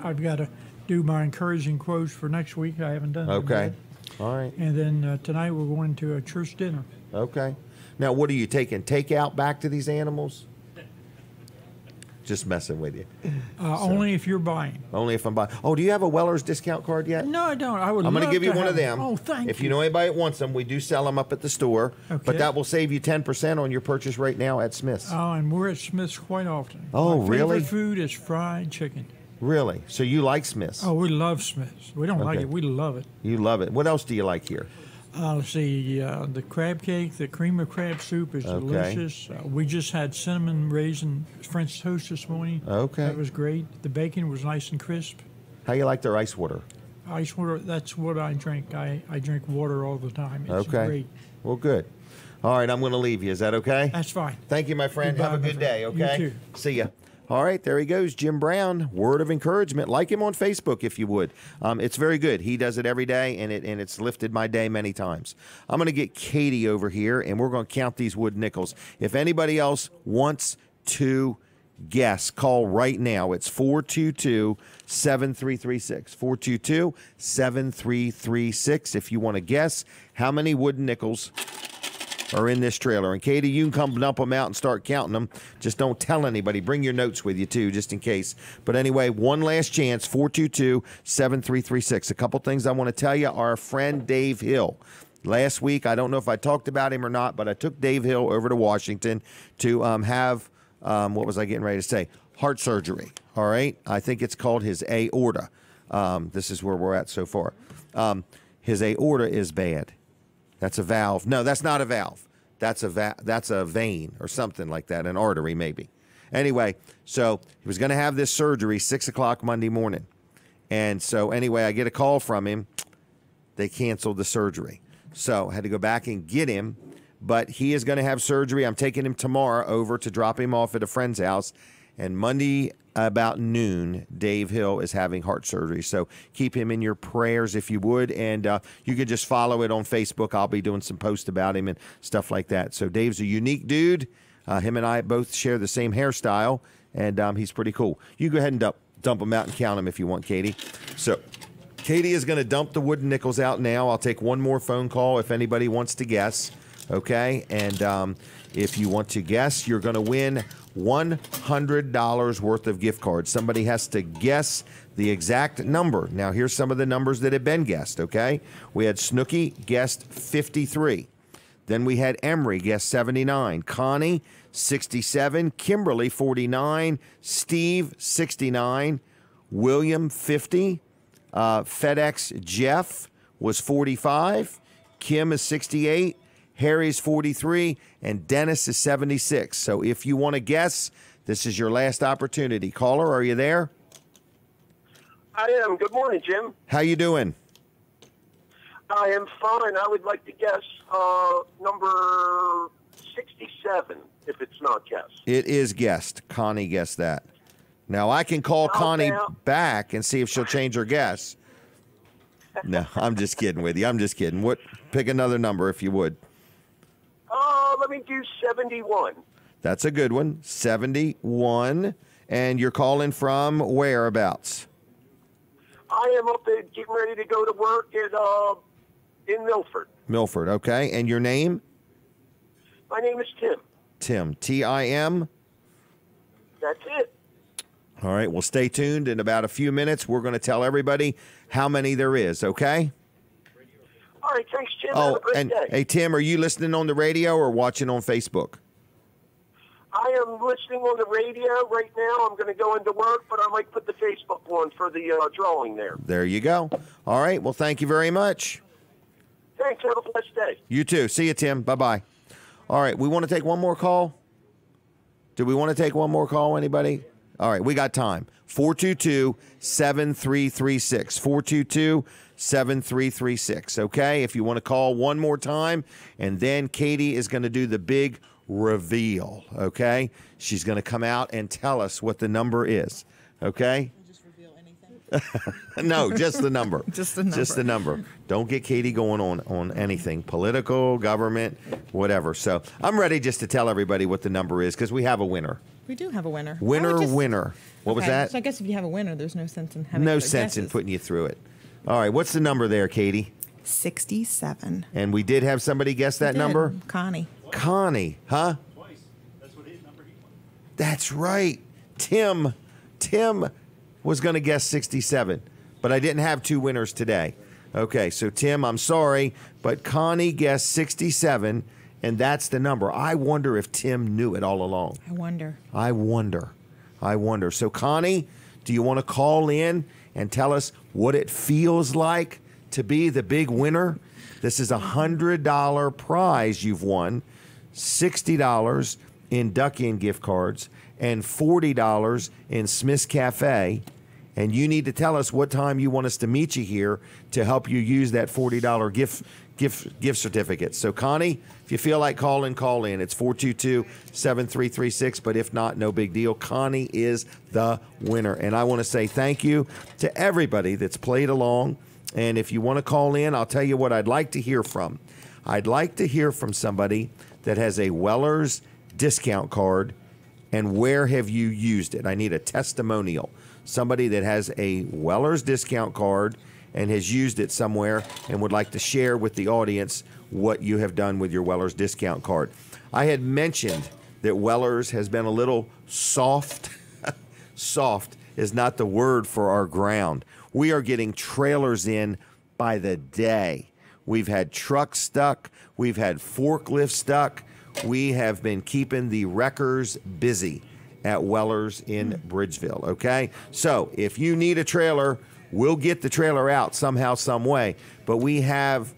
I've got to do my encouraging quotes for next week. I haven't done that Okay. yet. All right. And then tonight we're going to a church dinner. Okay. Now, what are you taking? Takeout back to these animals? Just messing with you. Only if you're buying. Only if I'm buying. Oh, do you have a Weller's discount card yet? No, I don't. I would. I'm going love to give you to one of have them. Oh, thank you. If you know anybody that wants them, we do sell them up at the store. Okay. But that will save you 10% on your purchase right now at Smith's. Oh, and we're at Smith's quite often. Oh, My really? favorite food is fried chicken. Really? So you like Smith's? Oh, we love Smith's. We don't like Okay. it. We love it. You love it. What else do you like here? Let's see, the crab cake, the cream of crab soup is Okay. delicious. We just had cinnamon raisin French toast this morning. Okay. That was great. The bacon was nice and crisp. How you like their ice water? Ice water, that's what I drink. I drink water all the time. It's Okay. great. Well, good. All right, I'm going to leave you. Is that okay? That's fine. Thank you, my friend. Goodbye, Have a my good friend. day, You okay? too. See ya. All right, there he goes, Jim Brown. Word of encouragement. Like him on Facebook if you would. It's very good. He does it every day, and it's lifted my day many times. I'm going to get Katie over here, and we're going to count these wood nickels. If anybody else wants to guess, call right now. It's 422-7336. 422-7336 if you want to guess how many wooden nickels are in this trailer. And Katie, you can come dump them out and start counting them. Just don't tell anybody. Bring your notes with you, too, just in case. But anyway, one last chance, 422-7336. A couple things I want to tell you. Our friend Dave Hill. Last week, I don't know if I talked about him or not, but I took Dave Hill over to Washington to have, what was I getting ready to say? Heart surgery, all right? I think it's called his aorta. This is where we're at so far. His aorta is bad. That's a valve. No, that's not a valve. That's a vein or something like that, an artery maybe. Anyway, so he was going to have this surgery 6 o'clock Monday morning. And so anyway, I get a call from him. They canceled the surgery. So I had to go back and get him. But he is going to have surgery. I'm taking him tomorrow over to drop him off at a friend's house. And Monday about noon, Dave Hill is having heart surgery. So keep him in your prayers if you would. And you can just follow it on Facebook. I'll be doing some posts about him and stuff like that. So Dave's a unique dude. Him and I both share the same hairstyle. And he's pretty cool. You go ahead and dump him out and count him if you want, Katie. So Katie is going to dump the wooden nickels out now. I'll take one more phone call if anybody wants to guess. Okay? And if you want to guess, you're going to win $100 worth of gift cards. Somebody has to guess the exact number. Now, here's some of the numbers that have been guessed, okay? We had Snooky guessed 53. Then we had Emery guessed 79. Connie, 67. Kimberly, 49. Steve, 69. William, 50. FedEx Jeff was 45. Kim is 68. Harry's 43, and Dennis is 76. So if you want to guess, this is your last opportunity. Caller, are you there? I am. Good morning, Jim. How you doing? I am fine. I would like to guess number 67, if it's not guessed. It is guessed. Connie guessed that. Now, I can call Connie back and see if she'll change her guess. No, I'm just kidding with you. I'm just kidding. What? Pick another number if you would. Let me do 71. That's a good one. 71. And you're calling from whereabouts? I am up there getting ready to go to work in Milford. Milford, okay. And your name? My name is Tim. Tim. Tim? That's it. All right, well, stay tuned. In about a few minutes, we're going to tell everybody how many there is, okay? All right, thanks, Jim. Have a great day. Hey, Tim, are you listening on the radio or watching on Facebook? I am listening on the radio right now. I'm going to go into work, but I might put the Facebook one for the drawing there. There you go. All right, well, thank you very much. Thanks. Have a blessed day. You too. See you, Tim. Bye-bye. All right, we want to take one more call? Do we want to take one more call, anybody? All right, we got time. 422-7336. 422-7336, okay? If you want to call one more time, and then Katie is going to do the big reveal, okay? She's going to come out and tell us what the number is, okay? No, just the number. Just the number. Just the number. Don't get Katie going on anything, political, government, whatever. So I'm ready just to tell everybody what the number is because we have a winner. We do have a winner. Winner. What was that? So I guess if you have a winner, there's no sense in having No other sense in guesses. putting you through it. All right, what's the number there, Katie? 67. And we did have somebody guess that We did. number? Connie. Connie, huh? That's right. Tim was going to guess 67, but I didn't have two winners today. Okay, so Tim, I'm sorry, but Connie guessed 67, and that's the number. I wonder if Tim knew it all along. I wonder. So Connie, do you want to call in and tell us what it feels like to be the big winner? This is a $100 prize you've won, $60 in Duck-In gift cards, and $40 in Smith's Cafe. And you need to tell us what time you want us to meet you here to help you use that $40 gift certificate. So, Connie, if you feel like calling, call in. It's 422-7336, but if not, no big deal. Connie is the winner. And I want to say thank you to everybody that's played along. And if you want to call in, I'll tell you what I'd like to hear from. I'd like to hear from somebody that has a Weller's discount card, and where have you used it? I need a testimonial. Somebody that has a Weller's discount card and has used it somewhere and would like to share with the audience what you have done with your Weller's discount card. I had mentioned that Weller's has been a little soft. Soft is not the word for our ground. We are getting trailers in by the day. We've had trucks stuck. We've had forklifts stuck. We have been keeping the wreckers busy at Weller's in Bridgeville, okay? So if you need a trailer, we'll get the trailer out somehow, some way. But we have,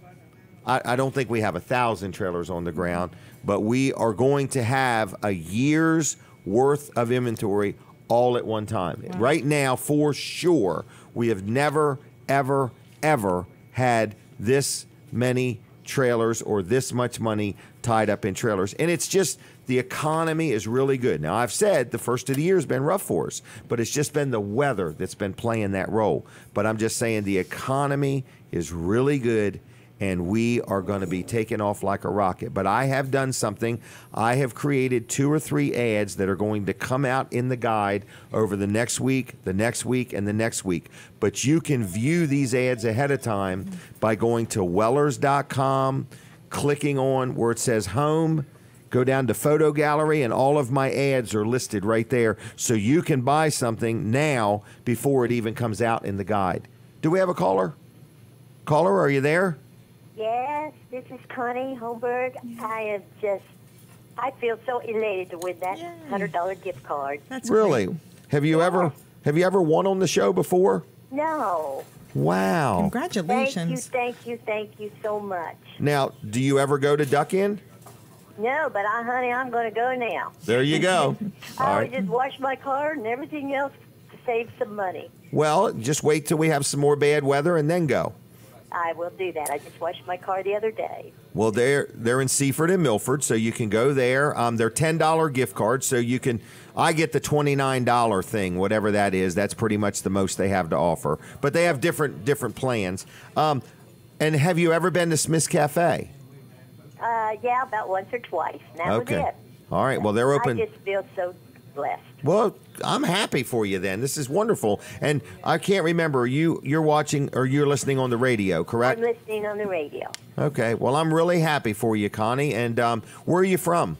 I don't think we have 1,000 trailers on the ground, but we are going to have a year's worth of inventory all at one time. Wow. Right now, for sure, we have never, ever, ever had this many trailers or this much money tied up in trailers. And it's just, the economy is really good. Now, I've said the first of the year has been rough for us, but it's just been the weather that's been playing that role. But I'm just saying the economy is really good, and we are going to be taking off like a rocket. But I have done something. I have created 2 or 3 ads that are going to come out in the guide over the next week, the next week, and the next week. But you can view these ads ahead of time by going to Wellers.com, clicking on where it says home, go down to photo gallery, and all of my ads are listed right there. So you can buy something now before it even comes out in the guide. Do we have a caller? Caller, are you there? Yes, this is Connie Holmberg. I feel so elated to win that $100 gift card. That's really great. Have you ever won on the show before? No. Wow. Congratulations. Thank you so much. Now, do you ever go to Duck-In? No, but honey, I'm going to go now. There you go. All I right. would just wash my car and everything else to save some money. Well, just wait till we have some more bad weather and then go. I will do that. I just washed my car the other day. Well, they're in Seaford and Milford, so you can go there. They're $10 gift cards, so you can. I get the $29 thing, whatever that is. That's pretty much the most they have to offer. But they have different plans. And have you ever been to Smith's Cafe? Yeah, about once or twice. And that Okay. was it. All right. Well, they're open. I just feel so blessed. Well, I'm happy for you then. This is wonderful. And I can't remember, you're watching or you're listening on the radio, correct? I'm listening on the radio. Okay. Well, I'm really happy for you, Connie. And where are you from?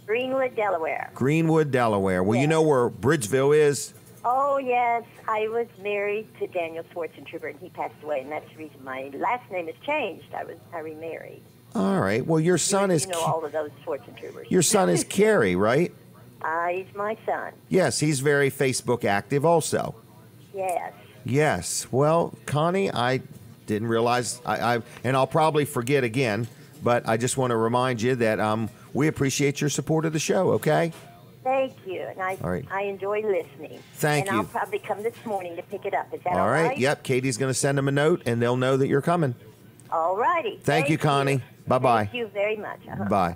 Greenwood, Delaware. Greenwood, Delaware. Well, you know where Bridgeville is? Oh, yes. I was married to Daniel Schwarzentrooper, and he passed away, and that's the reason my last name has changed. I remarried. All right. Well, your son is You know all of those Schwarzentroopers. your son is Kerry, right? He's my son. Yes, he's very Facebook active also. Yes. Yes. Well, Connie, I didn't realize and I'll probably forget again, but I just want to remind you that we appreciate your support of the show, okay? Thank you. And All right. I enjoy listening. Thank and you. I'll probably come this morning to pick it up. Is that All right. Yep. Katie's going to send them a note, and they'll know that you're coming. All righty. Thank you, Connie. Bye-bye. Thank you very much. Bye.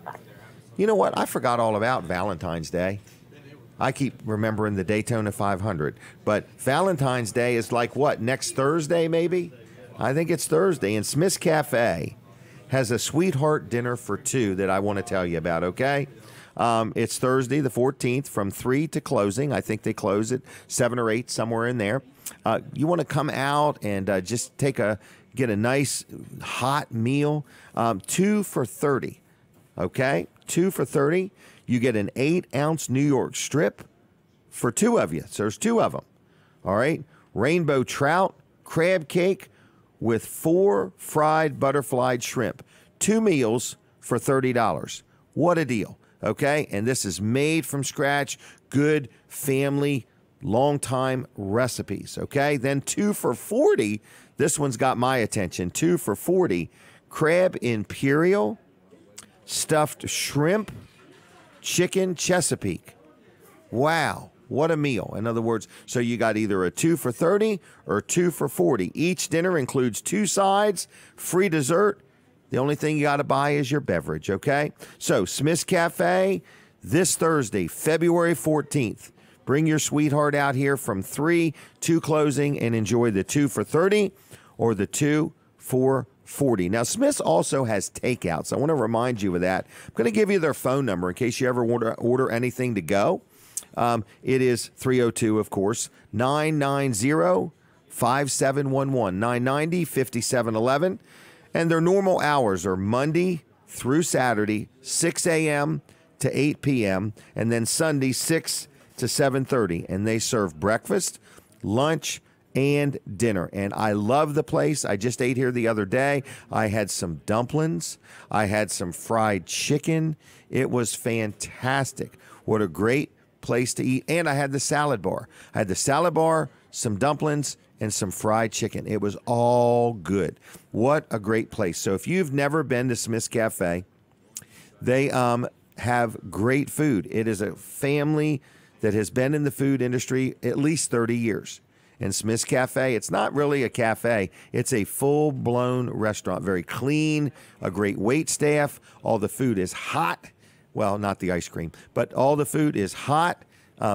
You know what? I forgot all about Valentine's Day. I keep remembering the Daytona 500. But Valentine's Day is like what? Next Thursday, maybe? I think it's Thursday. And Smith's Cafe has a sweetheart dinner for two that I want to tell you about, okay? It's Thursday, the 14th, from 3 to closing. I think they close at 7 or 8, somewhere in there. You want to come out and just get a nice hot meal. 2 for $30, okay? 2 for $30. You get an 8-ounce New York strip for two of you. So there's two of them. All right. Rainbow trout, crab cake with 4 fried butterflied shrimp. 2 meals for $30. What a deal. Okay. And this is made from scratch. Good family, long-time recipes. Okay. Then 2 for $40. This one's got my attention. 2 for $40. Crab Imperial, stuffed shrimp, chicken Chesapeake. Wow, what a meal. In other words, so you got either a 2 for $30 or 2 for $40. Each dinner includes 2 sides, free dessert. The only thing you got to buy is your beverage, okay? So Smith's Cafe this Thursday, February 14th. Bring your sweetheart out here from 3 to closing and enjoy the 2 for $30 or the 2 for $40. Now, Smith's also has takeouts. I want to remind you of that. I'm going to give you their phone number in case you ever want to order anything to go. It is 302, of course, 990-5711, 990-5711. And their normal hours are Monday through Saturday, 6 a.m. to 8 p.m., and then Sunday, 6 to 7:30. And they serve breakfast, lunch, and dinner. And I love the place. I just ate here the other day. I had some dumplings. I had some fried chicken. It was fantastic. What a great place to eat. And I had the salad bar. I had the salad bar, some dumplings, and some fried chicken. It was all good. What a great place. So if you've never been to Smith's Cafe, they have great food. It is a family that has been in the food industry at least 30 years. And Smith's Cafe, it's not really a cafe. It's a full-blown restaurant. Very clean, a great wait staff. All the food is hot. Well, not the ice cream, but all the food is hot,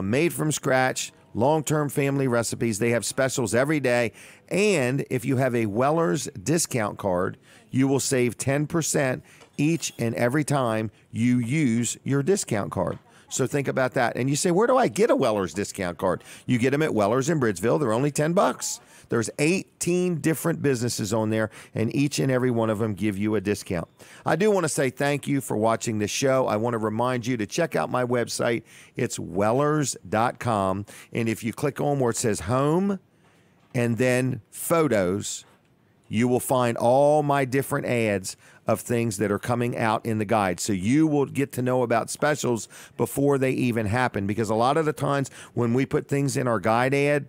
made from scratch, long-term family recipes. They have specials every day. And if you have a Weller's discount card, you will save 10% each and every time you use your discount card. So think about that. And you say, where do I get a Weller's discount card? You get them at Weller's in Bridgeville. They're only $10. There's 18 different businesses on there, and each and every one of them give you a discount. I do want to say thank you for watching this show. I want to remind you to check out my website. It's wellers.com. And if you click on where it says home and then photos, you will find all my different ads of things that are coming out in the guide. So you will get to know about specials before they even happen. Because a lot of the times when we put things in our guide ad,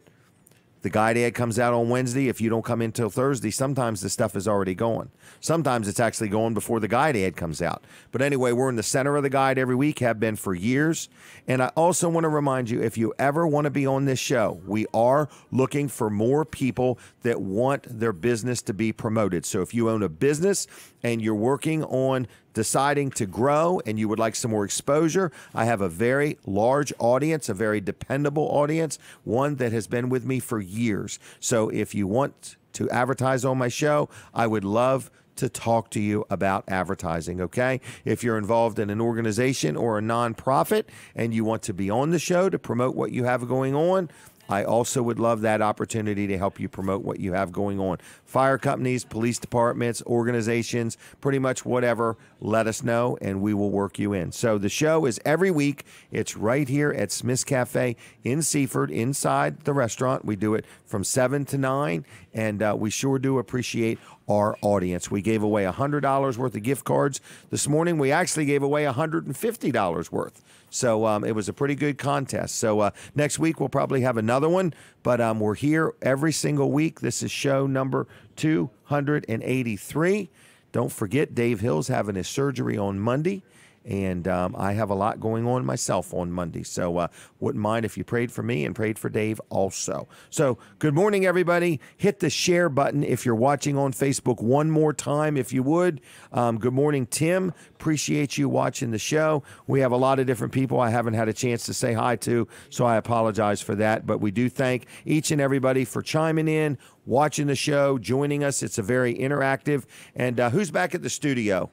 The guide ad comes out on Wednesday. If you don't come in till Thursday, sometimes the stuff is already gone. Sometimes it's actually going before the guide ad comes out. But anyway, we're in the center of the guide every week, have been for years. And I also want to remind you, if you ever want to be on this show, we are looking for more people that want their business to be promoted. So if you own a business and you're working on deciding to grow and you would like some more exposure, I have a very large audience, a very dependable audience, one that has been with me for years. So if you want to advertise on my show, I would love to talk to you about advertising, okay? If you're involved in an organization or a nonprofit and you want to be on the show to promote what you have going on, I also would love that opportunity to help you promote what you have going on. Fire companies, police departments, organizations, pretty much whatever, let us know and we will work you in. So the show is every week. It's right here at Smith's Cafe in Seaford, inside the restaurant. We do it from 7 to 9, and we sure do appreciate our audience. We gave away $100 worth of gift cards. This morning, we actually gave away $150 worth. So it was a pretty good contest. So next week, we'll probably have another one. But we're here every single week. This is show number 283. Don't forget, Dave Hill's having his surgery on Monday. And I have a lot going on myself on Monday. So wouldn't mind if you prayed for me and prayed for Dave also. So good morning, everybody. Hit the share button if you're watching on Facebook one more time, if you would. Good morning, Tim. Appreciate you watching the show. We have a lot of different people I haven't had a chance to say hi to, so I apologize for that. But we do thank each and everybody for chiming in, watching the show, joining us. It's a very interactive. And who's back at the studio?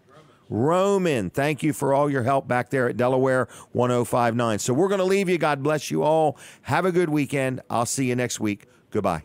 Roman, thank you for all your help back there at Delaware 1059. So we're going to leave you. God bless you all. Have a good weekend. I'll see you next week. Goodbye.